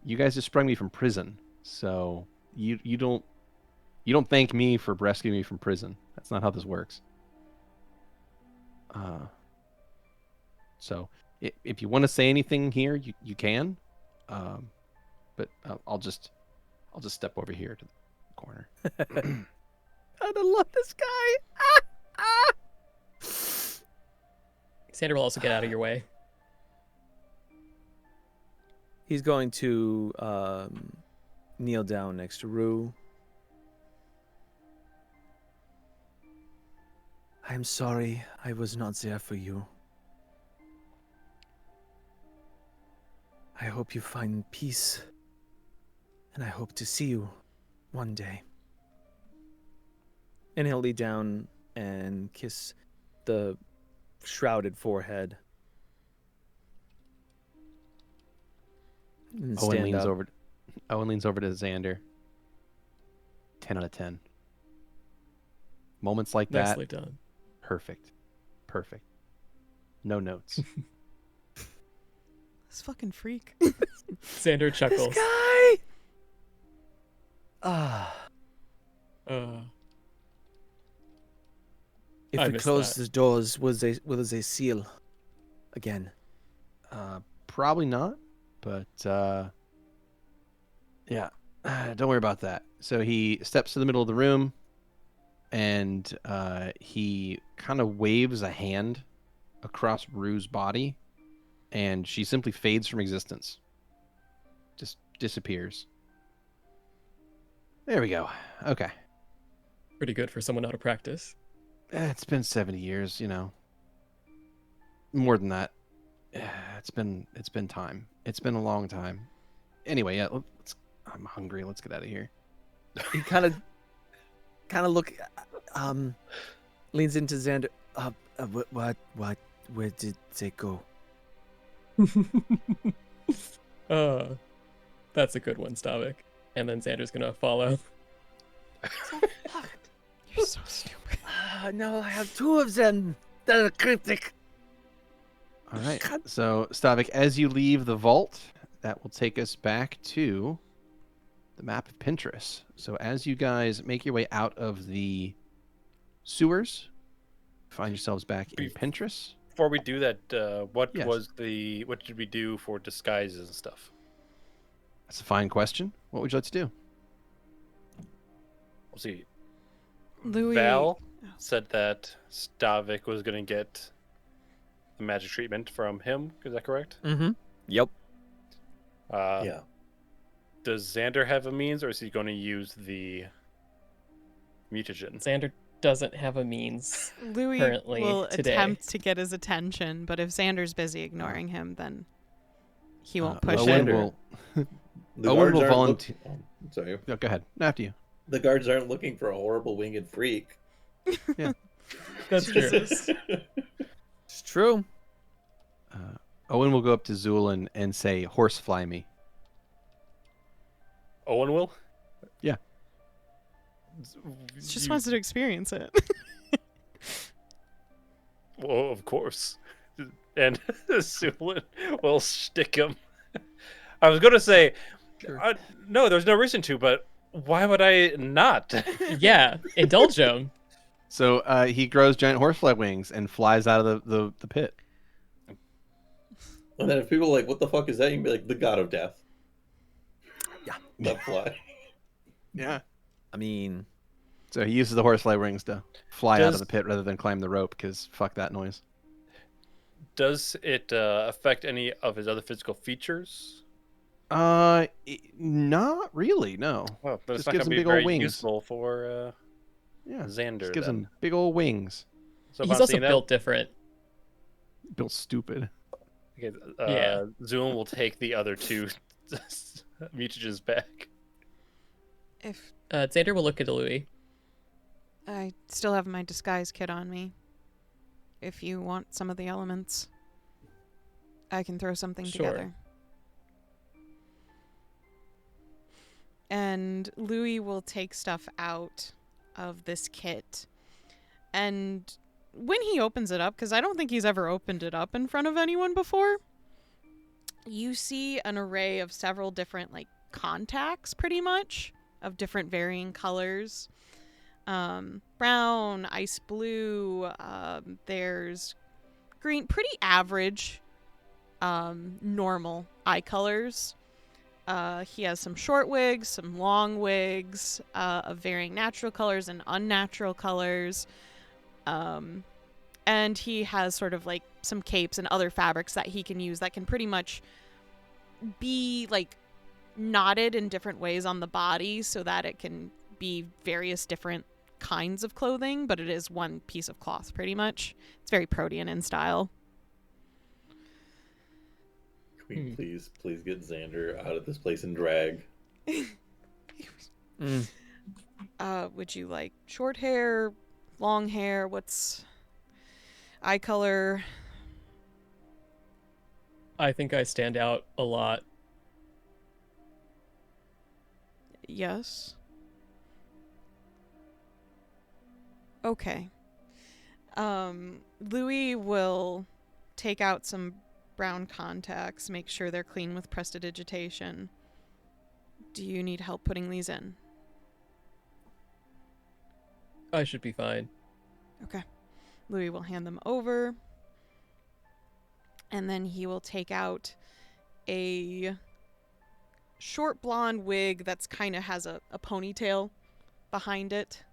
You guys just sprung me from prison, so you don't thank me for rescuing me from prison. That's not how this works. So if you want to say anything here, you can, but I'll just step over here to the corner. I love this guy. Xander will also get out of your way. He's going to kneel down next to Rue. I'm sorry I was not there for you. I hope you find peace, and I hope to see you one day. And he'll lean down and kiss the shrouded forehead. And Owen stand leans up. over to Xander. 10 out of 10. Moments like Nicely that. done. Perfect. No notes. This fucking freak. Xander chuckles. Guy! Ah. If I we missed close that. the doors, will they seal again? Probably not, but yeah, don't worry about that. So he steps to the middle of the room, and he kind of waves a hand across Rue's body, and she simply fades from existence. Just disappears. There we go. Okay. Pretty good for someone out of practice. It's been 70 years, More than that. It's been time. It's been a long time. Anyway, yeah, I'm hungry. Let's get out of here. He kind of leans into Xander. Where did they go? That's a good one, Stavik. And then Xander's gonna follow. You're so stupid. No, I have two of them. They're cryptic. All right. So, Stavik, as you leave the vault, that will take us back to the map of Pinterest. So, as you guys make your way out of the sewers, find yourselves back in Pinterest. Before we do that, what Yes. did we do for disguises and stuff? That's a fine question. What would you like to do? We'll see. Louie. Val said that Stavik was going to get the magic treatment from him. Is that correct? Mm-hmm. Yep. Yeah. Does Xander have a means, or is he going to use the mutagen? Xander doesn't have a means Louie currently will today. attempt to get his attention, but if Xander's busy ignoring him, then he won't push Owen it. will. The Owen guards will aren't volunteer. Sorry. No, go ahead. After you. The guards aren't looking for a horrible winged freak. That's true. Jesus. It's true. Owen will go up to Zu'lin and say, "Horsefly me." Owen will? Yeah. He just wants to experience it. Well, of course. And Zu'lin will stick him. I was going to say, no, there's no reason to, but why would I not? Yeah, indulge him. So he grows giant horsefly wings and flies out of the pit. And then if people are like, what the fuck is that? You can be like, the god of death. Yeah. That fly. Yeah. I mean, So he uses the horsefly wings to fly out of Does- the pit rather than climb the rope, because fuck that noise. Does it affect any of his other physical features? Not really. No. Well, that's Just not gives going him to be big old very wings. useful for Yeah. Xander. Just gives then. him big old wings. So if He's I'm also seeing that- built different. Built stupid. Okay, Yeah. Zoom will take the other two mutagens back. If Xander will look at Louie. I still have my disguise kit on me, if you want some of the elements, I can throw something Sure. together. And Louie will take stuff out of this kit and when he opens it up, because I don't think he's ever opened it up in front of anyone before, you see an array of several different, like, contacts, pretty much, of different varying colors. Brown, ice blue, there's green, pretty average, normal eye colors. He has some short wigs, some long wigs, of varying natural colors and unnatural colors. And he has sort of like some capes and other fabrics that he can use that can pretty much be like knotted in different ways on the body so that it can be various different kinds of clothing, but it is one piece of cloth pretty much. It's very Protean in style. Can we please get Xander out of this place and drag? Would you like short hair, long hair? What's eye color? I think I stand out a lot. Yes. Okay. Louie will take out some brown contacts, make sure they're clean with prestidigitation. Do you need help putting these in? I should be fine. Okay. Louie will hand them over. And then he will take out a short blonde wig that's kind of has a ponytail behind it.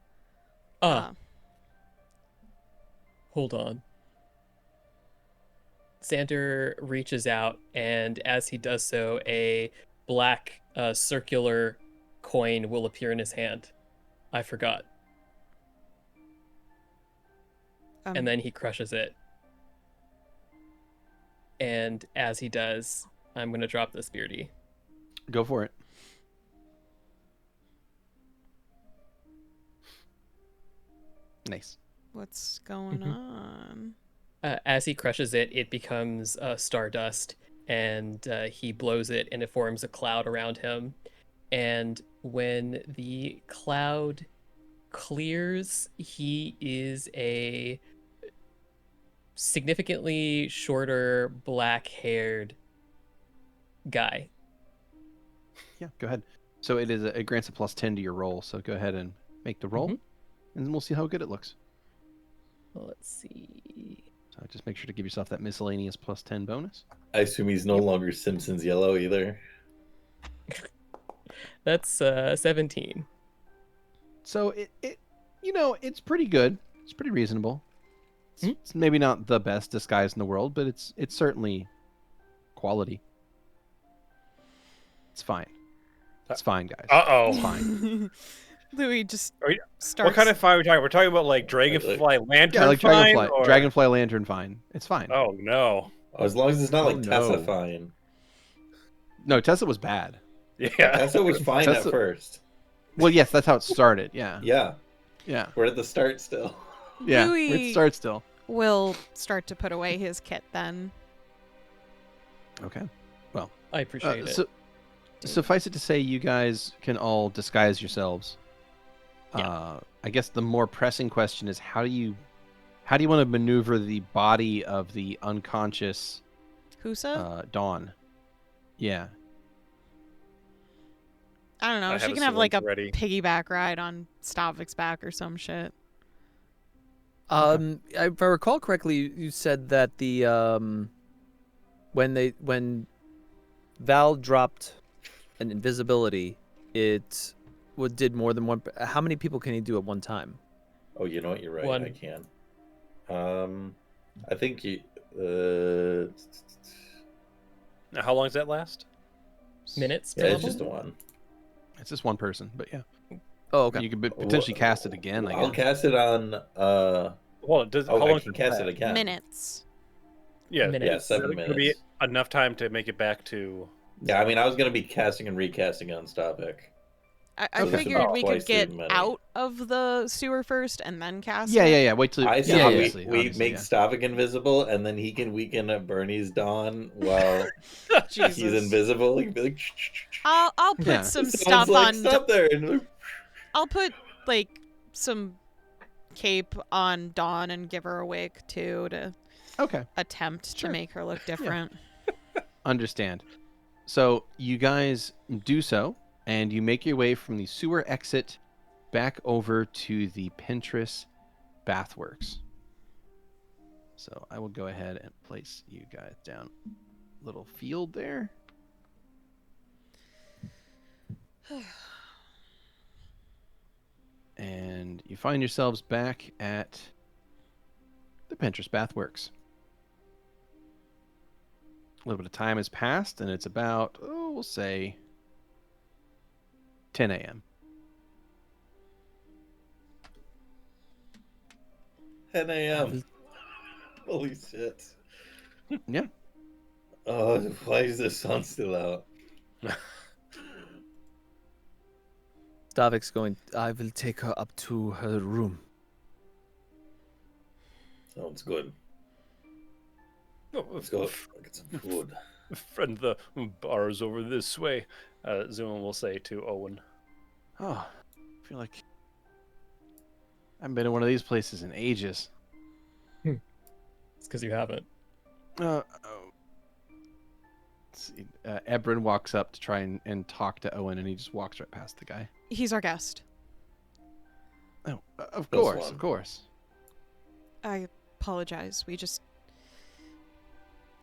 Hold on. Xander reaches out, and as he does so, a black circular coin will appear in his hand. I forgot. And then he crushes it. And as he does, I'm going to drop this Beardy. Go for it. Nice. What's going on? As he crushes it, it becomes stardust, and he blows it, and it forms a cloud around him. And when the cloud clears, he is a significantly shorter, black-haired guy. Yeah, go ahead. So it grants a +10 to your roll, so go ahead and make the roll, and we'll see how good it looks. Well, let's see. So just make sure to give yourself that miscellaneous +10 bonus. I assume he's no longer Simpsons yellow either. That's 17. So it's pretty good. It's pretty reasonable. It's maybe not the best disguise in the world, but it's certainly quality. It's fine. It's fine, guys. It's fine. Louie just starts. What kind of fine are we talking? We're talking about like dragonfly lantern Yeah, like fine? dragonfly lantern fine. It's fine. Oh no! As long as it's not like no. Tessa fine. No, Tessa was bad. Yeah, Tessa was fine at first. Well, yes, that's how it started. Yeah. Yeah. We're at the start still. Yeah, Louie we're at the start still. will start to put away his kit then. Okay. Well, I appreciate it. Suffice it to say, you guys can all disguise yourselves. Yeah. I guess the more pressing question is how do you want to maneuver the body of the unconscious Husa? Dawn? Yeah. I don't know. I She have can a have like a syringe ready. piggyback ride on Stavik's back or some shit. If I recall correctly, you said that the when Val dropped an invisibility, it did more than one. How many people can he do at one time? Oh, you know what? You're right. One. I can. I think you. Now, how long does that last? Minutes per Yeah, level? it's just the one. It's just one person, but yeah. Oh, okay. You could potentially cast it again. I'll I guess. cast it on. Well, does how I long can does cast that? it again. Minutes. Yeah, Minutes. Yeah, 7 Is it gonna minutes. be enough time to make it back to. Yeah, I mean, I was gonna be casting and recasting on Stavik. I So this is figured about we twice could get as many. out of the sewer first and then cast Yeah, it. yeah, yeah. Wait till I yeah, say obviously, we obviously, make yeah. Stavik invisible, and then he can weaken at Bernie's Dawn while Jesus. he's invisible. He can be like, I'll put Yeah. some Someone's stuff like, on. Stop there! And I'll put like some cape on Dawn and give her a wig too to Okay. attempt Sure. to make her look different. Understand. So you guys do so, and you make your way from the sewer exit back over to the Pinterest Bathworks. So I will go ahead and place you guys down. Little field there. And you find yourselves back at the Pinterest Bathworks. A little bit of time has passed, and it's about, we'll say 10 a.m. 10 a.m. Holy shit. Yeah. Oh, why is the sun still out? Stavik's going, I will take her up to her room. Sounds good. Oh, Let's go get some food. Friend, the bar's over this way. Zu'lin will say to Owen. Oh, I feel like I haven't been in one of these places in ages. It's because you haven't. Let's see. Ebrin walks up to try and talk to Owen, and he just walks right past the guy. He's our guest. Oh, of Plus course, one. of course. I apologize.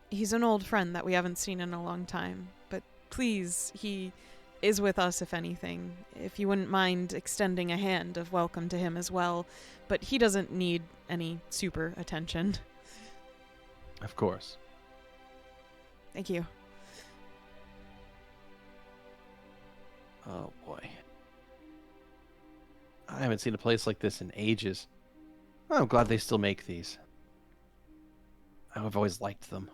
He's an old friend that we haven't seen in a long time. But please, he is with us if anything. If you wouldn't mind extending a hand of welcome to him as well. But he doesn't need any super attention. Of course. Thank you. Oh boy. I haven't seen a place like this in ages. I'm glad they still make these. I've always liked them.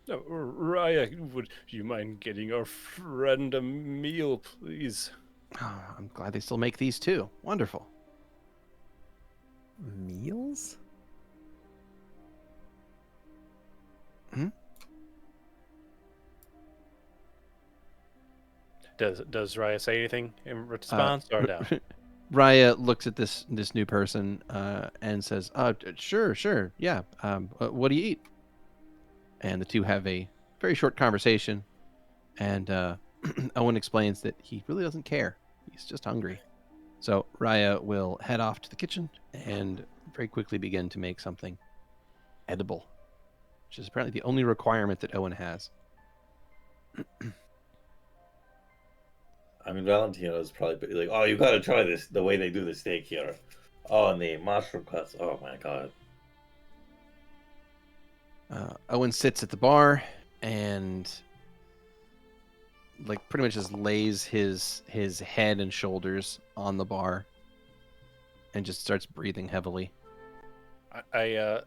Oh, Raya, would you mind getting our friend a meal, please? Oh, I'm glad they still make these too. Wonderful. Meals? Does Raya say anything in response or no? Raya looks at this new person and says, sure, yeah. What do you eat?" And the two have a very short conversation, and Owen explains that he really doesn't care. He's just hungry. So Raya will head off to the kitchen and very quickly begin to make something edible, which is apparently the only requirement that Owen has. I mean, Valentino is probably like, oh, you gotta try this, the way they do the steak here. Oh, and the mushroom cuts. Oh my god. Owen sits at the bar and like pretty much just lays his head and shoulders on the bar and just starts breathing heavily. I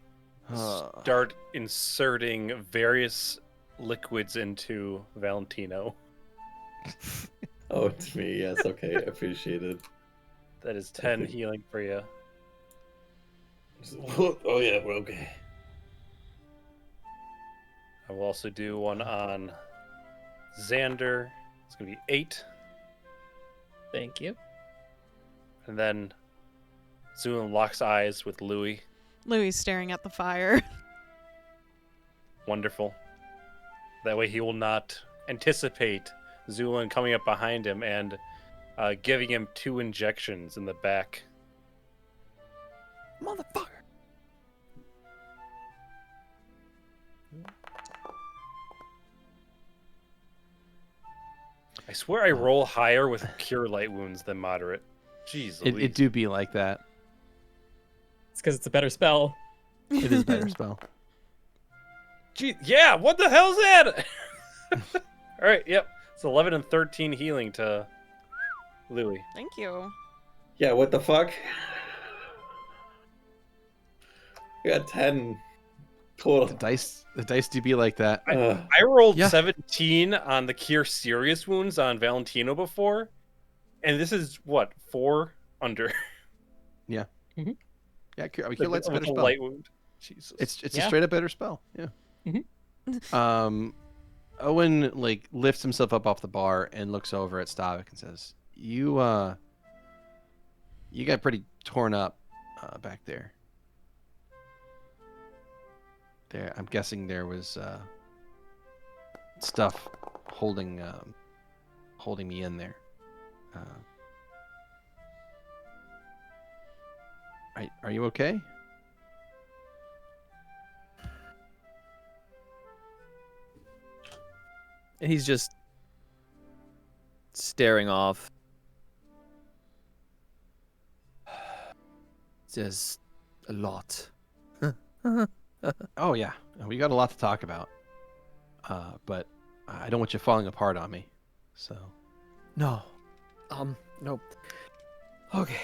start inserting various liquids into Valentino. Oh, it's me. Yes, okay. Appreciated. That is 10 healing for you. Oh, yeah, we're okay. I will also do one on Xander. It's going to be 8. Thank you. And then Zu'lin locks eyes with Louie. Louie's staring at the fire. Wonderful. That way he will not anticipate Zu'lin coming up behind him and giving him 2 injections in the back. Motherfucker! I swear I roll higher with cure light wounds than moderate. Jeez Louise. It do be like that. It's because it's a better spell. It is a better spell. Gee, yeah, what the hell's that? Alright, yep. It's 11 and 13 healing to Louie. Thank you. Yeah, what the fuck? We got 10 total. The dice do be like that. I rolled Yeah. 17 on the cure serious wounds on Valentino before, and this is what, 4 under. Yeah, I mean, cure light's a With better a spell. light wound. Jesus. It's a Yeah. straight up better spell. Yeah. Owen like lifts himself up off the bar and looks over at Stavik and says, "You You got pretty torn up back there. There, I'm guessing there was stuff holding me in there. Are you okay? And he's just staring off. There's a lot. Oh yeah, we got a lot to talk about. But I don't want you falling apart on me. So. No. No. Okay.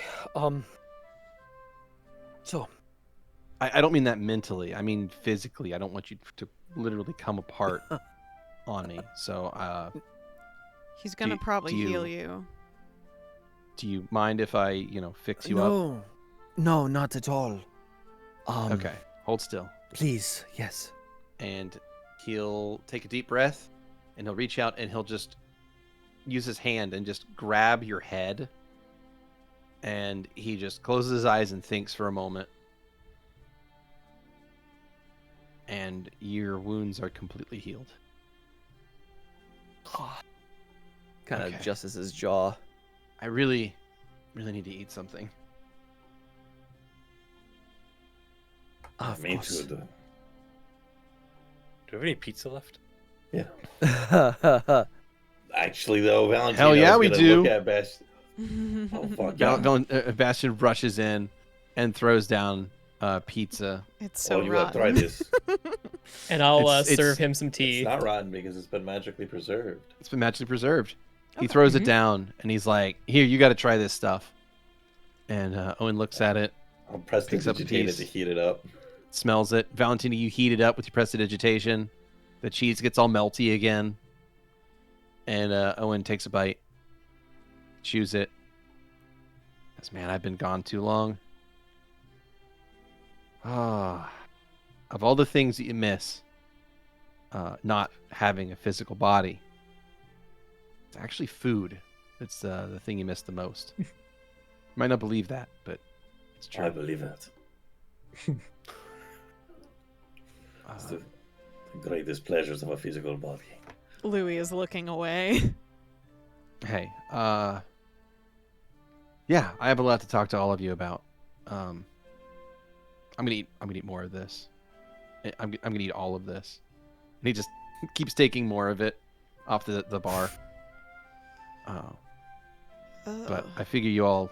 So. I don't mean that mentally. I mean physically. I don't want you to literally come apart on me. So. He's gonna probably heal you. Do you mind if I, fix you up? No, not at all. Okay, hold still. Please, yes. And he'll take a deep breath, and he'll reach out and he'll just use his hand and just grab your head. And he just closes his eyes and thinks for a moment. And your wounds are completely healed. Kind of Okay. adjusts his jaw. I really need to eat something. Of Me course. too. Do you have any pizza left? Yeah. Actually, though, Valentino Hell yeah, we gonna do. Look at Bash. Oh fuck yeah. Bastion rushes in and throws down pizza. It's so you gotta rotten. try this. And I'll It's- serve him some tea. It's not rotten because it's been magically preserved. It's been magically preserved. He Okay. throws it down and he's like, "Here, you got to try this stuff." And Owen looks at it, I'll press Picks up a digitate it piece. to heat it up. smells it. Valentino, you heat it up with your prestidigitation. The cheese gets all melty again. And Owen takes a bite, chews it. Says, "Man, I've been gone too long." Ah, of all the things that you miss, not having a physical body, it's actually food that's the thing you miss the most. You might not believe that, but it's true. I believe that. It's the greatest pleasures of a physical body. Louie is looking away. Hey, yeah, I have a lot to talk to all of you about. I'm gonna eat more of this. I'm gonna eat all of this. And he just keeps taking more of it off the bar. But I figure you all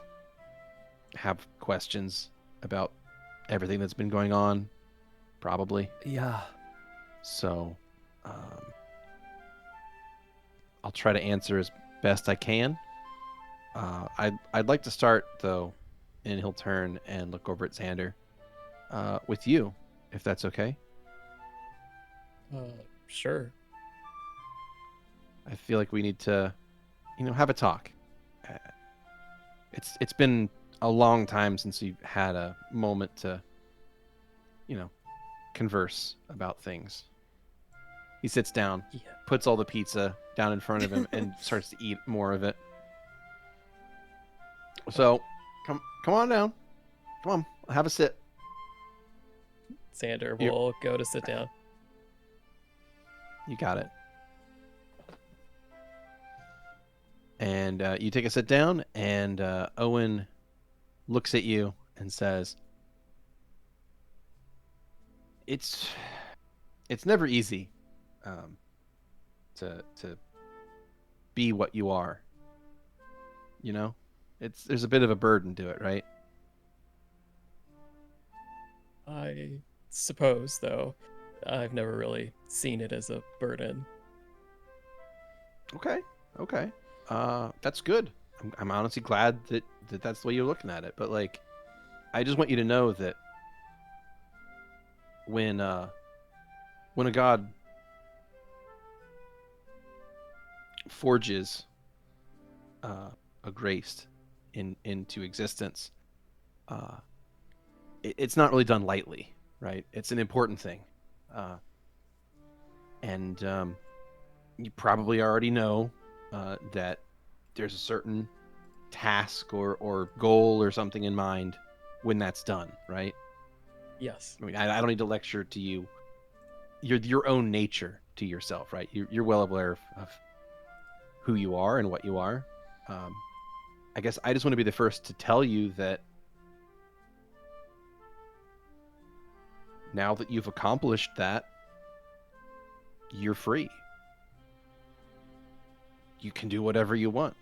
have questions about everything that's been going on, probably. Yeah. So, I'll try to answer as best I can. I'd like to start though, and he'll turn and look over at Xander, with you, if that's okay. Sure. I feel like we need to, have a talk. It's been a long time since we've had a moment to, converse about things. He sits down, Yeah. puts all the pizza down in front of him, and starts to eat more of it. So, come on down. Come on, have a sit. Xander You- will go to sit down. You got it. And you take a sit down, and Owen looks at you and says, "It's never easy to be what you are. There's a bit of a burden to it, right?" I suppose, though, I've never really seen it as a burden. Okay. That's good. I'm honestly glad that that's the way you're looking at it. But I just want you to know that when a god forges a grace into existence, it's not really done lightly, right? It's an important thing, and you probably already know that there's a certain task or goal or something in mind when that's done, right? Yes. I mean, I don't need to lecture to you. You're your own nature to yourself, right? You're well aware of who you are and what you are. I guess I just want to be the first to tell you that now that you've accomplished that, you're free. You can do whatever you want.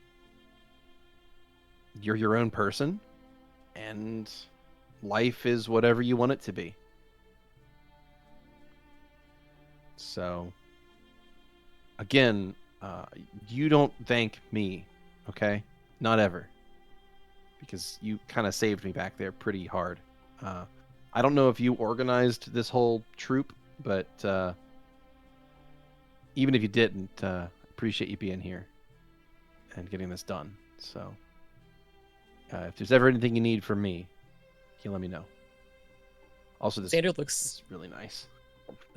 You're your own person, and life is whatever you want it to be. So, again, you don't thank me, okay? Not ever. Because you kind of saved me back there pretty hard. I don't know if you organized this whole troop, but even if you didn't, appreciate you being here and getting this done. So, if there's ever anything you need from me, you let me know. Also, this Xander looks is really nice.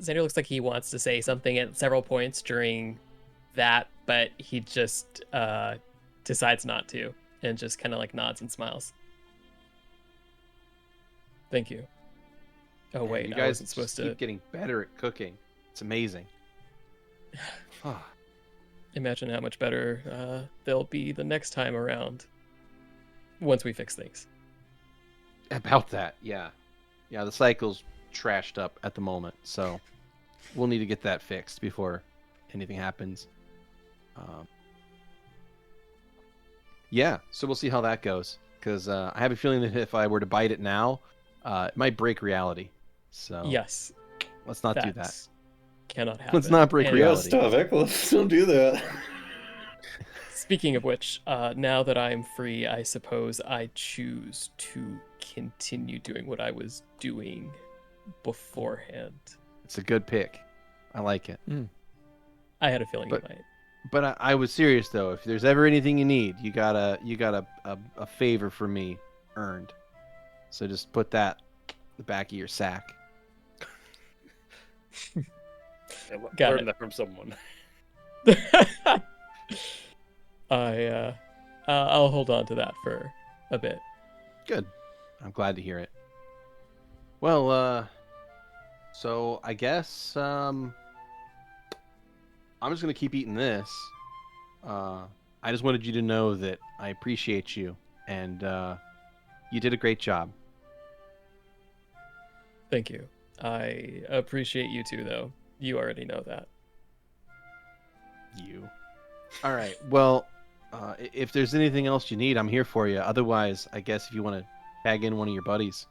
Xander looks like he wants to say something at several points during that, but he just decides not to, and just kind of like nods and smiles. Thank you. Oh Man, wait, you I guys wasn't supposed keep to getting better at cooking. It's amazing. imagine how much better they'll be the next time around once we fix things. About that, yeah. Yeah, the cycle's trashed up at the moment, so we'll need to get that fixed before anything happens. Yeah, so we'll see how that goes, because I have a feeling that if I were to bite it now, it might break reality. So Yes, let's not do that. Cannot happen. Let's not break And reality. Yeah, Stavik, let's don't do that. Speaking of which, now that I am free, I suppose I choose to continue doing what I was doing beforehand. It's a good pick. I like it. I had a feeling you But- might. But I was serious though. If there's ever anything you need, you got a favor from me earned. So just put that in the back of your sack. Got Learn it. that from someone. I'll hold on to that for a bit. Good. I'm glad to hear it. Well, so I guess I'm just gonna keep eating this. I just wanted you to know that I appreciate you, and you did a great job. Thank you. I appreciate you too, though. You already know that. You. All right. Well, if there's anything else you need, I'm here for you. Otherwise, I guess if you want to tag in one of your buddies,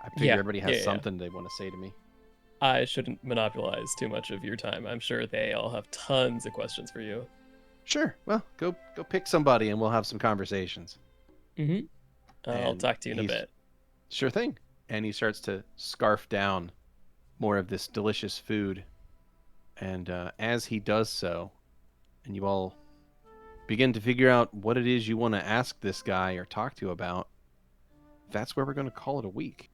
I figure Yeah, everybody has yeah. something they want to say to me. I shouldn't monopolize too much of your time. I'm sure they all have tons of questions for you. Sure. Well, go pick somebody, and we'll have some conversations. Mm-hmm. I'll And talk to you in a he's- bit. Sure thing. And he starts to scarf down more of this delicious food. And as he does so, and you all begin to figure out what it is you want to ask this guy or talk to about, that's where we're going to call it a week.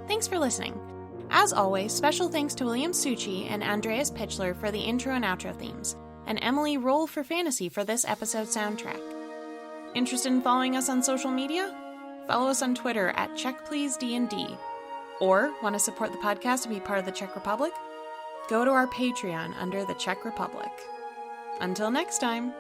Thanks for listening. As always, special thanks to William Succi and Andreas Pichler for the intro and outro themes, and Emily Roll for Fantasy for this episode soundtrack. Interested in following us on social media? Follow us on Twitter at CheckPleaseDND. Or want to support the podcast and be part of the Czech Republic? Go to our Patreon under the Czech Republic. Until next time.